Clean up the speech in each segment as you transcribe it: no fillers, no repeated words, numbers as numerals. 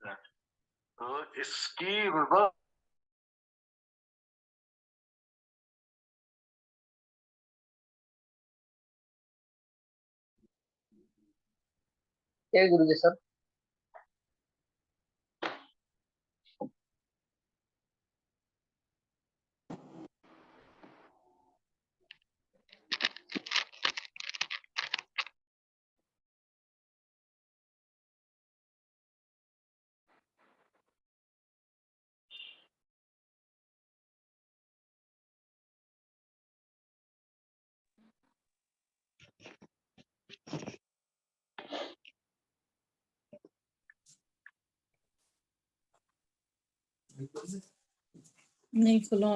तो इसकी रिवर्स क्या गुरुजी सर? नहीं खुला।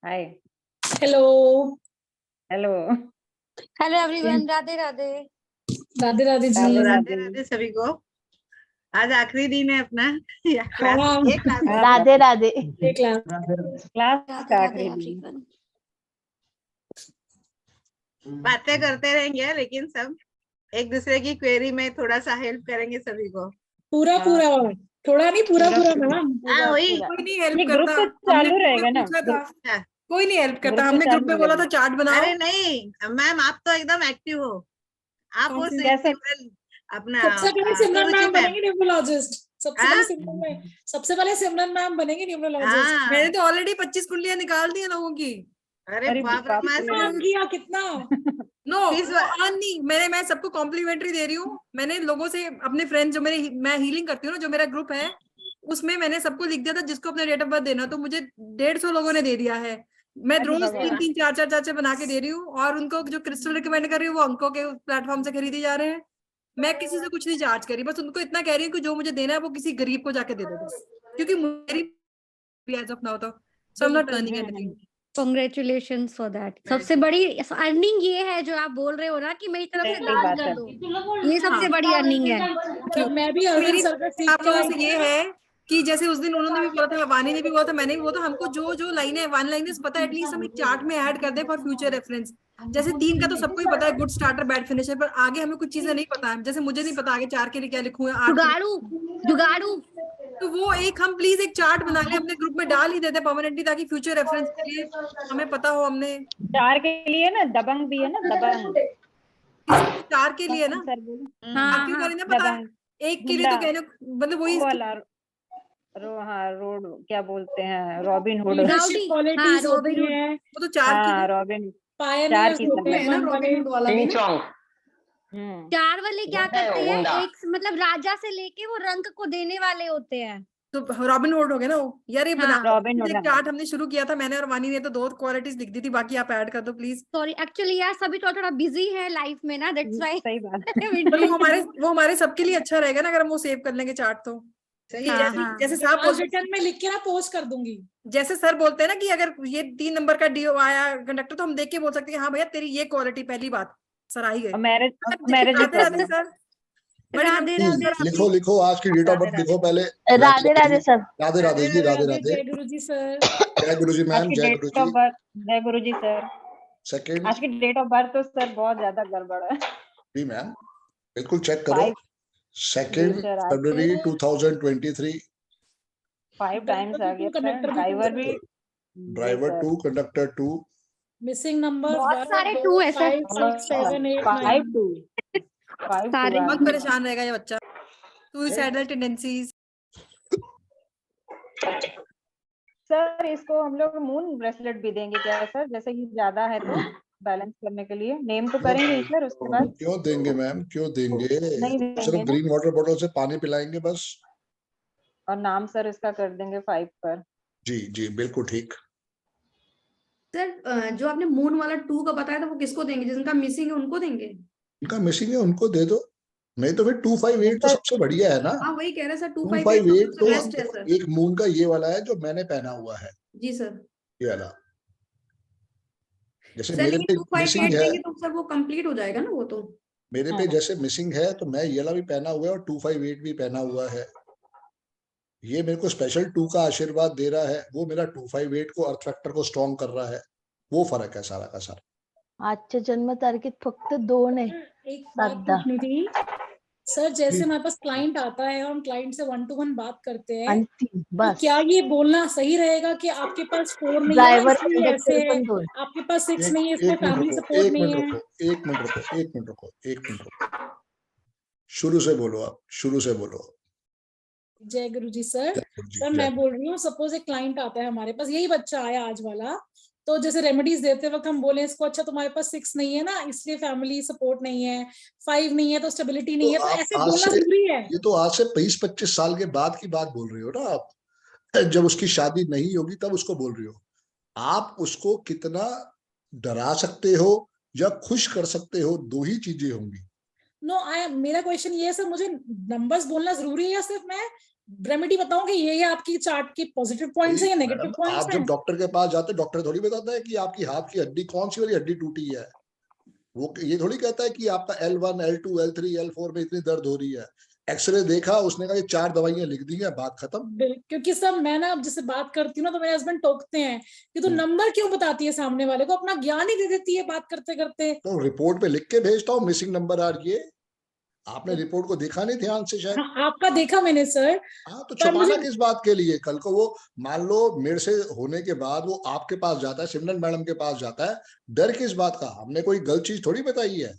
Hi. Hello hello. Hello everyone, Radhe Radhe. Radhe Radhe जी। राधे राधे राधे सभी को। आज आखिरी दिन है अपना हाँ। क्लास, एक क्लास है। राधे राधे। एक क्लास क्लास राधे का राधे आखिरी दिन। एवरीवन। बातें करते रहेंगे लेकिन सब एक दूसरे की क्वेरी में थोड़ा सा हेल्प करेंगे सभी को। पूरा हाँ। पूरा थोड़ा नहीं पूरा पूरा मैम। हाँ वही। कोई नहीं ये हेल्प ग्रुप करता। तो हमने चालू ग्रुप रहेगा में ना? पूछा था, हाँ। कोई नहीं हेल्प करता। ग्रुप तो हमने ग्रुप चालू में बोला था रहेगा। चार्ट बनाओ। अरे नहीं मैम, आप तो एकदम एक्टिव हो। आप कौन वो सी? कैसे? सिमरन अपना सबसे पहले सिमरन सुरुचि मैम मैम। बनेंगे न्यूरोलॉजिस्ट। हाँ? सबसे पहले सिमरन मैम बनेंगे न्यूरोलॉजिस्ट। हाँ। मैंने तो ऑलरेडी 25 कुंडलियां निकाल दी है लोगों की। अरे अरे बाप रे, बाप मैं रे। काम किया कितना? नो फीस वो अर्न नहीं, मैं सबको कॉम्प्लीमेंट्री दे रही हूँ। मैंने लोगों से अपने फ्रेंड्स जो मैं हीलिंग करती हूँ ना, जो मेरा ग्रुप है उसमें मैंने सबको लिख दिया था जिसको अपने डेट ऑफ बर्थ देना, तो मुझे 150 लोगों ने दे दिया है। मैं अरे रोज भगवान। 3-3 4-4 बना के दे रही हूँ, और उनको जो क्रिस्टल रिकमेंड कर रही हूँ वो अंकों के प्लेटफॉर्म से खरीदी जा रहे हैं। मैं किसी से कुछ नहीं चार्ज करी, बस उनको इतना कह रही हूँ कि जो मुझे देना है वो किसी गरीब को जाके दे दो बस, क्योंकि मेरी एज ऑफ नाउ तो so I am not earning anything. Congratulations for that. सबसे बड़ी अर्निंग ये है जो आप बोल रहे हो ना कि मेरी तरफ से सही दान बात कर है। दो, ये सबसे बड़ी अर्निंग है। मैं भी अरविंद मेरी सर का सीख आप के लोगों आई से थी। ये है कि जैसे उस दिन उन्होंने भी बोला था, वानी ने भी बोला था, मैंने भी बोला था, हमको जो जो लाइनें वन लाइनर्स पता है एटलीस्ट हम एक चार्ट में ऐड कर दे फॉर फ्यूचर रेफरेंस। जैसे 3 का तो सबको ही पता है, गुड स्टार्टर बैड फिनिशर, पर आगे हमें कुछ चीजें नहीं पता है। जैसे मुझे नहीं पता आगे 4 के लिए क्या लिखूं या 8 के लिए, जुगाड़ू जुगाड़ू। तो वो एक हम प्लीज एक चार्ट बना ले, अपने ग्रुप में डाल ही देते परमानेंटली, ताकि फ्यूचर रेफरेंस के लिए हमें पता हो। हमने 4 के लिए ना दबंग भी है ना, दबंग। किसके 4 के लिए ना, सर बोलो। हाँ आप क्यों हाँ। करें ना, पता है दबंग। एक के लिए गुंडा तो कहना मतलब वही। वो वाला हाँ रोड क्या बोलते हैं, रॉबिन हुड। लीडरशिप हाँ, क्वालिटीज रॉबिन होती हुड। हैं, वो तो 4 की हाँ ना। रॉबिन। 4 पायनियर्स की होते समझ हैं, है ना वन रॉबिन हुड वाला भी ना। हम्म। 4 वाले क्या करते हैं, एक मतलब राजा से लेके वो रंक को देने वाले होते हैं। तो रॉबिन हुड हो गया ना वो। यार ये बना हाँ। Robin hood. एक चार्ट हमने शुरू किया था, मैंने और वानी ने, तो 2 क्वालिटीज लिख दी थी, बाकी आप ऐड कर दो प्लीज। सॉरी एक्चुअली यार सभी तो थोड़ा बिजी है लाइफ में ना, दैट्स व्हाई। सही बात। पर वो हमारे सबके लिए अच्छा रहेगा ना अगर हम वो सेव कर लेंगे चार्ट तो। सही कि है। जैसे हाँ। जैसे साहब आज रिटर्न में लिख के ना पोस्ट कर दूंगी। जैसे सर बोलते हैं ना कि अगर ये 3 नंबर का डीओ आया कंडक्टर, तो हम देख के बोल सकते हैं हाँ भैया तेरी ये क्वालिटी पहली बात सर आई गए। Marriage Radhe Radhe problem. Sir. बड़ी राधे नमस्ते राधे। सर लिखो आपकी। लिखो आज की date of Radhe birth Radhe. लिखो पहले। राधे राधे सर। राधे राधे जी, राधे राधे। जय गुरु जी सर। जय गुरु जी आज मैम, की जय date Guru of ji. Birth. जय गुरु जी सर। सेकंड आज की डेट ऑफ बर्थ तो सर बहुत ज्यादा गड़बड़ है। जी मैम, बिल्कुल चेक करो। 5 जी 2 सर। आज फरवरी 2023। 5 टाइम्स आ गया सर। कंडक्टर भी ड्राइवर भी। Driver 2, conductor 2। मिसिंग नंबर बहुत सारे 2 है सर। 5 6 7 8 5 9। 2 5 सारे 2 बहुत परेशान रहेगा ये बच्चा। Suicidal tendencies. सर इसको हम लोग मून ब्रेसलेट भी देंगे क्या सर, जैसे कि ज्यादा है तो बैलेंस करने के लिए नेम तो करेंगे ही सर, उसके बाद क्यों देंगे मैम, क्यों देंगे? नहीं देंगे सिर्फ ना? ग्रीन वाटर बॉटल से पानी पिलाएंगे बस। और नाम सर इसका कर देंगे 5 पर। जी जी बिल्कुल ठीक। सर जो आपने मून वाला 2 का बताया था वो किसको देंगे, जिनका मिसिंग है उनको देंगे? इनका मिसिंग है उनको दे दो, नहीं तो फिर 258 तो सबसे बढ़िया है ना। हाँ वही कह रहे हैं सर, 258 258 तो तो बेस्ट है सर। एक मून का ये वाला है जो मैंने पहना हुआ है, जी सर। ये वाला। जैसे सर मेरे लेकिन पे 258 मिसिंग है, देंगे तो सर वो कंप्लीट हो जाएगा ना वो तो। मेरे पे जैसे मिसिंग है तो मैं ये वाला भी पहना हुआ है और 258 भी पहना हुआ है। ये मेरे को स्पेशल 2 का आशीर्वाद दे रहा है, वो मेरा 258 को अर्थ फैक्टर को स्ट्रॉन्ग कर रहा है, वो फर्क है सारा का सारा। आजच्या जन्मतारखेत फक्त 2 आहे. एक बात साधा. पूछनी थी सर, जैसे जी। हमारे पास क्लाइंट आता है और हम क्लाइंट से 1 to 1 बात करते हैं, आणि 3 तो बस. क्या ये बोलना सही रहेगा कि आपके पास 4 नहीं है ना ड्रायव्हर इसलिए ऐसे कंडक्टर है, पण 2. आपके पास 6 एक नहीं है इसमें एक मिनट फैमिली रुको, सपोर्ट एक नहीं मिनट है। रुको, एक मिनट रुको, एक मिनट रुको, एक मिनट रुको, शुरू से बोलो आप, शुरू से बोलो। जय गुरु जी सर। जी, सर मैं बोल रही हूँ, सपोज एक क्लाइंट आता है हमारे पास, यही बच्चा आया आज वाला, तो जैसे रेमेडीज देते वक्त हम बोले इसको अच्छा तुम्हारे पास 6 नहीं है ना इसलिए फैमिली सपोर्ट नहीं है, 5 नहीं है तो स्टेबिलिटी नहीं है, तो आप ऐसे आज बोलना से, जरूरी है? ये तो आज से 20-25 साल के बाद की बात बोल रही हो ना आप, जब उसकी शादी नहीं होगी तब उसको बोल रही हो। आप उसको कितना डरा सकते हो या खुश कर सकते हो, 2 ही चीजें होंगी। नो मेरा क्वेश्चन ये है सर, मुझे नंबर्स बोलना जरूरी है या सिर्फ मैं रेमेडी बताऊं कि ये आपकी चार्ट के पॉजिटिव पॉइंट्स है या नेगेटिव मैडम, पॉइंट्स आप हैं? जब डॉक्टर के पास जाते, डॉक्टर थोड़ी बताता है कि आपकी हाथ की हड्डी कौन सी वाली हड्डी टूटी है, वो ये थोड़ी कहता है कि आपका L1 L2 L3 L4 में इतनी दर्द हो रही है। एक्सरे देखा, उसने कहा ये 4 दवाइयां लिख दी हैं, बात खत्म। क्योंकि सब मैं ना अब जैसे बात करती हूँ ना तो मेरे हस्बैंड टोकते हैं कि तू नंबर क्यों बताती है सामने वाले को, अपना ज्ञान ही दे देती है बात करते करते। तो रिपोर्ट पे लिख के भेजता हूँ मिसिंग नंबर आ रही है। आपने रिपोर्ट को देखा नहीं ध्यान से शायद। हाँ, आपका देखा मैंने सर। हाँ तो पर छुपाना मुझे किस बात के लिए? कल को वो मान लो मेरे से होने के बाद वो आपके पास जाता है, सिमरन मैडम के पास जाता है, डर किस बात का? हमने कोई गलत चीज थोड़ी बताई है।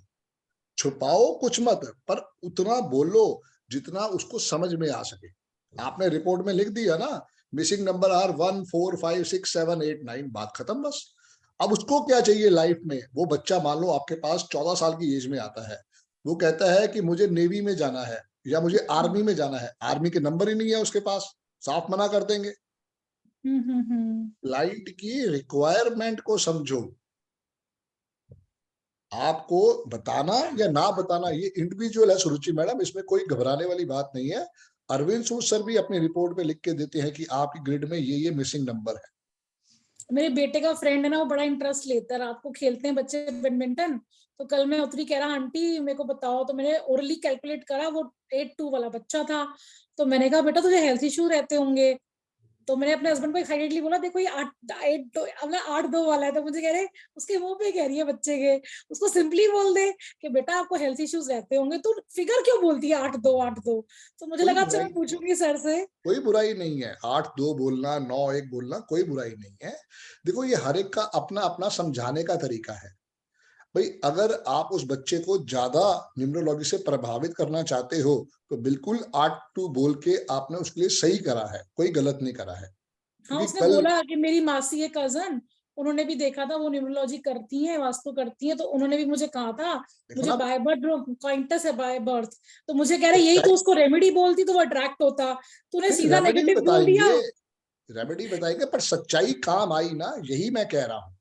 छुपाओ कुछ मत, पर उतना बोलो जितना उसको समझ में आ सके। आपने रिपोर्ट में लिख दिया ना मिसिंग नंबर आर 1 4 5 6 7 8 9, बात खत्म बस। अब उसको क्या चाहिए लाइफ में? वो बच्चा मान लो आपके पास 14 साल की एज में आता है, वो कहता है कि मुझे नेवी में जाना है या मुझे आर्मी में जाना है, आर्मी के नंबर ही नहीं है उसके पास, साफ मना कर देंगे। क्लाइंट की रिक्वायरमेंट को समझो। आपको बताना या ना बताना ये इंडिविजुअल है सुरुचि मैडम, इसमें कोई घबराने वाली बात नहीं है। अरविंद सूद सर भी अपनी रिपोर्ट पे लिख के देते हैं कि आपकी ग्रिड में ये मिसिंग नंबर है। मेरे बेटे का फ्रेंड है ना, वो बड़ा इंटरेस्ट लेता है, रात को खेलते हैं बच्चे बैडमिंटन, तो कल मैं उतरी कह रहा आंटी मेरे को बताओ, तो मैंने ओरली कैलकुलेट करा, वो 8-2 वाला बच्चा था, तो मैंने कहा बेटा तुझे हेल्थ इशू रहते होंगे, तो मैंने अपने हस्बैंड को एक्साइटेडली बोला देखो ये 8-2 वाला है, तो मुझे कह रहे उसके मुंह पे कह रही है बच्चे के, उसको सिंपली बोल दे कि बेटा आपको हेल्थ इश्यूज रहते होंगे, तो फिगर क्यों बोलती है 8-2 तो मुझे लगा अच्छा मैं पूछूंगी सर से। कोई बुराई नहीं है 8-2 बोलना, 9-1 बोलना, कोई बुराई नहीं है। देखो ये हर एक का अपना अपना समझाने का तरीका है भाई। अगर आप उस बच्चे को ज्यादा न्यूमरोलॉजी से प्रभावित करना चाहते हो तो बिल्कुल 8-2 बोल के आपने उसके लिए सही करा है, कोई गलत नहीं करा है। हाँ उसने बोला कि मेरी मासी है कजन, उन्होंने भी देखा था, वो न्यूमरोलॉजी करती हैं, वास्तु करती हैं, तो उन्होंने भी मुझे कहा था मुझे बाय बर्थ क्वाइंटस है बाय बर्थ, तो मुझे कह रहे यही तो उसको रेमेडी बोलती तो वो अट्रैक्ट होता, तूने सीधा नेगेटिव बोल दिया। रेमेडी बताएंगे पर सच्चाई काम आई ना, यही मैं कह रहा हूँ।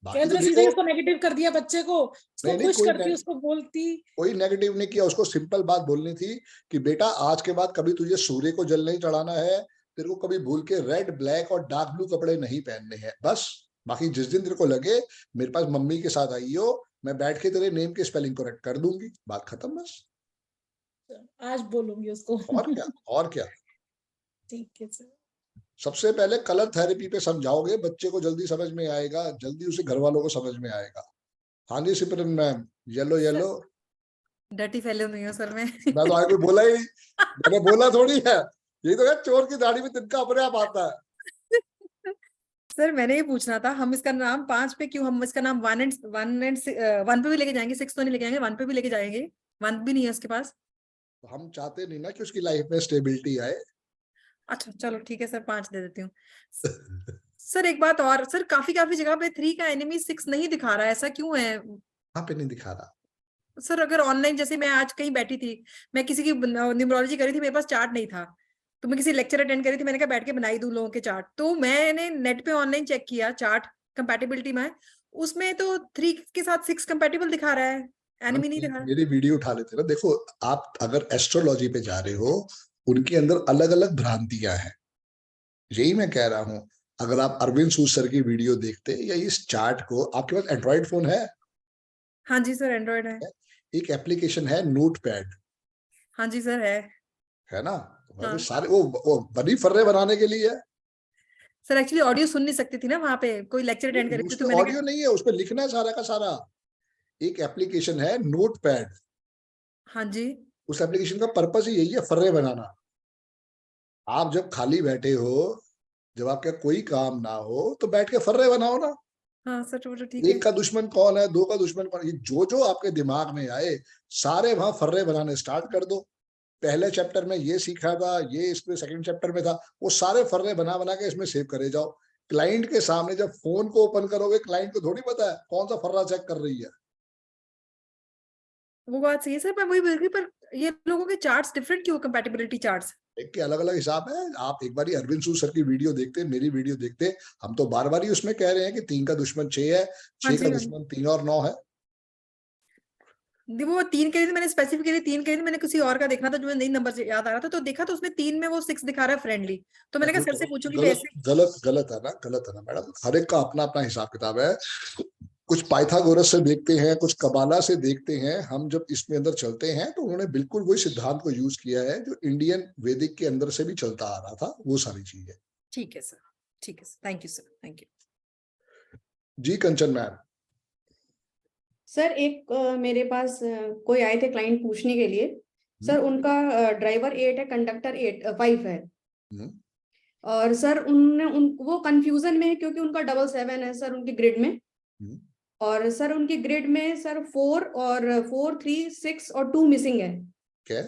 सीधे उसको नेगेटिव कर दिया बच्चे को, उसको खुश करती उसको बोलती। कोई नेगेटिव नहीं किया, उसको सिंपल बात बोलनी थी कि बेटा आज के बाद कभी तुझे सूर्य को जल नहीं चढ़ाना है, तेरे को कभी भूल के रेड ब्लैक और डार्क ब्लू कपड़े नहीं पहनने हैं बस। बाकी जिस दिन तेरे को लगे मेरे पास मम्मी के साथ आई हो, मैं बैठ के तेरे नेम के स्पेलिंग करेक्ट कर दूंगी, बात खत्म बस। आज बोलूंगी उसको। और क्या, और क्या। ठीक है सर। सबसे पहले कलर थेरेपी पे समझाओगे, बच्चे को जल्दी समझ में आएगा, जल्दी उसे घर वालों को समझ में आएगा। हाँ जी सिमरन मैम, येलो डर्टी फेलो नहीं हो सर मैं तो आगे बोला ही नहीं, मैंने बोला थोड़ी है, यही तो यार चोर की दाढ़ी में तिनका अपने आप आता है। सर मैंने ये पूछना था, हम इसका नाम 5 पे क्यों, हम इसका नाम 1 पे भी लेके जाएंगे, 6 तो नहीं लेके जाएंगे, 1 पे भी लेके जाएंगे, 1 भी नहीं है उसके पास। तो हम चाहते नहीं ना कि उसकी लाइफ में स्टेबिलिटी आए। अच्छा चलो ठीक है सर, 5 दे देती हूँ। सर एक बात और, सर काफी जगह पे 3 का एनिमी 6 नहीं दिखा रहा है, ऐसा क्यों है? यहाँ पे नहीं दिखा रहा। सर अगर ऑनलाइन, जैसे मैं आज कहीं बैठी थी, मैं किसी की न्यूमरोलॉजी करी थी, मेरे पास चार्ट नहीं था, तो मैं किसी लेक्चर अटेंड करी थी, मैंने कहा बैठ के बनाई दूं लोगों के चार्ट, तो मैंने नेट पे ऑनलाइन चेक किया चार्ट कंपैटिबिलिटी में, उसमें तो 3 के साथ 6 कंपैटिबल दिखा रहा है, एनिमी नहीं दिखा रहा। मेरी वीडियो उठा लेते ना। देखो, आप अगर एस्ट्रोलॉजी पे जा रहे हो, उनके अंदर अलग अलग भ्रांतियां हैं, यही मैं कह रहा हूं। अगर आप अरविंद सूद सर की वीडियो देखते या इस चार्ट को, आपके पास एंड्रॉइड फोन है? हाँ जी सर, एंड्रॉइड है। एक एप्लीकेशन है नोटपैड, हाँ जी सर है ना? हाँ। सारे वो बनी फर्रे बनाने के लिए है। सर एक्चुअली ऑडियो सुन नहीं सकती थी ना वहां पे, कोई लेक्चर अटेंड करी थी, तो उसमें मैंने ऑडियो नहीं है, उसमें लिखना है सारा का सारा। एक एप्लीकेशन है नोटपैड, हाँ जी उस एप्लीकेशन का पर्पस ही यही है, फर्रे बनाना। आप जब खाली बैठे हो, जब आपका कोई काम ना हो, तो बैठ के फर्रे बनाओ ना। हाँ सर, वो तो ठीक है। एक का दुश्मन कौन है, दो का दुश्मन कौन है, ये जो जो आपके दिमाग में आए सारे वहां फर्रे बनाने स्टार्ट कर दो। पहले चैप्टर में ये सीखा था, ये इसमें सेकंड चैप्टर में था, वो सारे फर्रे बना बना के इसमें सेव करे जाओ। क्लाइंट के सामने जब फोन को ओपन करोगे, क्लाइंट को थोड़ी पता है कौन सा फर्रा चेक कर रही है। वो बात सही है सर, मैं वही बोल रही हूँ, पर ये लोगों के चार्ट्स डिफरेंट क्यों, कंपैटिबिलिटी चार्ट्स? एक के अलग अलग हिसाब है। आप एक बार अरविंद सूद सर की वीडियो देखते, मेरी वीडियो देखते, हम तो बार बार ही उसमें कह रहे हैं कि 3 का दुश्मन 6 है, 6 का दुश्मन 3 और 9 है। वो 3 कही थी मैंने, स्पेसिफिकली 3 कही थी मैंने, किसी और का देखना था जो नहीं नंबर से याद आ रहा था, तो देखा तो उसमें 3 में वो 6 दिखा रहा है फ्रेंडली, तो मैंने कहा सर से पूछूंगी गलत वैसे। गलत है ना, गलत है ना मैडम। हर एक का अपना अपना हिसाब किताब है। कुछ पाइथागोरस से देखते हैं, कुछ कबाला से देखते हैं। हम जब इसमें अंदर चलते हैं तो उन्होंने बिल्कुल वही सिद्धांत को यूज किया है जो इंडियन वैदिक के अंदर से भी चलता आ रहा था, वो सारी चीज है। ठीक है सर, ठीक है sir, thank you sir, thank you. जी कंचन मैम। सर एक मेरे पास कोई आए थे क्लाइंट पूछने के लिए, सर उनका ड्राइवर 8 है, कंडक्टर 5 है, और सर वो कंफ्यूजन में है क्योंकि उनका 7 है सर उनके ग्रिड में, और सर उनकी ग्रिड में सर 4 और 4, 3, 6 और 2 मिसिंग है। क्या?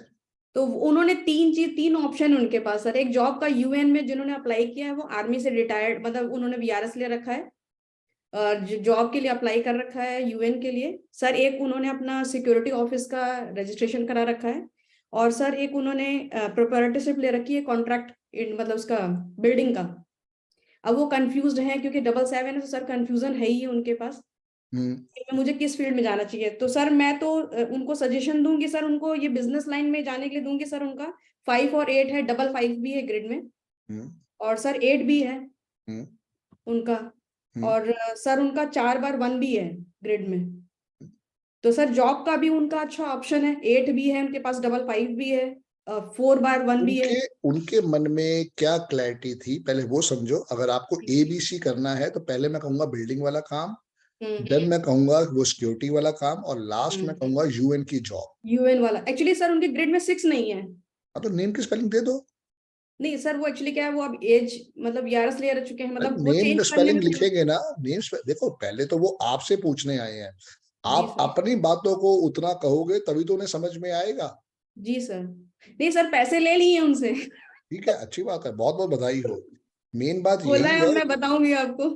तो उन्होंने 3 ऑप्शन उनके पास सर, एक जॉब का यूएन में जिन्होंने अप्लाई किया है वो आर्मी से रिटायर्ड, मतलब उन्होंने वीआरएस ले रखा है और जॉब के लिए अप्लाई कर रखा है यूएन के लिए सर, एक उन्होंने अपना सिक्योरिटी ऑफिस का रजिस्ट्रेशन करा रखा है, और सर एक उन्होंने प्रोप्राइटरशिप ले रखी है कॉन्ट्रैक्ट, मतलब उसका बिल्डिंग का। अब वो कंफ्यूज्ड है क्योंकि 7 है, तो सर कंफ्यूजन है ही उनके पास कि मुझे किस फील्ड में जाना चाहिए। तो सर मैं तो उनको सजेशन दूंगी सर, उनको ये बिजनेस लाइन में जाने के लिए दूंगी सर। उनका 5 और 8 है, 5 भी है ग्रिड में, और सर 8 भी है उनका, और सर उनका 4 बार 1 भी है ग्रिड में। तो सर जॉब का भी उनका अच्छा ऑप्शन है, 8 भी है उनके पास, 5 भी है, 4 बार 1 भी है। उनके मन में क्या क्लैरिटी थी पहले वो समझो। अगर आपको ABC करना है तो पहले मैं कहूंगा बिल्डिंग वाला काम, देन मैं कहूंगा वो सिक्योरिटी वाला काम, और लास्ट में कहूंगा यूएन की जॉब। यूएन वाला एक्चुअली सर उनके ग्रिड में 6 नहीं है। तो नेम की स्पेलिंग दे दो। नहीं सर, वो एक्चुअली क्या है, वो अब एज मतलब 11 ले रह चुके हैं, मतलब वो नेम चेंज स्पेलिंग लिखेंगे ना, नेम देखो पहले तो वो आपसे पूछने आए हैं, आप अपनी बातों को उतना कहोगे तभी तो उन्हें समझ में आएगा। जी सर, नहीं सर पैसे ले लिए उनसे। ठीक है, अच्छी बात है, बहुत बहुत बधाई हो। मेन बात बोला यही है, है, मैं बताऊंगी आपको।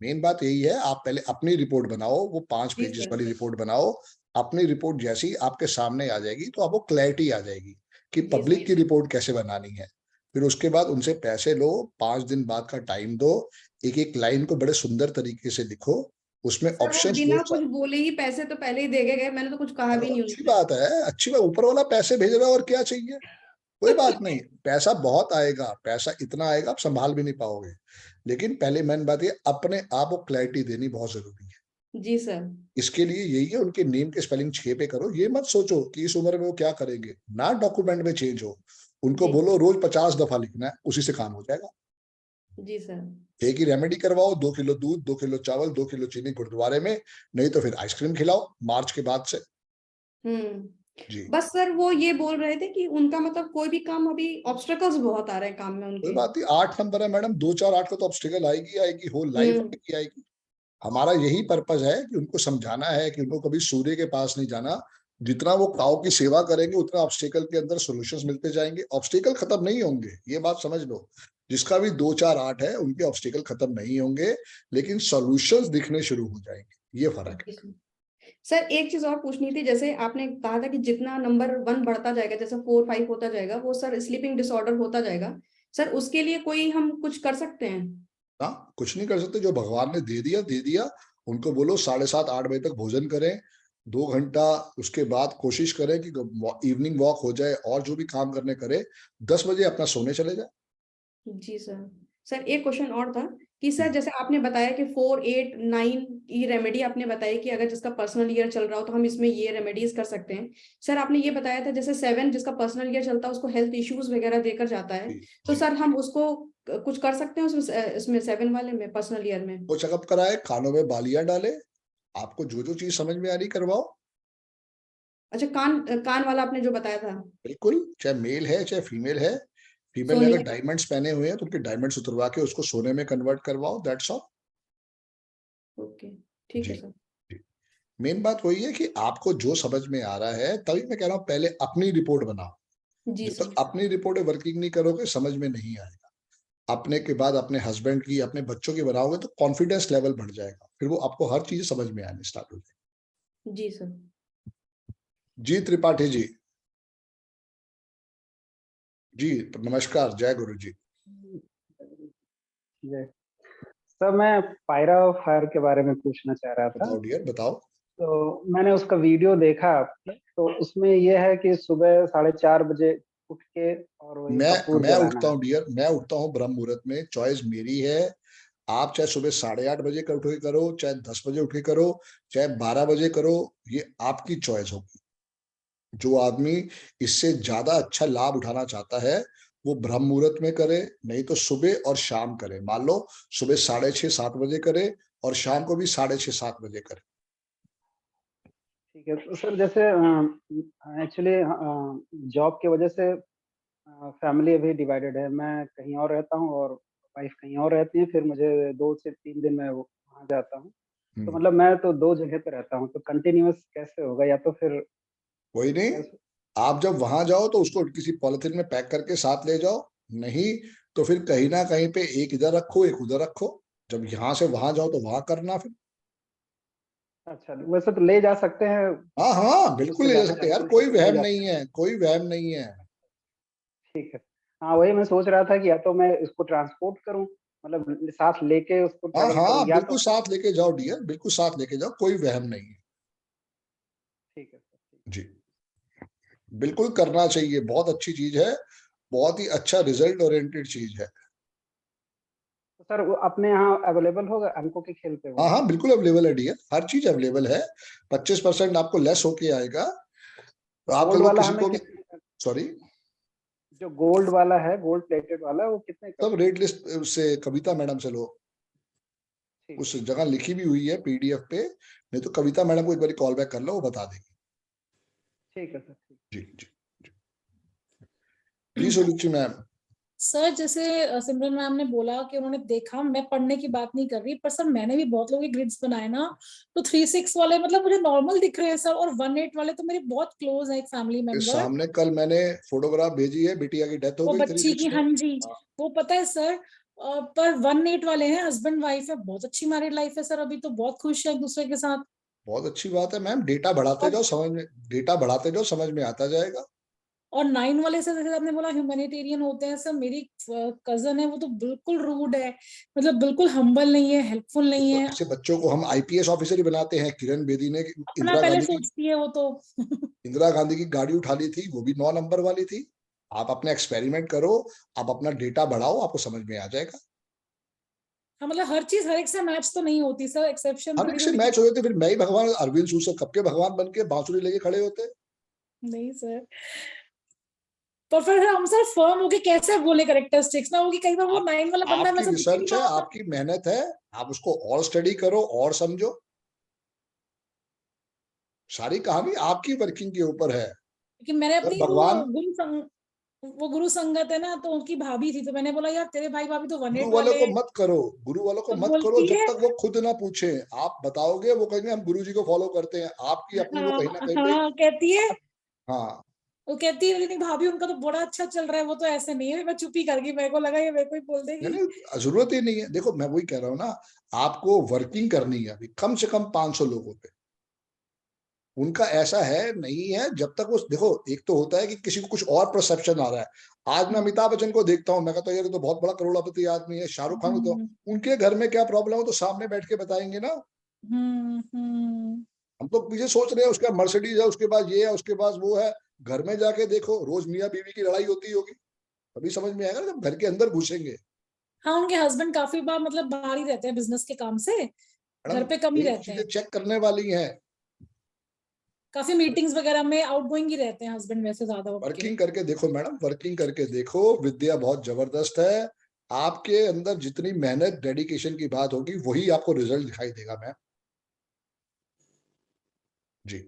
मेन बात यही है, आप पहले अपनी रिपोर्ट बनाओ, वो 5 पेजेस वाली रिपोर्ट बनाओ। अपनी रिपोर्ट जैसी आपके सामने आ जाएगी तो आपको क्लैरिटी आ जाएगी कि पब्लिक की रिपोर्ट कैसे बनानी है। फिर उसके बाद उनसे पैसे लो, 5 दिन बाद का टाइम दो, एक एक लाइन को बड़े सुंदर तरीके से लिखो, उसमें ऑप्शंस बिना कुछ बोले ही पैसे तो पहले ही दे गए, मैंने तो कुछ कहा भी नहीं। अच्छी बात है, अच्छी बात, ऊपर वाला पैसे भेज रहा है और क्या चाहिए, कोई बात नहीं। पैसा बहुत आएगा, पैसा इतना आएगा आप संभाल भी नहीं पाओगे, लेकिन पहले मेन बात ये अपने आप को क्लैरिटी देनी बहुत जरूरी है। जी सर, इसके लिए यही है, उनके नेम के स्पेलिंग 6 पे करो। ये मत सोचो कि इस उम्र में वो क्या करेंगे, ना डॉक्यूमेंट में चेंज हो। उनको बोलो रोज 50 दफा लिखना है, उसी से काम हो जाएगा। जी सर, एक ही रेमेडी करवाओ, 2 किलो दूध, 2 किलो चावल, 2 किलो चीनी गुरुद्वारे में, नहीं तो फिर आइसक्रीम खिलाओ मार्च के बाद से। जी बस सर वो ये बोल रहे थे कि उनका मतलब कोई भी काम, अभी ऑब्स्टेकल्स बहुत आ रहे हैं काम में उनके। कोई बात नहीं, 8 नंबर है मैडम, 2 4 8 का तो ऑब्स्टिकल आएगी आएगी, होल लाइफ आएगी। हमारा यही पर्पस है कि उनको समझाना है कि उनको कभी सूर्य के पास नहीं जाना, जितना वो काऊ की सेवा करेंगे उतना ऑब्स्टेकल के अंदर सॉल्यूशंस मिलते जाएंगे। ऑब्स्टेकल खत्म नहीं होंगे, ये बात समझ लो। जिसका भी 2 4 8 है उनके ऑब्स्टेकल खत्म नहीं होंगे, लेकिन सॉल्यूशंस दिखने शुरू हो जाएंगे, ये फर्क है। सर एक चीज और पूछनी थी, जैसे आपने कहा था कि जितना नंबर 1 बढ़ता जाएगा, जैसे 4 5 होता जाएगा, वो सर स्लीपिंग डिसऑर्डर होता जाएगा। सर उसके लिए कोई हम कुछ कर सकते हैं? हाँ, कुछ नहीं कर सकते, जो भगवान ने दे दिया। उनको बोलो 7:30 8 बजे तक भोजन करें, 2 घंटा उसके बाद कोशिश करें कि इवनिंग वॉक हो जाए, और जो भी काम करने करे 10 बजे अपना सोने चले जाए। जी सर। सर एक क्वेश्चन और था कि सर जैसे आपने बताया कि 4 8 9 की रेमेडी आपने बताई कि अगर जिसका पर्सनल ईयर चल रहा हो तो हम इसमें ये रेमेडीज कर सकते हैं। सर आपने ये बताया था जैसे 7 जिसका पर्सनल ईयर चलता है उसको हेल्थ इश्यूज वगैरह देकर जाता है, तो सर हम उसको कुछ कर सकते हैं उसमें 7 वाले में पर्सनल ईयर में? वो चेकअप कराए, कानों में बालियां डाले, आपको जो जो चीज समझ में आ रही करवाओ। अच्छा, कान वाला आपने जो बताया था। बिल्कुल, चाहे मेल है चाहे फीमेल है। फीमेल ने सोने अगर डायमंड्स पहने हुए हैं तो उनके डायमंड्स उतरवा के उसको सोने में कन्वर्ट करवाओ, दैट्स ऑल। ओके, ठीक है जी, सर। मेन बात वही है कि आपको जो समझ में आ रहा है, तभी मैं कह रहा हूँ पहले अपनी रिपोर्ट बनाओ। जी जब सर। तक अपनी रिपोर्ट वर्किंग नहीं करोगे समझ में नहीं आएगा। अपने के बाद अपने हस्बैंड की, अपने बच्चों की बनाओगे तो कॉन्फिडेंस लेवल बढ़ जाएगा, फिर वो आपको हर चीज समझ में आने स्टार्ट हो जाएगी। जी सर। जी त्रिपाठी जी, जी नमस्कार, जय गुरु जी। जय। सर मैं पायरा फायर के बारे में पूछना चाह रहा था। बताओ डियर, बताओ। तो मैंने उसका वीडियो देखा, तो उसमें ये है कि सुबह 4:30 बजे उठ के और वही कपूर मैं जलाना उठता है। हूँ डियर, मैं उठता हूँ ब्रह्म मुहूर्त में, चॉइस मेरी है। आप चाहे सुबह 8:30 बजे उठ के करो, चाहे 10 बजे उठ के करो, चाहे 12 बजे करो, ये आपकी चॉइस होगी। जो आदमी इससे ज्यादा अच्छा लाभ उठाना चाहता है वो ब्रह्म मुहूर्त में करे, नहीं तो सुबह और शाम करे। मान लो सुबह 6:30 7 बजे करे और शाम को भी 6:30 7 बजे करे। ठीक है, तो सर जैसे एक्चुअली जॉब की वजह से फैमिली अभी डिवाइडेड है। मैं कहीं और रहता हूँ और वाइफ कहीं और रहती है, फिर मुझे 2 से 3 दिन में वहाँ जाता हूँ। तो मतलब मैं तो 2 जगह पे रहता हूँ, तो कंटिन्यूअस कैसे होगा, या तो फिर कोई नहीं, कैसे? आप जब वहां जाओ तो उसको किसी पॉलिथीन में पैक करके साथ ले जाओ, नहीं तो फिर कहीं ना कहीं पे एक इधर रखो एक उधर रखो। जब यहाँ से वहां जाओ तो वहां करना फिर। अच्छा, वैसे तो ले जा सकते हैं, हाँ हाँ बिल्कुल उससे ले जा ज्यादा सकते हैं यार, हेल्पफुल कोई ले वहम जा नहीं सकते है, कोई वहम नहीं है। हैं। ठीक है। हाँ, वही मैं सोच रहा था कि या तो मैं इसको ट्रांसपोर्ट करूँ, मतलब साथ लेके उसको हाँ ट्रैवल करूँ, हाँ या तो बिल्कुल फिर साथ लेके जाओ डियर, बिल्कुल साथ लेके जाओ, कोई वहम नहीं है। ठीक है सर, ठीक। जी, बिल्कुल करना चाहिए, बहुत अच्छी चीज है, बहुत ही अच्छा रिजल्ट ओरिएंटेड चीज है। तो सर वो अपने यहाँ अवेलेबल होगा, अंकों के खेल पे हाँ होगा? हाँ बिल्कुल अवेलेबल है डियर, हर चीज अवेलेबल है। 25% आपको लेस होके आएगा। तो आप गोल्ड लोगों वाला किसी हमें को भी, कितने, सॉरी, जो गोल्ड वाला है, गोल्ड प्लेटेड वाला, वो कितने का? सब रेट लिस्ट से कविता मैडम से लो, ठीक उस है, जगह लिखी भी हुई है पीडीएफ पे, नहीं तो कविता मैडम को एक बार कॉल बैक कर लो, वो बता देंगे। ठीक है सर, ठीक। जी जी जी सोलुची मैम। सर जैसे सिमरन मैम ने बोला कि उन्होंने देखा, मैं पढ़ने की बात नहीं कर रही, पर सर मैंने भी बहुत लोगों के ग्रिड्स बनाए ना, तो 3-6 वाले मतलब मुझे नॉर्मल दिख रहे हैं सर, और 1-8 वाले तो मेरे बहुत क्लोज है, एक फैमिली इस मेंबर। सामने कल मैंने फोटोग्राफ भेजी है, बिटिया की डेथ हो वो गई बच्ची 3-6 की, में। हाँ जी, हाँ, वो पता है सर। पर 1-8 वाले हैं, हस्बैंड वाइफ है, बहुत अच्छी मैरिड लाइफ है सर, अभी तो बहुत खुश है एक दूसरे के साथ। बहुत अच्छी बात है मैम, डेटा बढ़ाते और जाओ, समझ में, डेटा बढ़ाते जाओ, समझ में आता जाएगा। 9 वाले से जैसे आपने बोला ह्यूमैनिटेरियन होते हैं सर, मेरी कजन है, वो तो बिल्कुल रूड है, मतलब बिल्कुल हम्बल नहीं है, हेल्पफुल नहीं तो है, ऐसे बच्चों को हम आईपीएस ऑफिसर ही बनाते हैं। किरण बेदी ने अपना पहले सोचती है वो तो। इंदिरा गांधी की गाड़ी उठा ली थी, वो भी 9 नंबर वाली थी। आप अपने एक्सपेरिमेंट करो, आप अपना डेटा बढ़ाओ, आपको समझ में आ जाएगा। हाँ, मतलब हर चीज हर एक से मैच तो नहीं होती सर, एक्सेप्शन हर थोड़ी एक से थोड़ी। मैच हो जाते, फिर मैं ही भगवान, अरविंद सूसर कब के भगवान बन के बांसुरी लेके खड़े होते। नहीं सर, पर फिर हम सर फर्म होके कैसे बोले कैरेक्टरिस्टिक्स ना, होगी कई बार वो 9 वाला बंदा है, मैं आपकी सब दिख ही नहीं रिसर्च है, रहा होता। आपकी मेहनत है, आप उसको और स्टडी करो और समझो। सारी कहानी आपकी वर्किंग के ऊपर है। कि मैंने अगर अपनी वो भगवान, वो गुरु संगत है ना, तो उनकी भाभी थी, तो मैंने बोला यार तेरे भाई भाभी तो 1-8 गुरु वालों वाले को हैं। मत करो, गुरु वालों को तो मत करो बोलती जब है, तक वो खुद ना पूछे। आप बताओगे वो कहेंगे हम गुरु जी को फॉलो करते हैं, आपकी अपनी वो कहीं ना कहीं पे। हाँ कहती है, हाँ वो कहती है लेकिन भाभी उनका तो बड़ा अच्छा चल रहा है, वो तो ऐसे नहीं है। मैं चुप ही कर गई, मेरे को लगा ये मेरे को ही बोल देगी। यानी जरूरत ही नहीं है। देखो मैं वही कह रहा हूँ ना, आपको वर्किंग करनी है अभी कम से कम 500 लोगों पे। उनका ऐसा है नहीं है जब तक वो देखो, एक तो होता है कि किसी को कुछ और परसेप्शन आ रहा है। आज मैं अमिताभ बच्चन को देखता हूँ, मैं कहता हूँ यार ये तो बहुत बड़ा करोड़पति आदमी है। शाहरुख खान तो उनके घर में क्या प्रॉब्लम हो तो सामने बैठ के बताएंगे ना। हम तो पीछे सोच रहे हैं उसका मर्सिडीज है, उसके पास ये है, उसके पास वो है। घर में जाके देखो रोज मियाँ बीवी की लड़ाई होती होगी, अभी समझ में आएगा जब घर के अंदर घुसेंगे। हाँ उनके हस्बैंड काफी बार मतलब बाहर ही रहते हैं बिजनेस के काम से, घर पे कम ही ये रहते चीजें हैं। चेक करने वाली हैं। काफी मीटिंग्स वगैरह में आउटगोइंग ही रहते हैं हस्बैंड वैसे ज्यादा उनके। वर्किंग करके देखो मैडम, वर्किंग करके देखो, विद्या बहुत जबरदस्त है। आपके अंदर जितनी मेहनत डेडिकेशन की बात होगी वही आपको रिजल्ट दिखाई देगा मैम। जी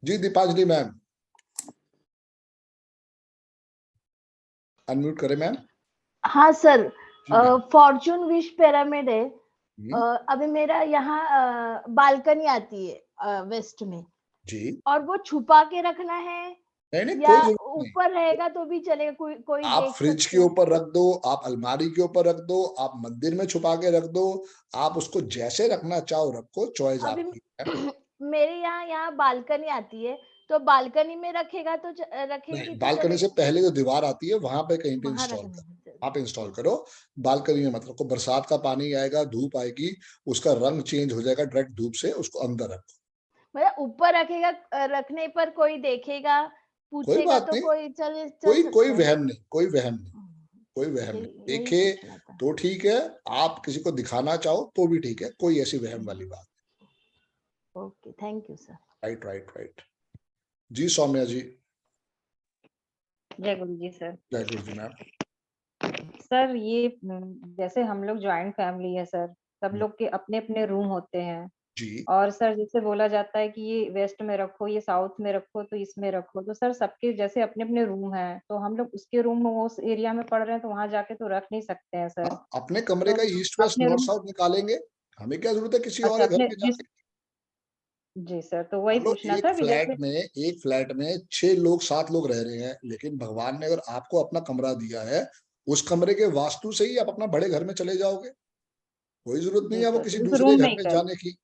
जी दीपांजलि मैम, अनम्यूट करें मैम। हाँ सर, जी मैम। फॉर्चून विश पिरामिड है। हम्म, अभी मेरा यहाँ बालकनी आती है वेस्ट में, जी और वो छुपा के रखना है नहीं नहीं, या कोई जरूरत नहीं। ऊपर रहेगा तो भी चलेगा, कोई कोई आप देख फ्रिज सकते के हैं? ऊपर रख दो, आप अलमारी के ऊपर रख दो, आप मंदिर में छुपा के रख दो, आप उसको जैसे रखना चाहो रखो, चॉइस अभी आपकी है। मेरे यहाँ बालकनी आती है, तो बालकनी में रखेगा तो रखेंगी नहीं, तो बालकनी से चलेगा? पहले जो दीवार आती है वहां पे कहीं पे वहां इंस्टॉल रखना करो। है। आप इंस्टॉल करो, बालकनी में मत रखो। बरसात का पानी आएगा, धूप आएगी, उसका रंग चेंज हो जाएगा डायरेक्ट धूप से, उसको अंदर रखो। मतलब ऊपर रखेगा, रखने पर कोई देखेगा, कोई पूछेगा बात तो नहीं, कोई चल चल कोई कोई सकता है? वहम नहीं, कोई वहम नहीं, कोई वहम नहीं। यही देखे पूछना था। तो ठीक है, आप किसी को दिखाना चाहो तो भी ठीक है, कोई ऐसी वहम वाली बात। Okay, thank you sir. Right right right. जी सौम्या जी। जय गुरु जी सर। जय गुरु जी मैम। सर ये जैसे हम लोग ज्वाइंट फैमिली है सर, सब लोग के अपने अपने रूम होते हैं। जी और सर जैसे बोला जाता है कि ये वेस्ट में रखो, ये साउथ में रखो, तो इसमें रखो, तो सर सबके जैसे अपने अपने रूम है, तो हम लोग उसके रूम में उस एरिया में पढ़ रहे हैं तो वहां जाके तो रख नहीं सकते हैं सर। हाँ, अपने कमरे तो का ईस्ट वेस्ट अपने नॉर्थ रूम, साउथ निकालेंगे। हमें क्या जरूरत है किसी और अच्छा के घर अपने में जिस, जाके। जी सर तो वही मान लो पूछना एक था कि फ्लैट जैसे, में, एक फ्लैट में 6 लोग 7 लोग रह रहे हैं, लेकिन भगवान ने अगर आपको अपना कमरा दिया है, उस कमरे के वास्तु से ही आप अपना बड़े घर में चले जाओगे। कोई जरूरत नहीं जी है वो सर किसी तो उस दूसरे रूम में घर ही में कर, जाने की।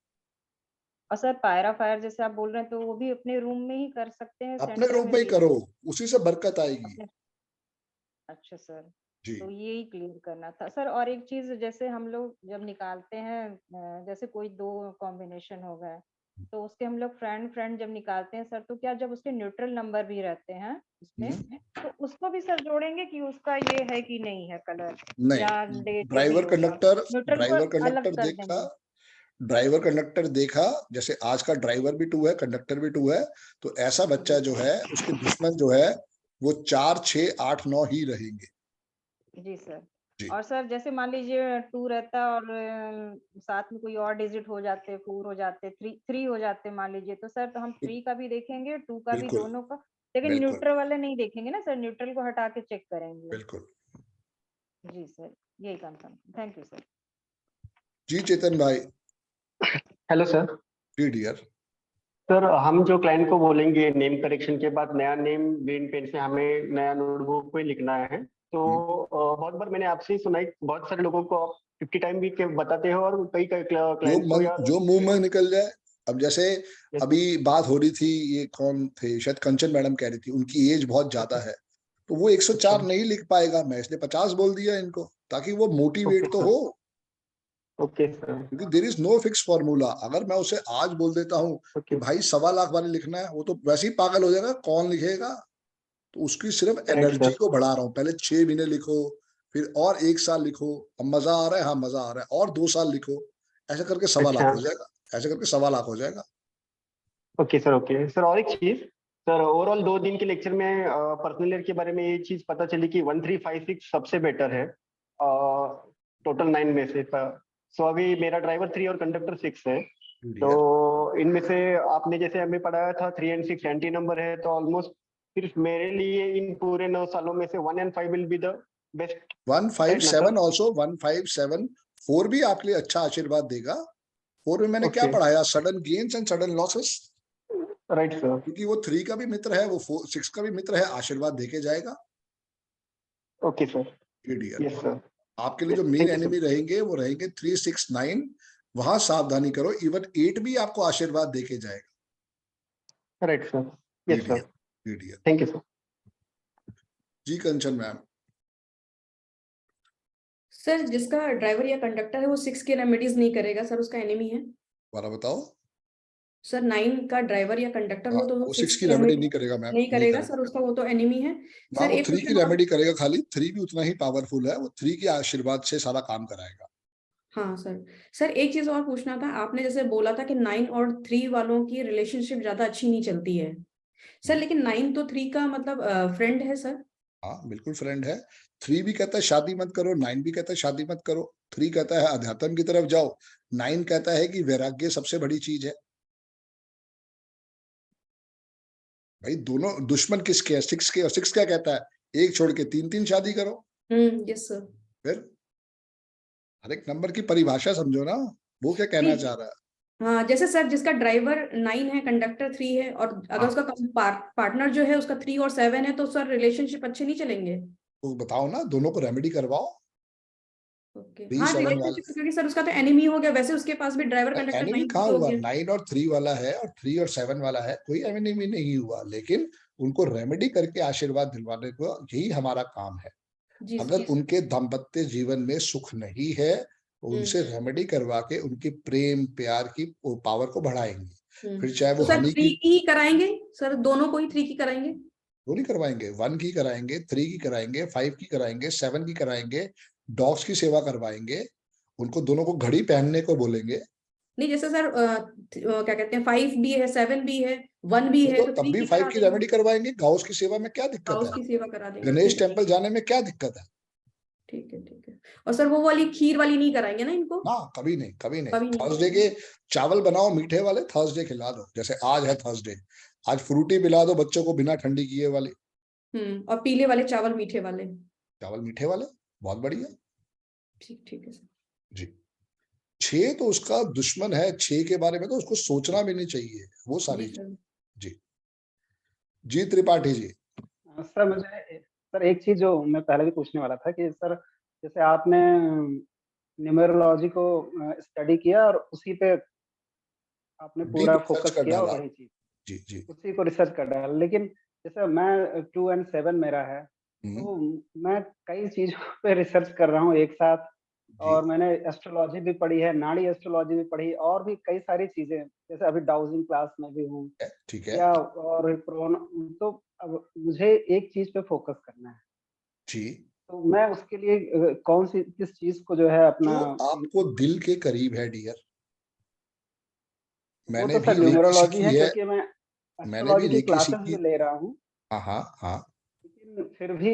और सर पायरा फायर जैसे आप बोल रहे हैं तो वो भी अपने रूम में ही कर सकते हैं, अपने सेंटर रूम में में ही भी? करो, उसी से बरकत आएगी। अपने, अच्छा सर, जी तो यही क्लियर करना था सर। और एक चीज, जैसे हम लोग जब निकालते हैं जैसे कोई दो कॉम्बिनेशन हो गए, तो उसके हम लोग फ्रेंड फ्रेंड जब निकालते हैं सर, तो क्या जब उसके न्यूट्रल नंबर भी रहते हैं उसमें, तो उसको भी सर जोड़ेंगे कि उसका ये है कि नहीं है कलर, या नहीं, डेट भी ड्राइवर होगा, कंडक्टर, न्यूट्रल को ड्राइवर अलग कंडक्टर कर देखा, देंगे? ड्राइवर कंडक्टर देखा, जैसे आज का ड्राइवर भी 2 है, कंडक्टर भी 2 है, तो ऐसा बच्चा जी जो सर, है उसके दुश्मन जो है वो 4 6 8 9 ही रहेंगे। जी सर। जी और सर जैसे मान लीजिए 2 रहता और साथ में कोई और डिजिट हो जाते, 4 हो जाते, 3 हो जाते मान लीजिए, तो सर तो हम 3 का भी देखेंगे, 2 का भी, बिल्कुल दोनों का, लेकिन बिल्कुल न्यूट्रल वाले नहीं देखेंगे ना सर, न्यूट्रल को हटा के चेक करेंगे? बिल्कुल। जी सर, यही कंफर्म, थैंक यू सर। जी चेतन भाई। Hello sir. जी डियर। सर हम जो क्लाइंट को बोलेंगे नेम करेक्शन के बाद नया नेम ग्रीन पेन से हमें नया नोटबुक पे लिखना है, तो बहुत बार मैंने आपसे ही सुना है, बहुत सारे लोगों को आप 50 टाइम भी बताते हो, और कई कई क्लाइंट्स को या जो मुंह में निकल जाए। अब जैसे अभी बात हो रही थी, ये कौन थे, शायद कंचन मैडम कह रही थी, उनकी एज बहुत ज्यादा है, तो वो 104 नहीं लिख पाएगा, मैं इसलिए 50 बोल दिया इनको, ताकि वो ओके मोटिवेट तो सर। हो। Okay sir. क्योंकि there is no fix formula. अगर मैं उसे आज बोल देता हूँ कि ओके। भाई 1.25 लाख वाले लिखना है, वो तो वैसे ही पागल हो जाएगा, कौन लिखेगा। तो उसकी सिर्फ राइट एनर्जी सर। को बढ़ा रहा हूँ। पहले 6 महीने लिखो, फिर और 1 साल लिखो, अब मजा आ रहा है, हाँ मजा आ रहा है, और 2 साल लिखो, ऐसा करके 1.25 लाख अच्छा। हो जाएगा, ऐसे करके 1.25 लाख हो जाएगा। Okay sir. ओके सर, और एक चीज सर, ओवरऑल 2 दिन के लेक्चर में पर्सनल ईयर के बारे में ये चीज पता चली कि 1356 सबसे बेटर है टोटल 9 में से। सो अभी मेरा ड्राइवर 3 और कंडक्टर 6 है, तो डियर इनमें से आपने जैसे हमें पढ़ाया था 3 और 6 एंटी नंबर है, तो ऑलमोस्ट सिर्फ मेरे लिए इन पूरे 9 सालों में से 1 and 5 will be the best. 157 also 157 4 भी आपके लिए अच्छा आशीर्वाद देगा। 4 में मैंने क्या Okay. पढ़ाया? Sudden gains and sudden losses. Right sir. क्योंकि वो 3 का भी मित्र है, वो 6 का भी मित्र है, आशीर्वाद देके जाएगा। Okay sir. Dear, yes sir. आपके लिए जो मेन Thank you, एनिमी रहेंगे वो रहेंगे 3, 6, 9। वहां सावधानी करो। इवन 8 भी आपको आशीर्वाद देके जाएगा। Right sir. Yes sir. Dear, thank you sir. जी कंचन मैम। सर जिसका ड्राइवर या कंडक्टर है वो 6 के रेमेडीज नहीं करेगा सर, उसका एनिमी है। दोबारा बताओ। सर 9 का ड्राइवर या कंडक्टर हो तो वो 6 की की रेमेडी नहीं करेगा मैम, नहीं करेगा सर, उसका वो तो एनिमी है। ना सर वो एक 3 की क्वेश्चन रेमेडी करेगा खाली। 3 भी उतना ही पावरफुल है, वो 3 के आशीर्वाद से सारा काम कराएगा। हाँ सर एक चीज और पूछना था। आपने जैसे बोला था कि 9 और 3 वालों की रिलेशनशिप ज्यादा अच्छी नहीं चलती है सर, लेकिन 9 तो 3 का मतलब फ्रेंड है सर। हाँ बिल्कुल फ्रेंड है। 3 भी कहता है शादी मत करो, 9 भी कहता है शादी मत करो। 3 कहता है अध्यात्म की तरफ जाओ, 9 कहता है कि वैराग्य सबसे बड़ी चीज है। भाई दोनों दुश्मन किसके है? 6 के। और 6 क्या कहता है? एक छोड़ के 3 शादी करो। Yes sir. फिर हर एक नंबर की परिभाषा समझो ना, वो क्या कहना चाह रहा है। हाँ जैसे सर जिसका ड्राइवर 9 है, कंडक्टर 3 है, और अगर उसका पार्टनर जो है उसका 3 और 7 है, तो सर रिलेशनशिप अच्छे नहीं चलेंगे। तो बताओ ना, दोनों को रेमेडी करवाओ। ओके 3, हाँ 7 वाला रिलेशनशिप, क्योंकि सर उसका तो एनिमी हो गया, वैसे उसके पास भी ड्राइवर कंडक्टर एनिमी 9 कहाँ हो हुआ? गया। 9 और 3 वाला है और 3 और 7 वाला है, कोई एनिमी नहीं हुआ। लेकिन उनको रेमेडी करके आशीर्वाद दिलवाने को, यही हमारा काम है। जी अगर उनके दाम्पत्य जीवन में सुख नहीं है तो उनसे रेमेडी करवा के उनकी प्रेम प्यार की पावर को बढ़ाएंगे। फिर चाहे वो तो सर हनी 3 की ही कराएंगे सर, दोनों को ही 3 की कराएंगे। वो नहीं करवाएंगे, 1 की कराएंगे, 3 की कराएंगे, 5 की कराएंगे, 7 की कराएंगे। डॉग्स की सेवा करवाएंगे, उनको दोनों को घड़ी पहनने को बोलेंगे। नहीं जैसे सर क्या कहते हैं 5 भी है, 7 भी है, 1 भी है, तो तब 3 भी की 5 करा की देंगे। रेमेडी करवाएंगे। गाउस की सेवा में क्या दिक्कत हाउस है? की सेवा करा देंगे। गणेश टेम्पल जाने में क्या दिक्कत है? ठीक है। और सर वो वाली खीर वाली नहीं कराएंगे ना इनको? ना, कभी नहीं, कभी कभी नहीं। नहीं। थर्सडे के चावल बनाओ मीठे वाले, थर्सडे खिला दो। जैसे आज है थर्सडे, आज फ्रूटी पिला दो बच्चों को बिना ठंडी किए वाले। और पीले वाले चावल मीठे वाले। चावल मीठे वाले, बहुत बढ़िया। ठीक है सर। जी। 6 तो उसका दुश्मन है। 6 के बारे में तो उसको सोचना भी नहीं चाहिए, वो सारी चीज। जी त्रिपाठी जी। सर मुझे सर एक चीज जो मैं पहले भी पूछने वाला था कि सर जैसे आपने न्यूमेरोलॉजी को स्टडी किया और उसी पे आपने पूरा फोकस किया और वही चीज जी उसी को रिसर्च कर डाला। लेकिन जैसे मैं 2 and 7 मेरा है, तो मैं कई चीजों पे रिसर्च कर रहा हूँ एक साथ। और मैंने एस्ट्रोलॉजी भी पढ़ी है, नाड़ी एस्ट्रोलॉजी भी पढ़ी, और भी कई सारी चीजें, जैसे अभी डाउजिंग क्लास में भी हूँ। ठीक है। या और तो अब मुझे एक चीज पे फोकस करना है जी। तो मैं उसके लिए कौन सी किस चीज को जो है अपना जो आपको दिल के करीब है डियर। वो मैंने तो भी सर रेकी न्यूमेरोलॉजी है, सीखी है, क्योंकि मैं मैंने भी एस्ट्रोलॉजी की रेकी क्लासेस सीखी। भी ले रहा हूँ। हाँ। लेकिन फिर भी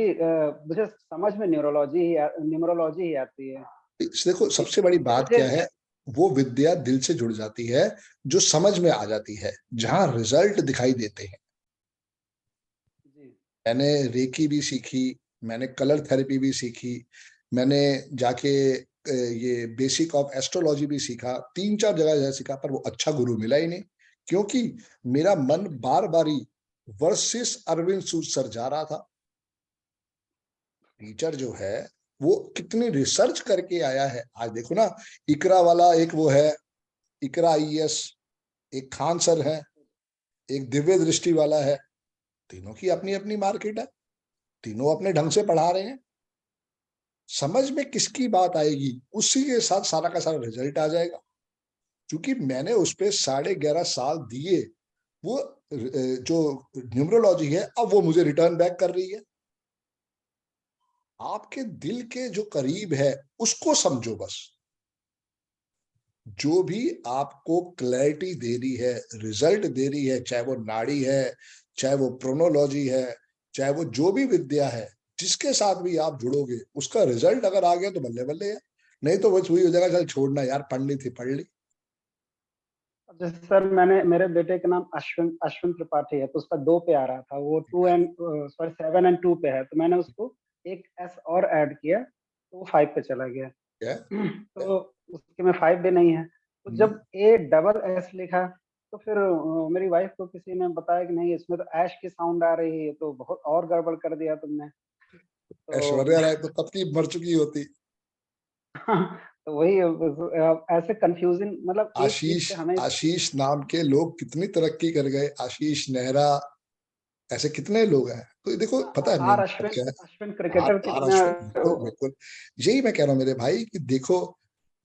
मुझे समझ में न्यूमेरोलॉजी ही आती है। देखो सबसे बड़ी बात क्या है, वो विद्या दिल से जुड़ जाती है, जो समझ में आ जाती है, जहां रिजल्ट दिखाई देते हैं। मैंने रेकी भी सीखी, मैंने कलर थेरेपी भी सीखी, मैंने जाके ये बेसिक ऑफ एस्ट्रोलॉजी भी सीखा। 3-4 जगह सीखा, पर वो अच्छा गुरु मिला ही नहीं, क्योंकि मेरा मन बार बारी वर्सेस अरविंद सूद सर जा रहा था। टीचर जो है वो कितनी रिसर्च करके आया है। आज देखो ना, इकरा वाला एक वो है, इकरा IAS, एक खान सर है, एक दिव्य दृष्टि वाला है। तीनों की अपनी अपनी मार्केट है, तीनों अपने ढंग से पढ़ा रहे हैं। समझ में किसकी बात आएगी, उसी के साथ सारा का सारा रिजल्ट आ जाएगा। क्योंकि मैंने उस पे 11.5 साल दिए, वो जो न्यूमरोलॉजी है अब वो मुझे रिटर्न बैक कर रही है। आपके दिल के जो करीब है उसको समझो बस। जो भी आपको क्लैरिटी दे रही है, रिजल्ट दे रही है, चाहे वो नाड़ी है, चाहे वो प्रोनोलॉजी है, चाहे वो जो भी विद्या है, जिसके साथ भी आप जुड़ोगे उसका रिजल्ट अगर आ गया तो बल्ले बल्ले है। नहीं तो बस वही हो जाएगा, चल छोड़ना यार, पढ़नी थी पढ़ ली। जैसे सर मेरे बेटे का नाम अश्विन त्रिपाठी है, तो उसका 2 पे आ रहा था, वो 7 and 2 पे है, तो मैंने उसको एक S और ऐड किया तो वो 5 पे चला गया। तो उसके में 5 भी नहीं है, तो जब ASS लिखा तो फिर मेरी वाइफ को किसी ने बताया कि नहीं इसमें तो ऐश की साउंड आ रही है, तो बहुत और गड़बड़ कर दिया तुमने। ऐश्वर्या राय तो कब की मर चुकी होती। तो वही ऐसे कंफ्यूजन, मतलब एक चीज आशीष से हमें आशीष नाम के लोग कितनी तरक्की कर गए, आशीष नेहरा, ऐसे कितने लोग हैं। तो देखो पता है मेन बात क्या है, अश्विन क्रिकेटर बिल्कुल बिल्कुल यही मैं कह रहा हूँ मेरे भाई कि देखो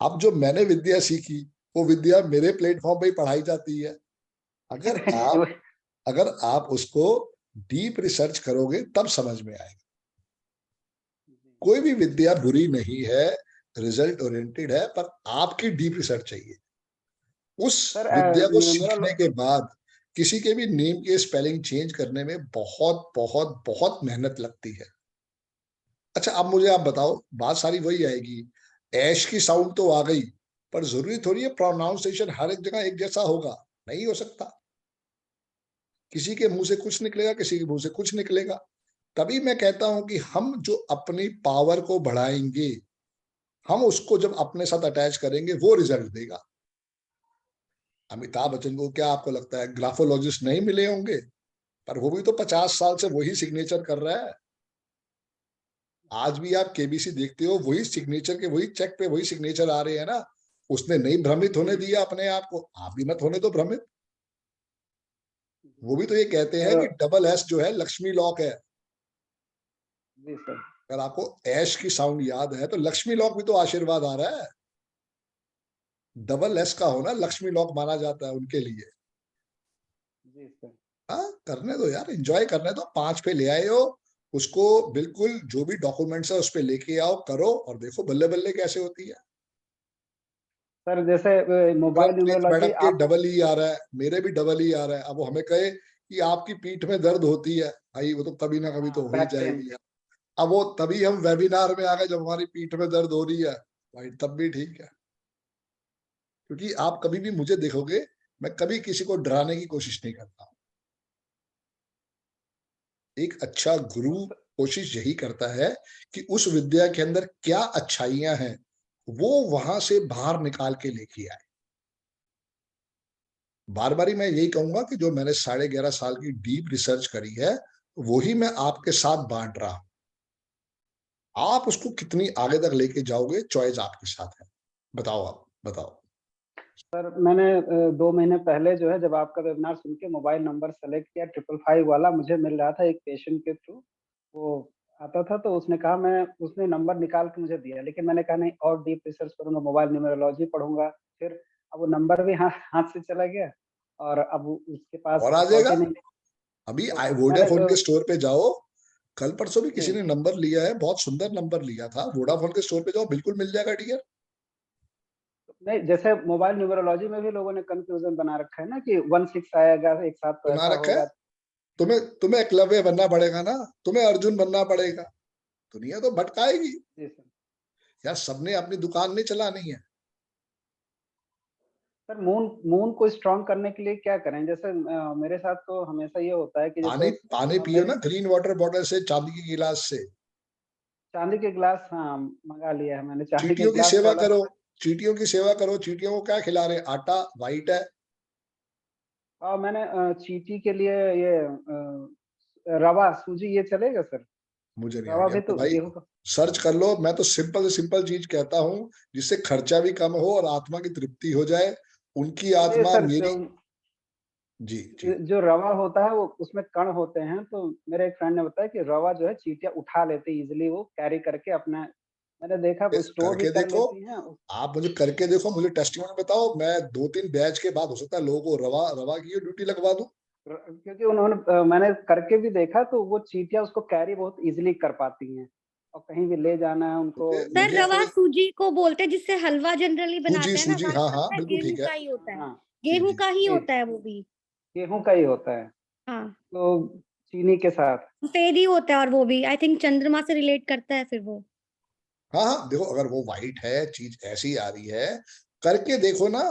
अब जो मैंने विद्या सीखी वो विद्या मेरे प्लेटफॉर्म पे ही पढ़ाई जाती है। अगर आप उसको डीप रिसर्च करोगे तब समझ में आएगा। कोई भी विद्या बुरी नहीं है, रिजल्ट ओरिएंटेड है, पर आपकी डीप रिसर्च चाहिए। उस विद्या को सीखने के बाद किसी के भी नेम के स्पेलिंग चेंज करने में बहुत बहुत बहुत मेहनत लगती है। अच्छा अब मुझे आप बताओ, बात सारी वही आएगी, ऐश की साउंड तो आ गई, पर जरूरी थोड़ी है प्रोनाउंसिएशन हर एक जगह एक जैसा होगा, नहीं हो सकता। किसी के मुंह से कुछ निकलेगा, किसी के मुंह से कुछ निकलेगा। तभी मैं कहता हूं कि हम जो अपनी पावर को बढ़ाएंगे, हम उसको जब अपने साथ अटैच करेंगे वो रिजल्ट देगा। अमिताभ बच्चन को क्या आपको लगता है ग्राफोलॉजिस्ट नहीं मिले होंगे? पर वो भी तो 50 साल से वही सिग्नेचर कर रहा है। आज भी आप केबीसी देखते हो, वही सिग्नेचर के वही चेक पे वही सिग्नेचर आ रहे हैं ना। उसने नहीं भ्रमित होने दिया अपने आप को, आप भी मत होने दो भ्रमित। वो भी तो ये कहते हैं कि डबल एस जो है लक्ष्मी लॉक है। अगर आपको ऐश की साउंड याद है तो लक्ष्मी लॉक भी तो आशीर्वाद आ रहा है। डबल एस का होना लक्ष्मी लॉक माना जाता है उनके लिए। हाँ करने दो यार, एंजॉय करने दो। 5 पे ले आए हो उसको, बिल्कुल जो भी डॉक्यूमेंट्स है उस पे लेके आओ, करो और देखो बल्ले बल्ले कैसे होती है। सर जैसे मोबाइल न्यूमरोलॉजी के डबल ई आ रहा है, मेरे भी डबल ई आ रहा है। अब वो हमें कहे कि आपकी पीठ में दर्द होती है, भाई वो तो कभी ना कभी तो हो ही जाएगी। अब वो तभी हम वेबिनार में आ गए जब हमारी पीठ में दर्द हो रही है, भाई तब भी ठीक है। क्योंकि आप कभी भी मुझे देखोगे, मैं कभी किसी को डराने की कोशिश नहीं करता। एक अच्छा गुरु कोशिश यही करता है कि उस विद्या के अंदर क्या अच्छाइयां हैं वो वहां से बाहर निकाल के लेके आए। बार बार मैं यही कहूंगा कि जो मैंने 11.5 साल की डीप रिसर्च करी है वही मैं आपके साथ बांट रहा हूं। आप उसको कितनी आगे तक लेके जाओगे, चॉइस आपके साथ है। बताओ, आप बताओ। सर मैंने 2 महीने पहले जो है जब आपका वेबिनार सुन के मोबाइल नंबर सेलेक्ट किया 555 वाला, मुझे मिल रहा था एक पेशेंट के थ्रू, वो आता था तो उसने कहा उसने नंबर निकाल के मुझे दिया, लेकिन मैंने कहा नहीं और डीप रिसर्च करूंगा, मोबाइल न्यूमरोलॉजी पढ़ूंगा। फिर अब वो नंबर भी हाथ से चला गया और अब उसके पास और आ जाएगा। अभी वोडाफोन के स्टोर पे जाओ, कल परसों भी किसी ने नंबर लिया है, बहुत सुंदर नंबर लिया था। वोडाफोन के स्टोर पे जाओ, बिल्कुल मिल जाएगा डियर। नहीं जैसे मोबाइल न्यूमरोलॉजी में भी लोगों ने कंफ्यूजन बना रखा है ना कि 16 आएगा एक साथ तो बना ऐसा रखा होगा। है। तुम्हें एकलव्य बनना पड़ेगा ना, तुम्हें अर्जुन बनना पड़ेगा। दुनिया तो भटकाएगी यार, सबने अपनी दुकान नहीं चलानी है। सर मून को स्ट्रॉन्ग करने के लिए क्या करें? जैसे मेरे साथ तो हमेशा ये होता है कि जैसे पानी पियो ना ग्रीन वाटर बॉटल से, चांदी की गिलास से। चांदी के गिलास, हाँ मंगा लिया है मैंने चांदी के चींटियों की गिलास सेवा वाला। करो, चींटियों की सेवा करो। चींटियों को क्या खिला रहे? आटा वाइट है। और मैंने चींटी के लिए ये रवा सूजी ये चलेगा सर? मुझे नहीं रवा आइडिया भी तो भाई, सर्च कर लो। मैं तो सिंपल से सिंपल चीज कहता हूँ जिससे खर्चा भी कम हो और आत्मा की तृप्ति हो जाए। उनकी आत्मा सर, मेरी जी जो रवा होता है वो उसमें कण होते हैं, तो मेरे एक फ्रेंड ने बताया कि रवा जो है चींटियां उठा लेती इजिली, वो कैरी करके अपना, मैंने देखा वो स्टोर भी करके कर देखो। लेती हैं। आप मुझे करके देखो, मुझे टेस्टिमोनी बताओ, मैं 2-3 बैच के बाद हो सकता है लोगों को रवा की ड्यूटी लगवा दूं। क्योंकि उन्होंने मैंने करके भी देखा तो वो चींटियां उसको कैरी बहुत इजीली कर पाती हैं, और कहीं भी ले जाना है उनको। सर रवा सूजी को बोलते हैं जिससे हलवा जनरली बनाते हैं ना, सूजी, हाँ हाँ बिल्कुल गेहूं ठीक है। का ही होता है। गेहूं का ही होता है वो भी। गेहूं का ही होता है। हाँ तो चीनी के साथ सफेद ही होता है, और वो भी आई थिंक चंद्रमा से रिलेट करता है फिर वो। हाँ हाँ देखो, अगर वो वाइट है, चीज ऐसी आ रही है, करके देखो ना।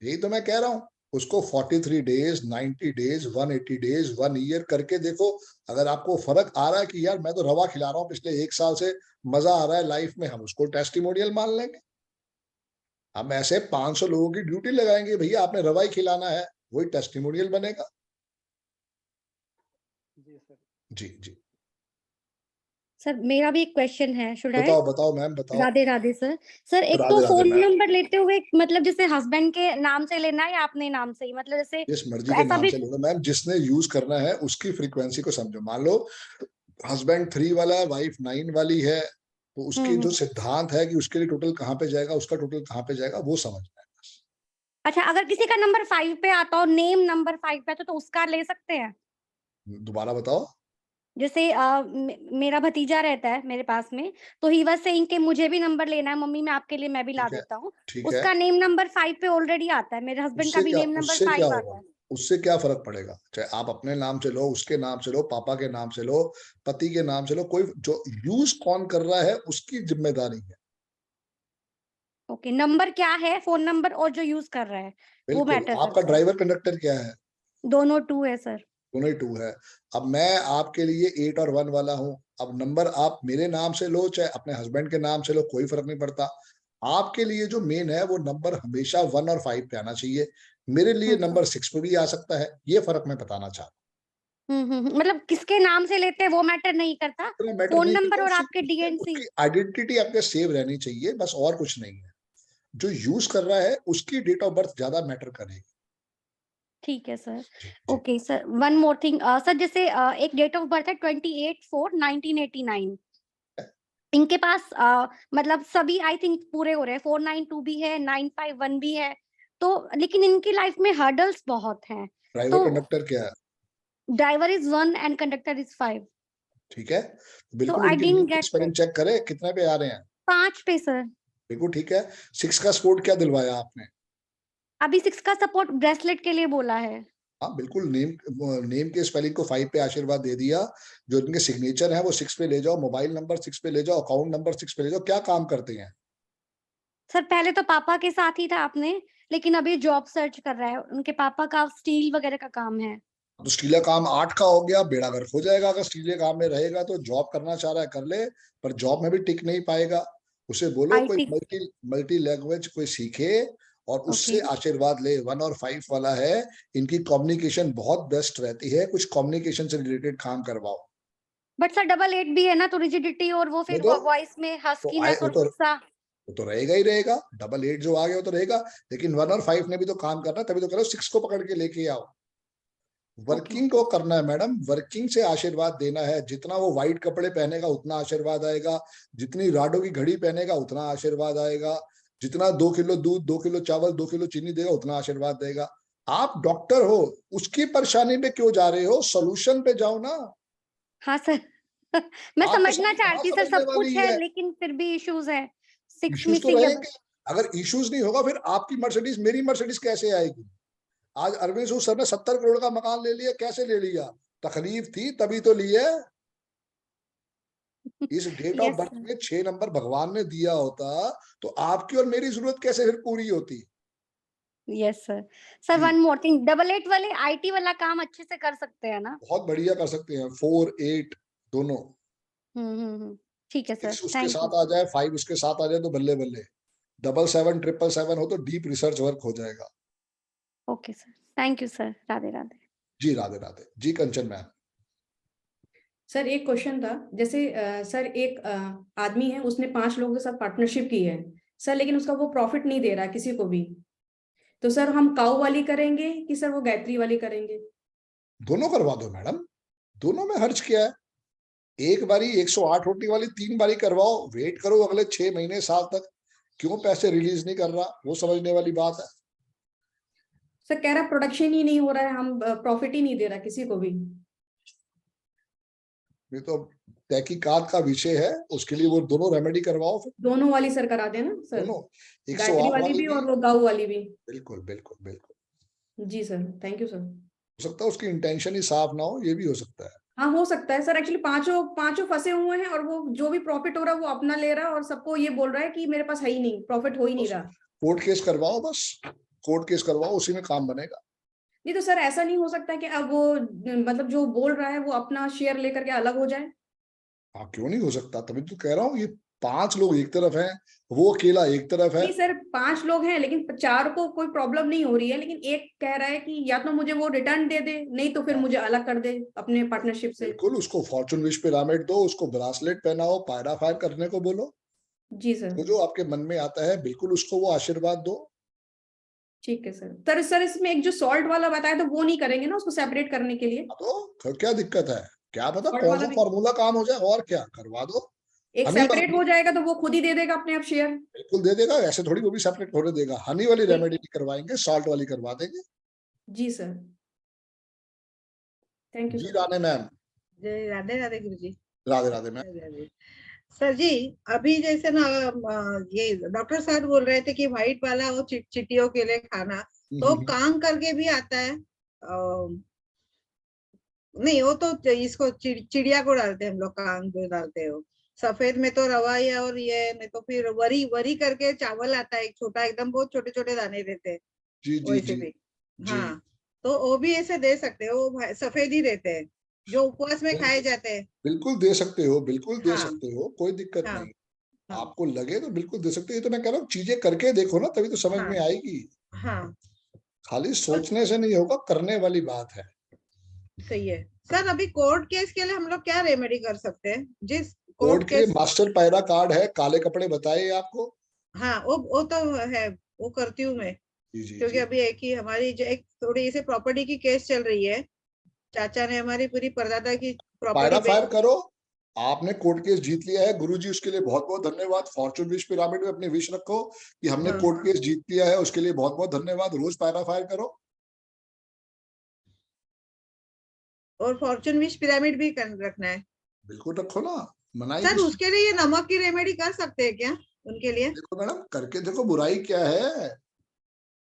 यही तो मैं कह रहा हूँ, उसको 43 डेज, 90 डेज, 180 डेज, 1 ईयर करके देखो। अगर आपको फर्क आ रहा है कि यार मैं तो रवा खिला रहा हूँ पिछले 1 साल से, मजा आ रहा है लाइफ में, हम उसको टेस्टिमोनियल मान लेंगे। हम ऐसे 500 लोगों की ड्यूटी लगाएंगे, भैया आपने रवा ही खिलाना है, वही टेस्टिमोनियल बनेगा। जी सर। जी जी सर मेरा भी एक क्वेश्चन है, शुड आई? बताओ बताओ मैम बताओ। राधे राधे सर। सर एक राधे तो राधे फोन मैम। नंबर लेते हुए मतलब जैसे हस्बैंड के नाम से लेना है या अपने नाम से ही, मतलब जैसे जिस मर्जी के ऐसा नाम भी? से लो मैम, जिसने यूज करना है उसकी फ्रीक्वेंसी को समझो। मान लो हस्बैंड 3 वाला है, वाइफ 9 वाली है, तो उसकी जो सिद्धांत है कि उसके लिए टोटल कहाँ पे जाएगा, उसका टोटल कहाँ पे जाएगा, वो समझना है बस। अच्छा, अगर किसी का नंबर 5 पे आता हो, नेम नंबर 5 पे आता तो उसका ले सकते हैं? दोबारा बताओ। जैसे मेरा भतीजा रहता है मेरे पास में, तो ही वाज सेइंग कि मुझे भी नंबर लेना है, मम्मी मैं आपके लिए मैं भी ला ठीक है, देता हूँ। ठीक है। उसका नेम नंबर 5 पे ऑलरेडी आता है, मेरे हस्बैंड का भी नेम नंबर उससे क्या 5 आता होगा, है। उससे क्या फर्क पड़ेगा? चाहे आप अपने नाम से लो, उसके नाम से लो, पापा के नाम से लो, पति के नाम से लो, कोई जो यूज कौन कर रहा है उसकी जिम्मेदारी है। ओके, नंबर क्या है, फोन नंबर और जो यूज कर रहा है वो बिल्कुल। मैटर आपका करता है। ड्राइवर कंडक्टर क्या है? दोनों 2 है सर। दोनों ही 2 है। अब मैं आपके लिए 8 और 1 वाला हूं। अब नंबर आप मेरे नाम से लो चाहे अपने हस्बैंड के नाम से लो, कोई फर्क नहीं पड़ता। आपके लिए जो मेन है वो नंबर हमेशा 1 और 5 पे आना चाहिए। मेरे लिए नंबर 6 पे भी आ सकता है, ये फर्क मैं बताना चाहता मतलब किसके नाम से लेते हैं वो मैटर नहीं करता, हूँ। मैटर फोन नहीं नंबर करता, और आपके डीएनसी। उसकी आइडेंटिटी आपके सेव रहनी चाहिए, बस और कुछ नहीं है। जो यूज कर रहा है उसकी डेट ऑफ बर्थ ज्यादा मैटर करेगी। ठीक है सर। जी जी okay sir, one more thing sir, जैसे एक डेट ऑफ बर्थ है 28/4/1989, इनके पास मतलब सभी आई थिंक पूरे हो रहे हैं, 492 भी है, 951 भी है, तो लेकिन इनकी लाइफ में हर्डल्स बहुत हैं। ड्राइवर तो कंडक्टर क्या है? Driver is 1 and conductor is 5। ठीक है, तो बिल्कुल आई उनके नेम डिडंट की गेट स्पेलिंग चेक करें कितने पे आ रहे हैं। 5 पे सर। बिल्कुल ठीक है। 6 का स्पोर्ट क्या दिलवाया आपने? अभी 6 का सपोर्ट ब्रेसलेट के लिए बोला है। हाँ बिल्कुल, नेम के स्पेलिंग को 5 पे आशीर्वाद दे दिया। जो इनके सिग्नेचर है वो 6 पे ले जाओ, मोबाइल नंबर 6 पे ले जाओ, अकाउंट नंबर 6 पे ले जाओ। क्या काम करते हैं? सर पहले तो पापा के साथ ही था आपने, लेकिन अभी जॉब सर्च कर रहा है, उनके पापा का स्टील वगैरह का काम है। तो स्टील काम 8 का हो गया, बेड़ा गर्क हो जाएगा। अगर स्टील काम में रहेगा तो जॉब करना चाह रहा है कर ले, पर जॉब में भी टिक नहीं पाएगा। उसे बोलो कोई आईटी। मल्टी लैंग्वेज कोई सीखे और उससे ओके आशीर्वाद ले। 1 और 5 वाला है, इनकी कम्युनिकेशन बहुत बेस्ट रहती है, कुछ कम्युनिकेशन से रिलेटेड काम करवाओ। बट सर 88 भी है ना, तो रिजिडिटी और वो फिर वो वॉइस में तो आए हस्कीनेस और गुस्सा। वो तो रहेगा ही रहेगा। 88 जो आ गया वो तो रहेगा, लेकिन 1 और 5 ने भी तो काम करना, तभी तो करो 6 को पकड़ के लेके आओ। वर्किंग को करना है मैडम, वर्किंग से आशीर्वाद देना है। जितना वो व्हाइट कपड़े पहनेगा उतना आशीर्वाद आएगा, जितनी राडो की घड़ी पहनेगा उतना आशीर्वाद आएगा, जितना 2 किलो दूध, 2 किलो चावल, 2 किलो चीनी देगा उतना आशीर्वाद देगा। आप डॉक्टर हो, उसकी परेशानी पे क्यों जा रहे हो? सोल्यूशन पे जाओ ना। हाँ सर मैं आप समझना परेशानी कहाँ चाहती सर, समझने सब कुछ वाली है है? लेकिन फिर भी इश्यूज है, 6 इश्यूज तो मिसिंग है रहेंगे। अगर इश्यूज नहीं होगा फिर आपकी मर्सिडीज मेरी मर्सिडीज कैसे आएगी? आज अरविंद सूद सर ने 70 करोड़ का मकान ले लिया, कैसे ले लिया? तकलीफ थी तभी तो लिए। इस date of yes birth sir. में 6 नंबर भगवान ने दिया होता तो आपकी और मेरी जरूरत कैसे फिर पूरी होती? Yes sir. सर जी वन मोर थिंग, 88 वाले आईटी वाला काम अच्छे से कर सकते हैं ना? बहुत बढ़िया कर सकते हैं, 4 8 दोनों। ठीक है सर, 6 उसके थैंक यू। साथ आ जाए, 5 उसके साथ आ जाए तो बल्ले बल्ले। 777 777 हो तो डीप रिसर्च वर्क हो जाएगा। Okay sir, thank you sir, Radhe Radhe. जी राधे राधे। जी कंचन मैम। सर एक क्वेश्चन था, जैसे सर एक आदमी है, उसने 5 लोगों के साथ पार्टनरशिप की है सर, लेकिन उसका वो प्रॉफिट नहीं दे रहा किसी को भी, तो सर हम काऊ वाली करेंगे कि सर वो गायत्री वाली करेंगे? दोनों करवा दो मैडम, दोनों में हर्ज क्या है? एक बारी 108 रोटी वाली 3 बारी करवाओ, वेट करो अगले 6 महीने साल तक, क्यों पैसे रिलीज नहीं कर रहा, वो समझने वाली बात है। सर कह रहा प्रोडक्शन ही नहीं हो रहा है, हम प्रॉफिट ही नहीं दे रहा किसी को भी। ये तो तहकीकात का विषय है, उसके लिए वो दोनों रेमेडी करवाओ फिर। दोनों वाली सर करा देना सर, दोनों, गायत्री 108 वाली वाली भी भी। और वो गाऊ वाली भी। बिल्कुल बिल्कुल बिल्कुल। जी सर, थैंक यू सर। हो सकता है उसकी इंटेंशन ही साफ ना हो, ये भी हो सकता है। हाँ हो सकता है सर, एक्चुअली पांचों फंसे हुए हैं, और वो जो भी प्रॉफिट हो रहा है वो अपना ले रहा है और सबको ये बोल रहा है कि मेरे पास है ही नहीं, प्रॉफिट हो ही नहीं रहा। कोर्ट केस करवाओ, बस कोर्ट केस करवाओ, उसी में काम बनेगा। नहीं तो सर ऐसा नहीं हो सकता कि अब वो मतलब जो बोल रहा है वो अपना शेयर लेकर के अलग हो जाए? हाँ, क्यों नहीं हो सकता, तभी तो कह रहा हूँ, ये 5 लोग एक तरफ हैं, वो अकेला एक तरफ है। नहीं सर 5 लोग हैं लेकिन 4 को कोई प्रॉब्लम नहीं हो रही है, लेकिन एक कह रहा है कि या तो मुझे वो रिटर्न दे दे, नहीं तो फिर मुझे अलग कर दे अपने पार्टनरशिप से। बिल्कुल, उसको फॉर्चून विश पिरामिड दो, उसको ब्रासलेट पहनाओ, पायरा फायर करने को बोलो, जी सर। जो आपके मन में आता है बिल्कुल उसको वो आशीर्वाद दो। ठीक है सर। सर इसमें एक जो सॉल्ट वाला बताया तो वो नहीं करेंगे ना उसको सेपरेट करने के लिए? तो क्या दिक्कत है, क्या पता Salt कौन वाला सा भी फॉर्मूला काम हो जाए, और क्या करवा दो। एक हनी सेपरेट वाली हो जाएगा तो वो खुद ही दे देगा अपने आप शेयर। बिल्कुल दे देगा, ऐसे थोड़ी वो भी सेपरेट होने देगा। हनी वाली रेमेडी नहीं करवाएंगे, सॉल्ट वाली करवा देंगे। जी सर, थैंक यू जी सर। राधे मैम। जय राधे राधे गुरु जी। राधे राधे मैम। राधे राधे। सर जी, अभी जैसे ना ये डॉक्टर साहब बोल रहे थे कि व्हाइट वाला वो चिट्टियों के लिए खाना, तो काम करके भी आता है। नहीं वो तो इसको चिड़िया को डालते हैं हम लोग, कांग जो डालते हो। सफेद में तो रवा है, और ये नहीं तो फिर वरी वरी करके चावल आता है एक छोटा, एकदम बहुत छोटे छोटे दाने रहते हैं। जी जी वैसे जी भी जी। हाँ, तो वो भी ऐसे दे सकते हो, वो सफेद ही रहते हैं जो उपवास में खाए जाते हैं। बिल्कुल दे सकते हो, बिल्कुल दे हाँ सकते हो, कोई दिक्कत हाँ नहीं। हाँ आपको लगे तो बिल्कुल दे सकते हो। ये तो मैं कह रहा हूँ, चीजें करके देखो ना, तभी तो समझ हाँ में आएगी। हाँ, खाली सोचने से नहीं होगा, करने वाली बात है। सही है। सर अभी कोर्ट केस के लिए हम लोग क्या रेमेडी कर सकते हैं? जिस कोर्ट कोर्ट के लिए केस, मास्टर पायरा कार्ड है, काले कपड़े बताए आपको। हाँ वो तो है, वो करती हूँ मैं। जी जी क्योंकि जी। अभी एक ही हमारी जो एक थोड़ी से प्रॉपर्टी की केस चल रही है, चाचा ने हमारी पूरी परदादा की पायरा प्रॉपर्टी फायर बेच। करो, आपने कोर्ट केस जीत लिया है, गुरुजी उसके लिए बहुत बहुत धन्यवाद। फॉर्चून विश पिरामिड में अपनी विश रखो कि हमने हाँ, कोर्ट केस जीत लिया है, उसके लिए बहुत बहुत धन्यवाद। रोज पायरा फायर करो। और फॉर्चून विश पिरामिड भी रखना है। बिल्कुल रखो ना, मनाई सर किस। उसके लिए ये नमक की रेमेडी कर सकते हैं क्या उनके लिए? देखो मैडम, करके देखो, बुराई क्या है।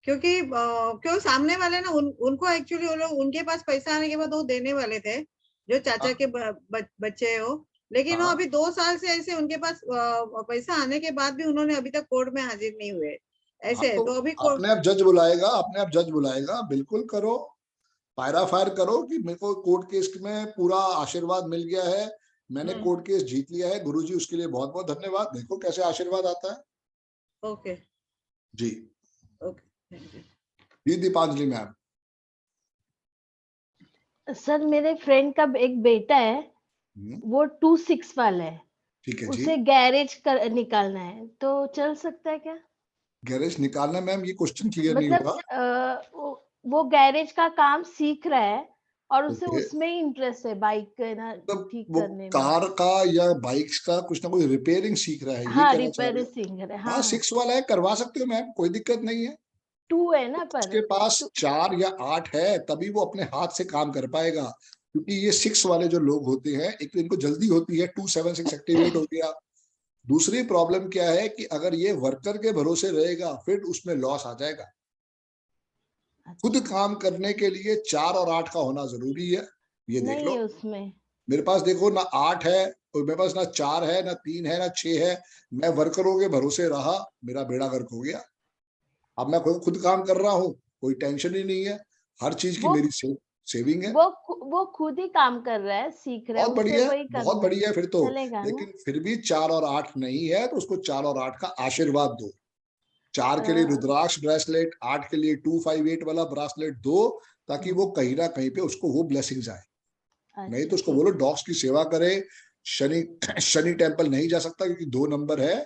क्योंकि क्यों सामने वाले ना उनको एक्चुअली वो लोग, उनके पास पैसा आने के बाद वो देने वाले थे, जो चाचा के बच्चे हो। लेकिन वो हाँ, अभी 2 साल से ऐसे उनके पास पैसा आने के बाद भी उन्होंने अभी तक कोर्ट में हाजिर नहीं हुए हाँ, ऐसे है। तो तो अभी अपने आप जज बुलाएगा, अपने आप जज बुलाएगा, बिल्कुल करो। पायरा फायर करो कि मेरे को कोर्ट केस में पूरा आशीर्वाद मिल गया है, मैंने कोर्ट केस जीत लिया है, गुरुजी उसके लिए बहुत बहुत धन्यवाद। देखो कैसे आशीर्वाद आता है। ओके जी ओके। जी। दीपांजलि मैम। सर मेरे फ्रेंड का एक बेटा है, वो 26 वाला है, ठीक है जी। उसे गैरेज कर निकालना है, तो चल सकता है क्या? गैरेज निकालना, मैम ये क्वेश्चन क्लियर नहीं मतलब हुआ। वो गैरेज का काम सीख रहा है और उसे ओके, उसमें ही इंटरेस्ट है, बाइक ना मतलब ठीक वो करने में। कार का या बाइक्स का कुछ ना कुछ रिपेयरिंग सीख रहा है, ये हाँ कहना चाह रहे रिपेयर हो? सीख रहा है। हाँ, हाँ 6 वाला है, करवा सकते हो मैम, कोई दिक्कत नहीं है। 2 है ना, उसके पर पास 4 या 8 है, तभी वो अपने हाथ से काम कर पाएगा। क्योंकि ये 6 वाले जो लोग होते हैं, एक तो इनको जल्दी होती है, 276 एक्टिवेट हो गया। दूसरी प्रॉब्लम क्या है कि अगर ये वर्कर के भरोसे रहेगा, फिर उसमें लॉस आ जाएगा। खुद काम करने के लिए 4 और 8 का होना जरूरी है, ये देख नहीं लो। है उसमें। मेरे पास देखो ना 8 है, और मेरे पास ना 4 है, ना 3 है, ना 6 है। मैं वर्करों के भरोसे रहा, मेरा बेड़ा गर्क हो गया। अब मैं खुद काम कर रहा हूँ, कोई टेंशन ही नहीं है, हर चीज की वो मेरी सेविंग है। वो खुद ही काम कर रहा है, सीख रहा है, बहुत उसे बढ़िया, वही बहुत करना है, बढ़िया फिर तो। चलेगा ना? लेकिन फिर भी 4 और 8 नहीं है, तो उसको 4 और 8 का आशीर्वाद दो। 4 के लिए रुद्राक्ष ब्रेसलेट, 8 के लिए 258 वाला ब्रेसलेट दो, ताकि वो कहीं ना कहीं पे उसको वो ब्लेसिंग्स आए। नहीं तो उसको बोलो डॉग्स की सेवा करे। शनि शनि टेम्पल नहीं जा सकता क्योंकि 2 नंबर है।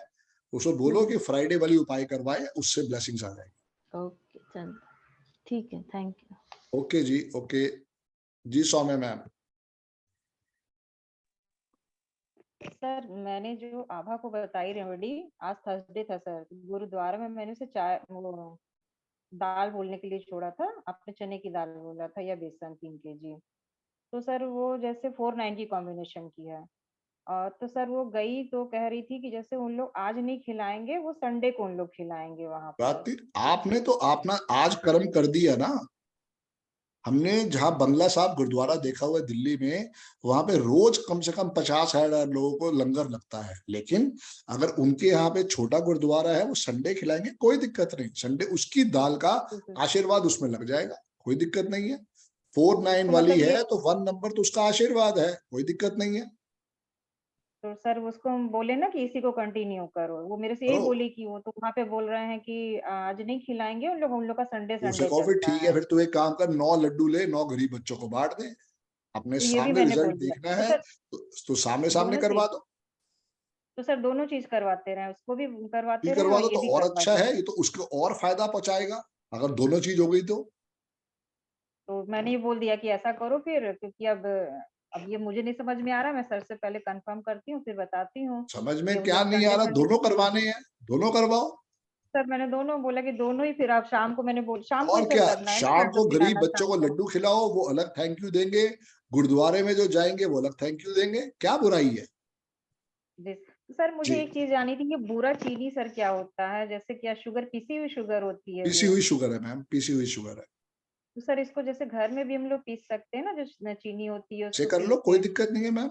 उसको बोलो कि फ्राइडे वाली उपाय करवाए, उससे ब्लेसिंग्स आ जाएगी। ओके चल, ठीक है, थैंक यू। ओके जी, ओके जी। सौम्य मैम। सर मैंने जो आभा को बताई रेमेडी, आज थर्सडे था सर, गुरुद्वारा में मैंने उसे चाय वो दाल बोलने के लिए छोड़ा था, आपने चने की दाल बोला था या बेसन 3 kg। तो सर वो जैसे 490 कॉम्बिनेशन की है। तो सर वो गई तो कह रही थी कि जैसे उन लोग आज नहीं खिलाएंगे, वो संडे को उन लोग खिलाएंगे वहां पर। आपने तो अपना आज कर्म कर दिया ना। हमने जहाँ बंगला साहब गुरुद्वारा देखा हुआ है दिल्ली में, वहां पे रोज कम से कम 50-60 लोगों को लंगर लगता है। लेकिन अगर उनके यहाँ पे छोटा गुरुद्वारा है, वो संडे खिलाएंगे, कोई दिक्कत नहीं। संडे उसकी दाल का आशीर्वाद उसमें लग जाएगा। कोई दिक्कत नहीं है। 4-9 तो वाली मतलब ये है तो 1 नंबर तो उसका आशीर्वाद है, कोई दिक्कत नहीं है। तो सर उसको हम बोले ना कि इसी को कंटिन्यू करो, वो मेरे से यही करो। बोली कि वो तो वहाँ पे बोल रहे हैं कि आज नहीं खिलाएंगे उन लोग का संडे उसे संडे कहो फिर चलता ठीक है, है। फिर तू एक काम कर, 9 लड्डू ले, 9 गरीब बच्चों को बांट दे। अपने तो ये भी सामने मैंने रिजल्ट बोल दिया। देखना तो है सर तो सामने सामने दोनों करवा चीज दो। तो सर दोनों चीज करवाते रहे, उसको भी ये करवाते रहे करवा और दो ये तो भी और करवा अच्छा दें। है, ये तो उसको और फायदा पहुंचाएगा अगर दोनों चीज हो गई तो। तो मैंने ये बोल दिया कि ऐसा करो फिर, क्योंकि अब ये मुझे नहीं समझ में आ रहा, मैं सर से पहले कंफर्म करती हूँ फिर बताती हूँ। समझ में ये क्या लोग नहीं आ संडे रहा, संडे दोनों करवाने हैं, दोनों करवाओ। सर मैंने दोनों बोला कि दोनों ही, फिर आप शाम को मैंने शाम को ही और सर क्या, करना है ना, शाम लड्डू को गरीब खिलाना बच्चों शाम को को। लड्डू खिलाओ, वो अलग थैंक यू देंगे। गुरुद्वारे में जो जाएंगे वो अलग थैंक यू देंगे, क्या बुराई है। जी सर, मुझे जी, एक चीज जानी थी, ये बुरा चीनी सर क्या होता है? जैसे क्या शुगर, पिसी हुई शुगर होती है पीसी ये? हुई शुगर है मैम, पीसी हुई शुगर है। तो सर इसको जैसे घर में भी हम लोग पीस सकते हैं ना, जो चीनी होती है से उसको कर पीस लो, कोई के दिक्कत नहीं है मैम,